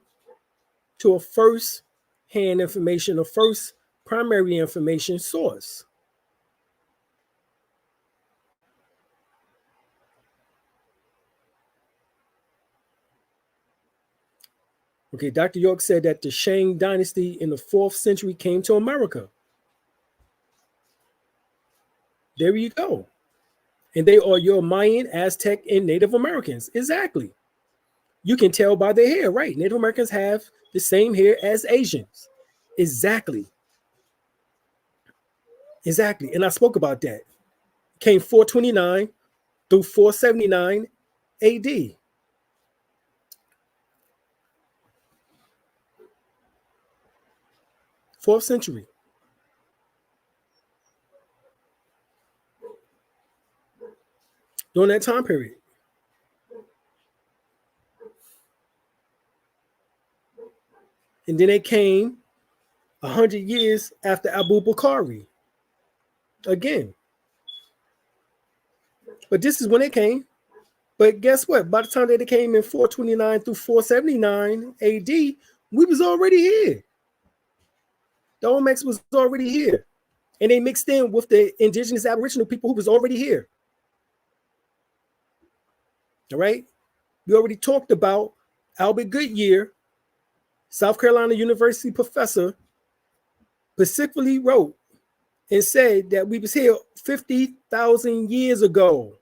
to a first-hand information, a first primary information source. Okay, Dr. York said that the Shang dynasty in the 4th century came to America. There you go. And they are your Mayan, Aztec, and Native Americans. Exactly. You can tell by their hair, right? Native Americans have the same hair as Asians. Exactly. Exactly. And I spoke about that. Came 429 through 479 AD. Fourth century. During that time period. And then they came 100 years after Abu Bukhari. Again. But this is when they came. But guess what? By the time that they came in 429 through 479 AD, we was already here. The Olmecs was already here. And they mixed in with the indigenous aboriginal people who was already here. All right? We already talked about Albert Goodyear, South Carolina University professor, specifically wrote and said that we was here 50,000 years ago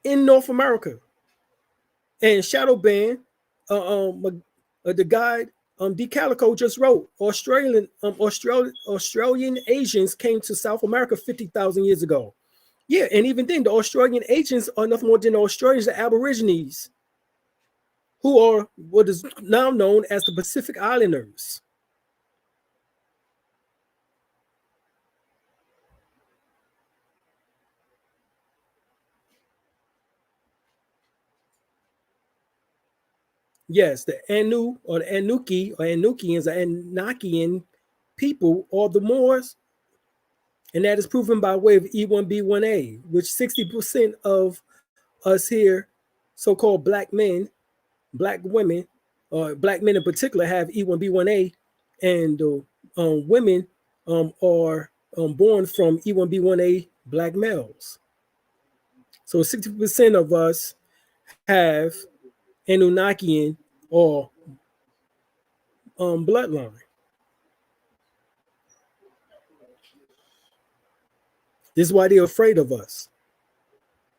in North America. And Shadow Band, the guide D. Calico just wrote, Australian Asians came to South America 50,000 years ago. Yeah, and even then, the Australian Asians are nothing more than the Australians, the Aborigines, who are what is now known as the Pacific Islanders. Yes, the Anu or the Anuki or Anukians or Anakian people are the Moors, and that is proven by way of E1B1A, which 60% of us here, so-called black men, black women, or black men in particular, have E1B1A, and women are born from E1B1A black males. So 60% of us have Anunnakian or bloodline. This is why they're afraid of us.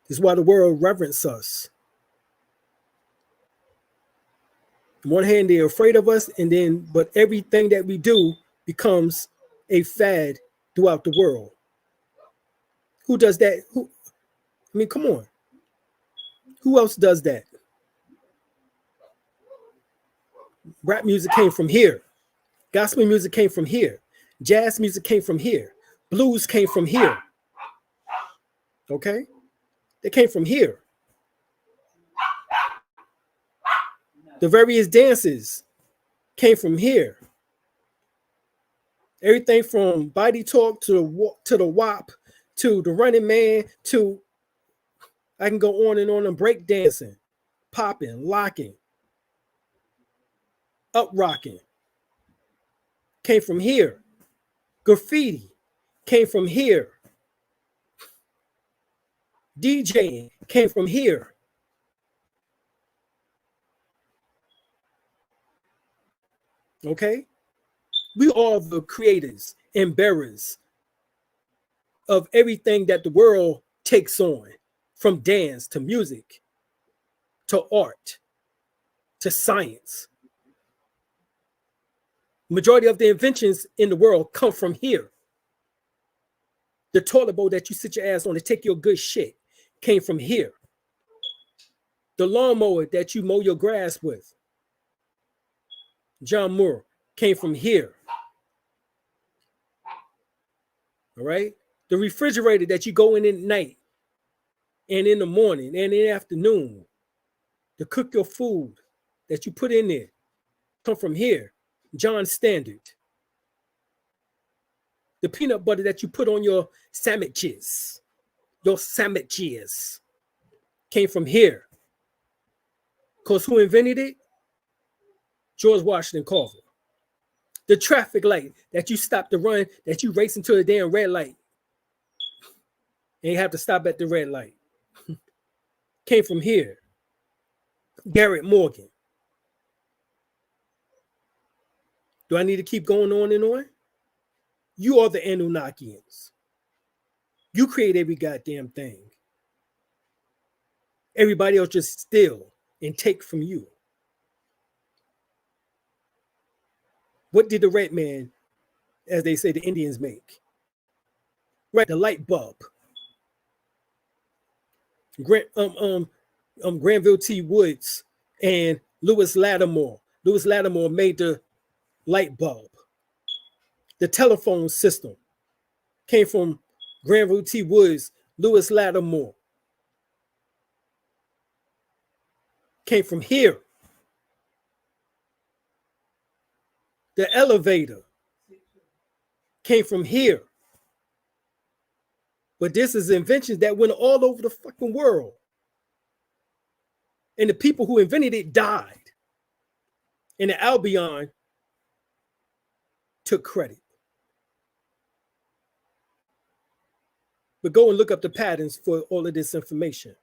This is why the world reverence us. On one hand, they're afraid of us, but everything that we do becomes a fad throughout the world. Who does that? I mean, come on. Who else does that? Rap music came from here. Gospel music came from here. Jazz music came from here. Blues came from here. Okay? They came from here. The various dances came from here. Everything from body talk to the WAP to the running man to, I can go on and break dancing, popping, locking, up rocking came from here. Graffiti came from here. DJing came from here. Okay? We are the creators and bearers of everything that the world takes on, from dance to music to art to science. Majority of the inventions in the world come from here. The toilet bowl that you sit your ass on to take your good shit came from here. The lawnmower that you mow your grass with, John Moore, came from here. All right? The refrigerator that you go in at night and in the morning and in the afternoon to cook your food that you put in there come from here. John Standard. The peanut butter that you put on your sandwiches came from here. Because who invented it? George Washington Carver. The traffic light that you stop to run, that you race into a damn red light and you have to stop at the red light, came from here. Garrett Morgan. Do I need to keep going on and on? You are the Anunnakians. You create every goddamn thing. Everybody else just steal and take from you. What did the red man, as they say, the Indians make? Right, the light bulb. Granville T. Woods and Lewis Lattimore. Lewis Lattimore made the light bulb. The telephone system came from Granville T. Woods. Lewis Lattimore came from here. The elevator came from here. But this is inventions that went all over the fucking world. And the people who invented it died. And the Albion took credit. But go and look up the patterns for all of this information.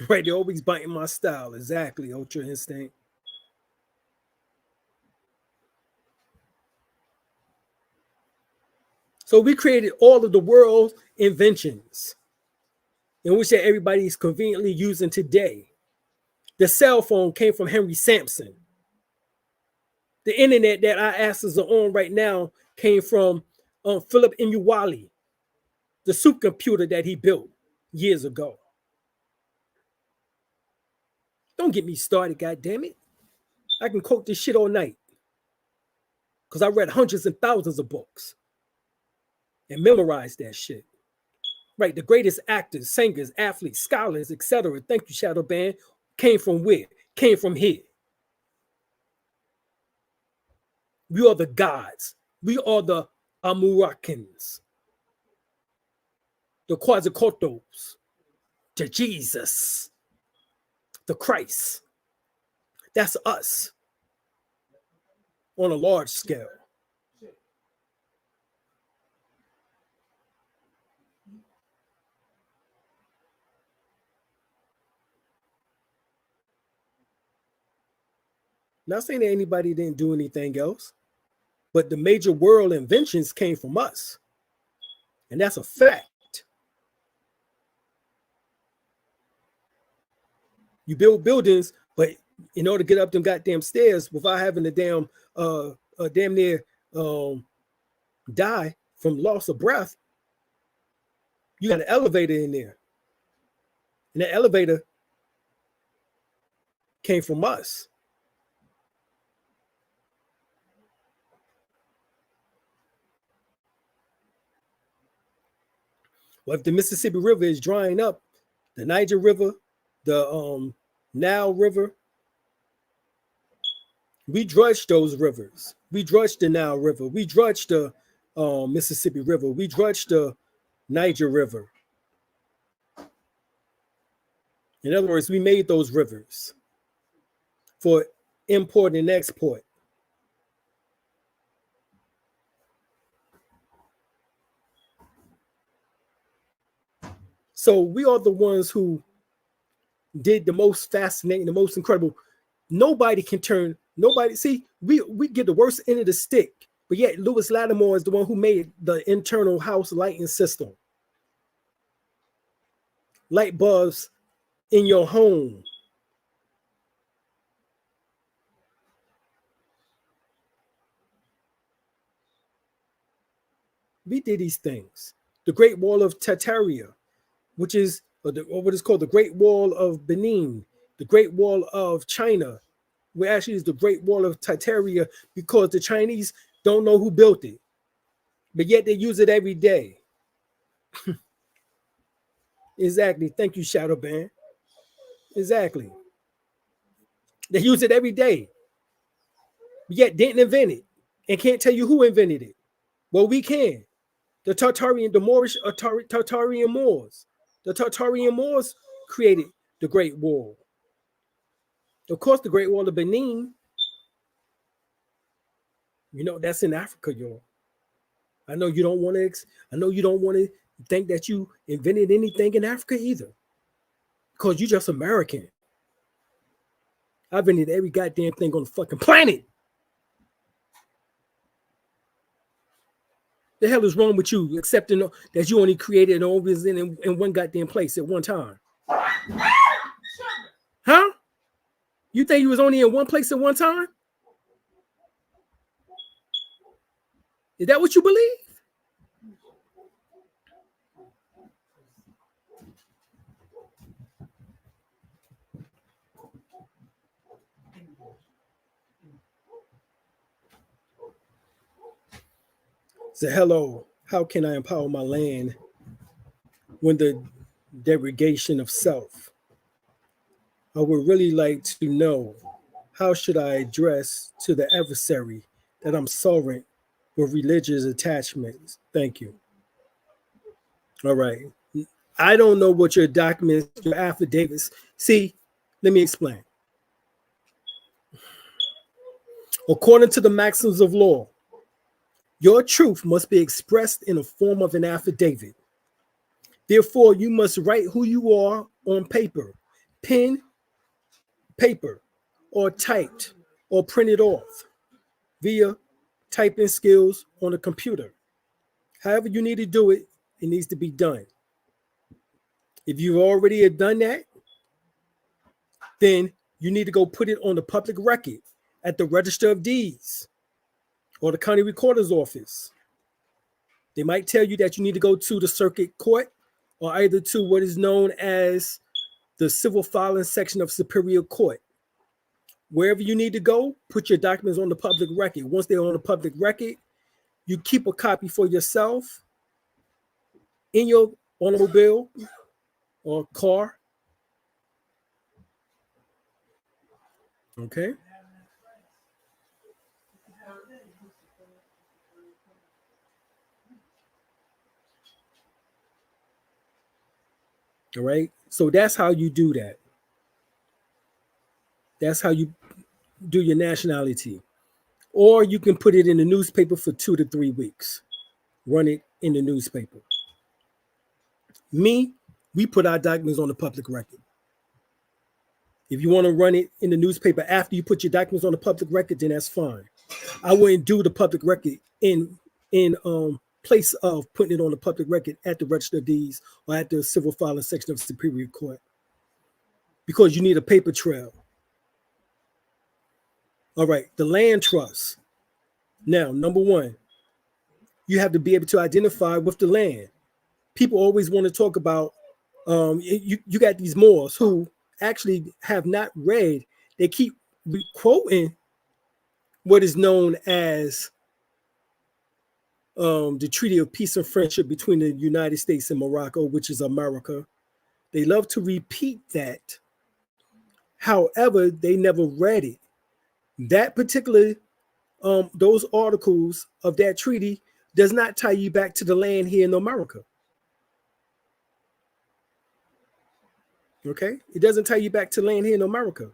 Right, they're always biting my style. Exactly, Ultra Instinct. So we created all of the world's inventions, in which that everybody is conveniently using today. The cell phone came from Henry Sampson. The internet that our asses are on right now came from Philip Emuwali, the supercomputer that he built years ago. Don't get me started, goddammit. I can quote this shit all night because I read hundreds and thousands of books and memorized that shit. Right, the greatest actors, singers, athletes, scholars, etc. Thank you, Shadow Band. Came from where? Came from here. We are the gods. We are the Amurakans, the Quetzalcoatls, the Jesus, the Christ. That's us on a large scale. Not saying that anybody didn't do anything else, but the major world inventions came from us. And that's a fact. You build buildings, but in order to get up them goddamn stairs without having to damn near die from loss of breath, you got an elevator in there. And the elevator came from us. Well, if the Mississippi River is drying up, the Niger River, the Nile River, we drudged those rivers. We drudged the Nile River. We drudged the Mississippi River. We drudged the Niger River. In other words, we made those rivers for import and export. So we are the ones who did the most fascinating, the most incredible. Nobody can turn, nobody, see, we get the worst end of the stick, but yet Lewis Lattimore is the one who made the internal house lighting system. Light bulbs in your home. We did these things. The Great Wall of Tartaria, which is what is called the Great Wall of Benin, the Great Wall of China, where actually is the Great Wall of Tartaria, because the Chinese don't know who built it, but yet they use it every day. Exactly. Thank you, Shadow Band. Exactly. They use it every day, but yet didn't invent it and can't tell you who invented it. Well, we can. The Tartarian, the Moorish Tartarian Moors. The Tartarian Moors created the Great Wall. Of course, the Great Wall of Benin, you know, that's in Africa, y'all. I know you don't want to think that you invented anything in Africa either, because you're just American. I invented every goddamn thing on the fucking planet. The hell is wrong with you, accepting that you only created and always in one goddamn place at one time? Huh? You think you was only in one place at one time? Is that what you believe? So hello, how can I empower my land when the degradation of self? I would really like to know, how should I address to the adversary that I'm sovereign with religious attachments? Thank you. All right. I don't know what your documents, your affidavits. See, let me explain. According to the maxims of law, your truth must be expressed in the form of an affidavit. Therefore, you must write who you are on paper, pen, paper, or typed, or printed off via typing skills on a computer. However you need to do it, it needs to be done. If you've already done that, then you need to go put it on the public record at the Register of Deeds or the county recorder's office. They might tell you that you need to go to the circuit court or either to what is known as the civil filing section of Superior Court. Wherever you need to go, put your documents on the public record. Once they're on the public record, you keep a copy for yourself in your automobile or car. Okay. All right. So that's how you do that. That's how you do your nationality. Or you can put it in the newspaper for 2 to 3 weeks. Run it in the newspaper. Me, we put our documents on the public record. If you want to run it in the newspaper after you put your documents on the public record, then that's fine. I wouldn't do the public record in place of putting it on the public record at the Register of Deeds or at the civil filing section of Superior Court, because you need a paper trail. All right, the land trust. Now, number one, you have to be able to identify with the land. People always want to talk about, you got these Moors who actually have not read. They keep quoting what is known as the Treaty of Peace and Friendship between the United States and Morocco, which is America. They love to repeat that. However, they never read it. That particular, those articles of that treaty does not tie you back to the land here in America. Okay? It doesn't tie you back to land here in America.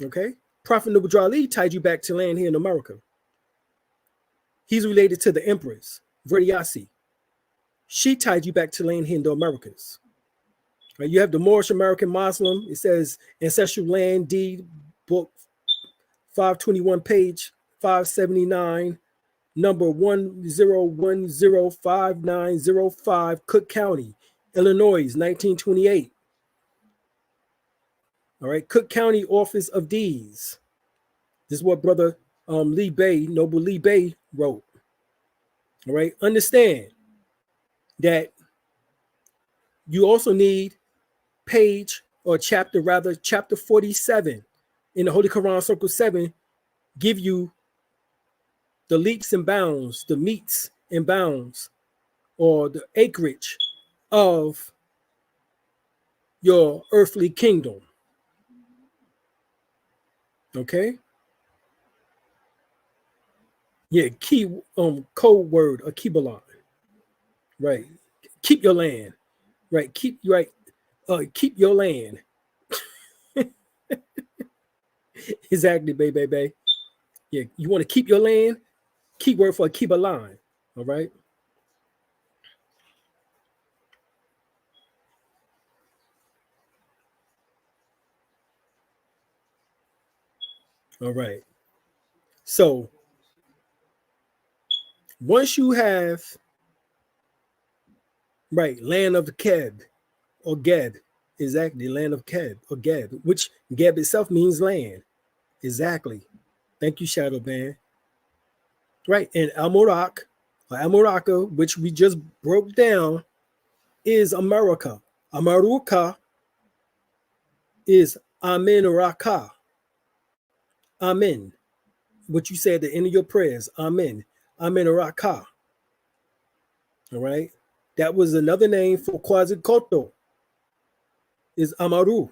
Okay? Prophet Noble Ali tied you back to land here in America. He's related to the Empress, Verdiasi. She tied you back to land here in the Americas. Right? You have the Moorish American Muslim. It says Ancestral Land Deed, book 521, page 579, number 10105905, Cook County, Illinois, 1928. All right, Cook County Office of Deeds. This is what Brother Lee Bey, Noble Lee Bey, wrote. All right, understand that you also need page or chapter, rather, chapter 47 in the Holy Quran, Circle 7, give you the leaps and bounds, the meets and bounds, or the acreage of your earthly kingdom. Okay? Yeah, key code word, a Kibalan. Right. Keep your land. Right. Keep your land. Exactly, baby. Yeah, you want to keep your land? Keyword for keep a line. All right. All right. So once you have, right, land of the Keb or Geb, exactly, land of Keb or Geb, which Geb itself means land. Exactly. Thank you, Shadow Band. Right, and Al-Murak, or Al-Muraka, which we just broke down, is America. Amaruka is Amen Raka. Amen. What you say at the end of your prayers. Amen. Amen Raka. All right. That was another name for Quetzalcoatl. Is Amaru.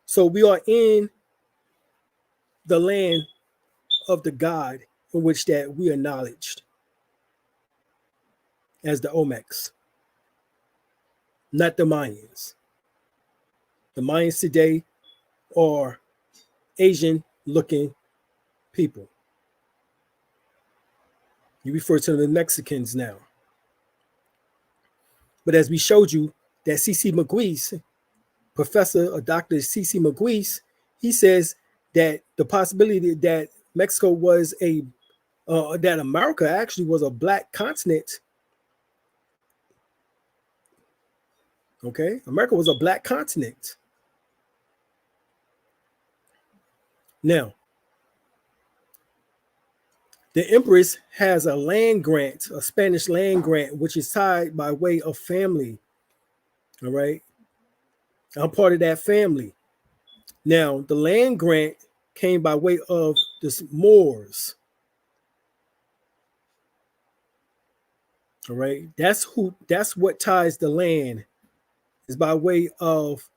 So we are in the land of the God in which that we acknowledged as the Olmecs, not the Mayans. The Mayans today are Asian-looking people. You refer to the Mexicans now. But as we showed you, that C.C. McGuise, Professor or Dr. C.C. McGuise, he says that the possibility that Mexico was that America actually was a black continent. Okay, America was a black continent. Now, the Empress has a land grant, a Spanish land grant, which is tied by way of family. All right. I'm part of that family. Now, the land grant came by way of the Moors. All right. That's what ties the land, is by way of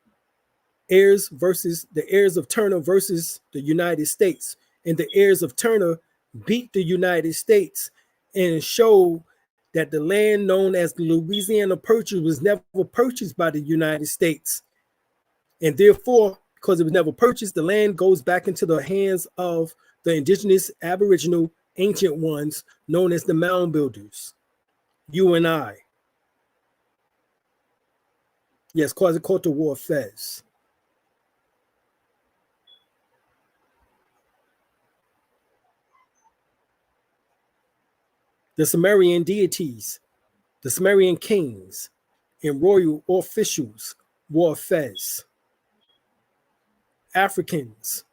the heirs of Turner versus the United States. And the heirs of Turner beat the United States and showed that the land known as the Louisiana Purchase was never purchased by the United States. And therefore, because it was never purchased, the land goes back into the hands of the indigenous, aboriginal, ancient ones known as the mound builders, you and I. Yes, Quetzalcoatl wore fez. The Sumerian deities, the Sumerian kings, and royal officials wore fez. Africans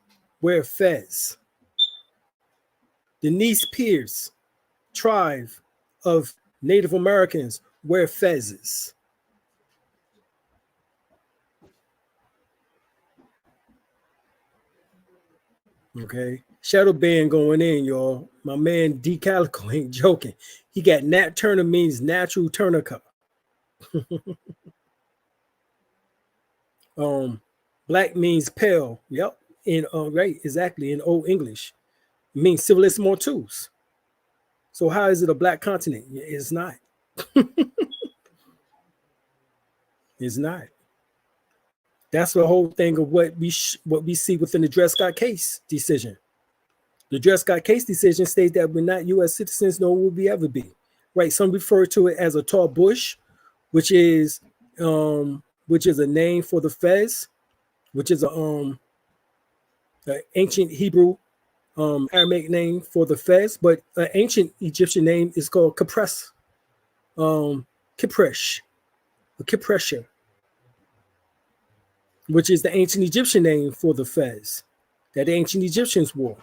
wear fez. The Nez Perce tribe of Native Americans wear fezzes. Okay. Shadow band going in, y'all. My man D Calico ain't joking. He got Nat Turner means natural Turnica. Black means pale. Yep. In right, exactly. In Old English. It means civilis mortus. So how is it a black continent? It's not. It's not. That's the whole thing of what we see within the Dred Scott case decision. The Dred Scott case decision states that we're not U.S. citizens, nor will we ever be. Right? Some refer to it as a tall bush, which is a name for the Fez, which is an ancient Hebrew Aramaic name for the Fez, but an ancient Egyptian name is called Kipres, Kipresh, or Kipresha, which is the ancient Egyptian name for the Fez that the ancient Egyptians wore.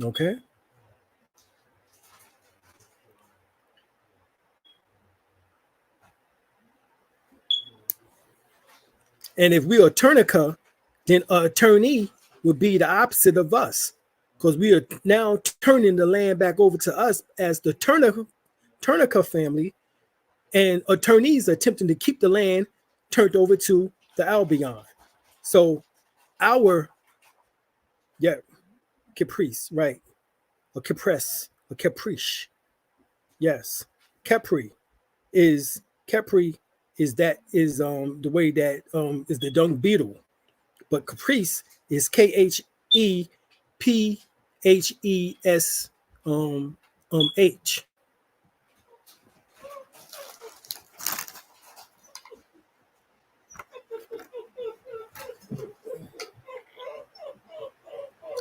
Okay. And if we are Turnica, then an attorney would be the opposite of us, because we are now turning the land back over to us as the Turnica family, and attorneys are attempting to keep the land turned over to the Albion. So our, caprice, right? Or caprice, or caprice. Yes. Capri is the way that is the dung beetle. But caprice is KHEPHES H.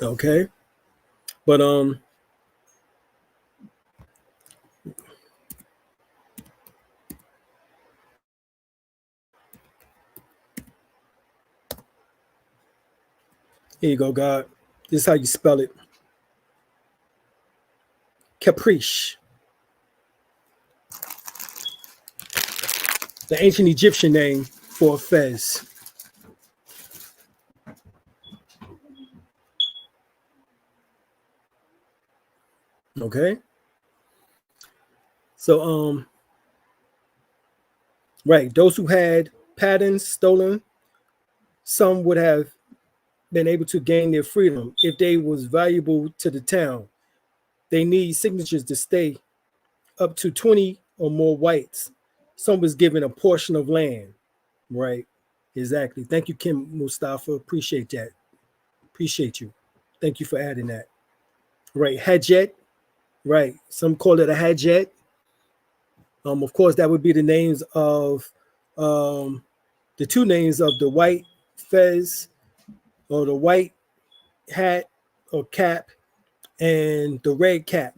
Okay. But here you go, God. This is how you spell it. Caprice. The ancient Egyptian name for a fez. Okay. So right, those who had patterns stolen, some would have been able to gain their freedom if they was valuable to the town. They need signatures to stay. Up to 20 or more whites. Some was given a portion of land. Right. Exactly. Thank you, Kim Mustafa. Appreciate that. Appreciate you. Thank you for adding that. Right. Hadjet. Right. Some call it a hadjet. Of course, that would be the names of the two names of the white fez or the white hat or cap and the red cap.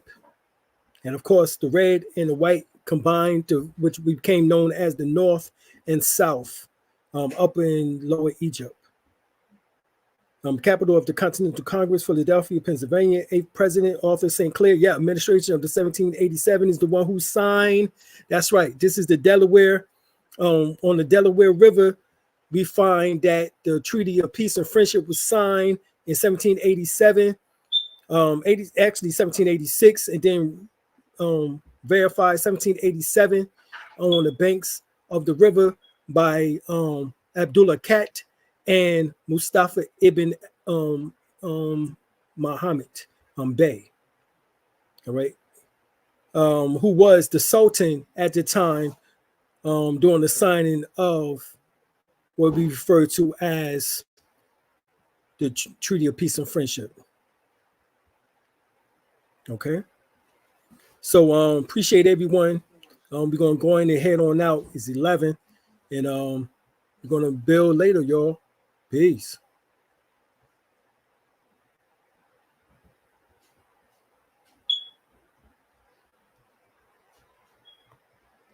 And of course, the red and the white combined to which became known as the North and South up in Lower Egypt. Capital of the Continental Congress, Philadelphia, Pennsylvania. 8th President, Arthur St. Clair. Yeah, administration of the 1787 is the one who signed. That's right. This is the Delaware. On the Delaware River, we find that the Treaty of Peace and Friendship was signed in 1787, actually 1786, and then verified 1787 on the banks of the river by Abdullah Khat and Mustafa ibn Muhammad Bey, all right, who was the Sultan at the time during the signing of what we refer to as the Treaty of Peace and Friendship. Okay. So appreciate everyone. We're gonna go in and head on out. It's 11, and we're gonna build later, y'all. Peace.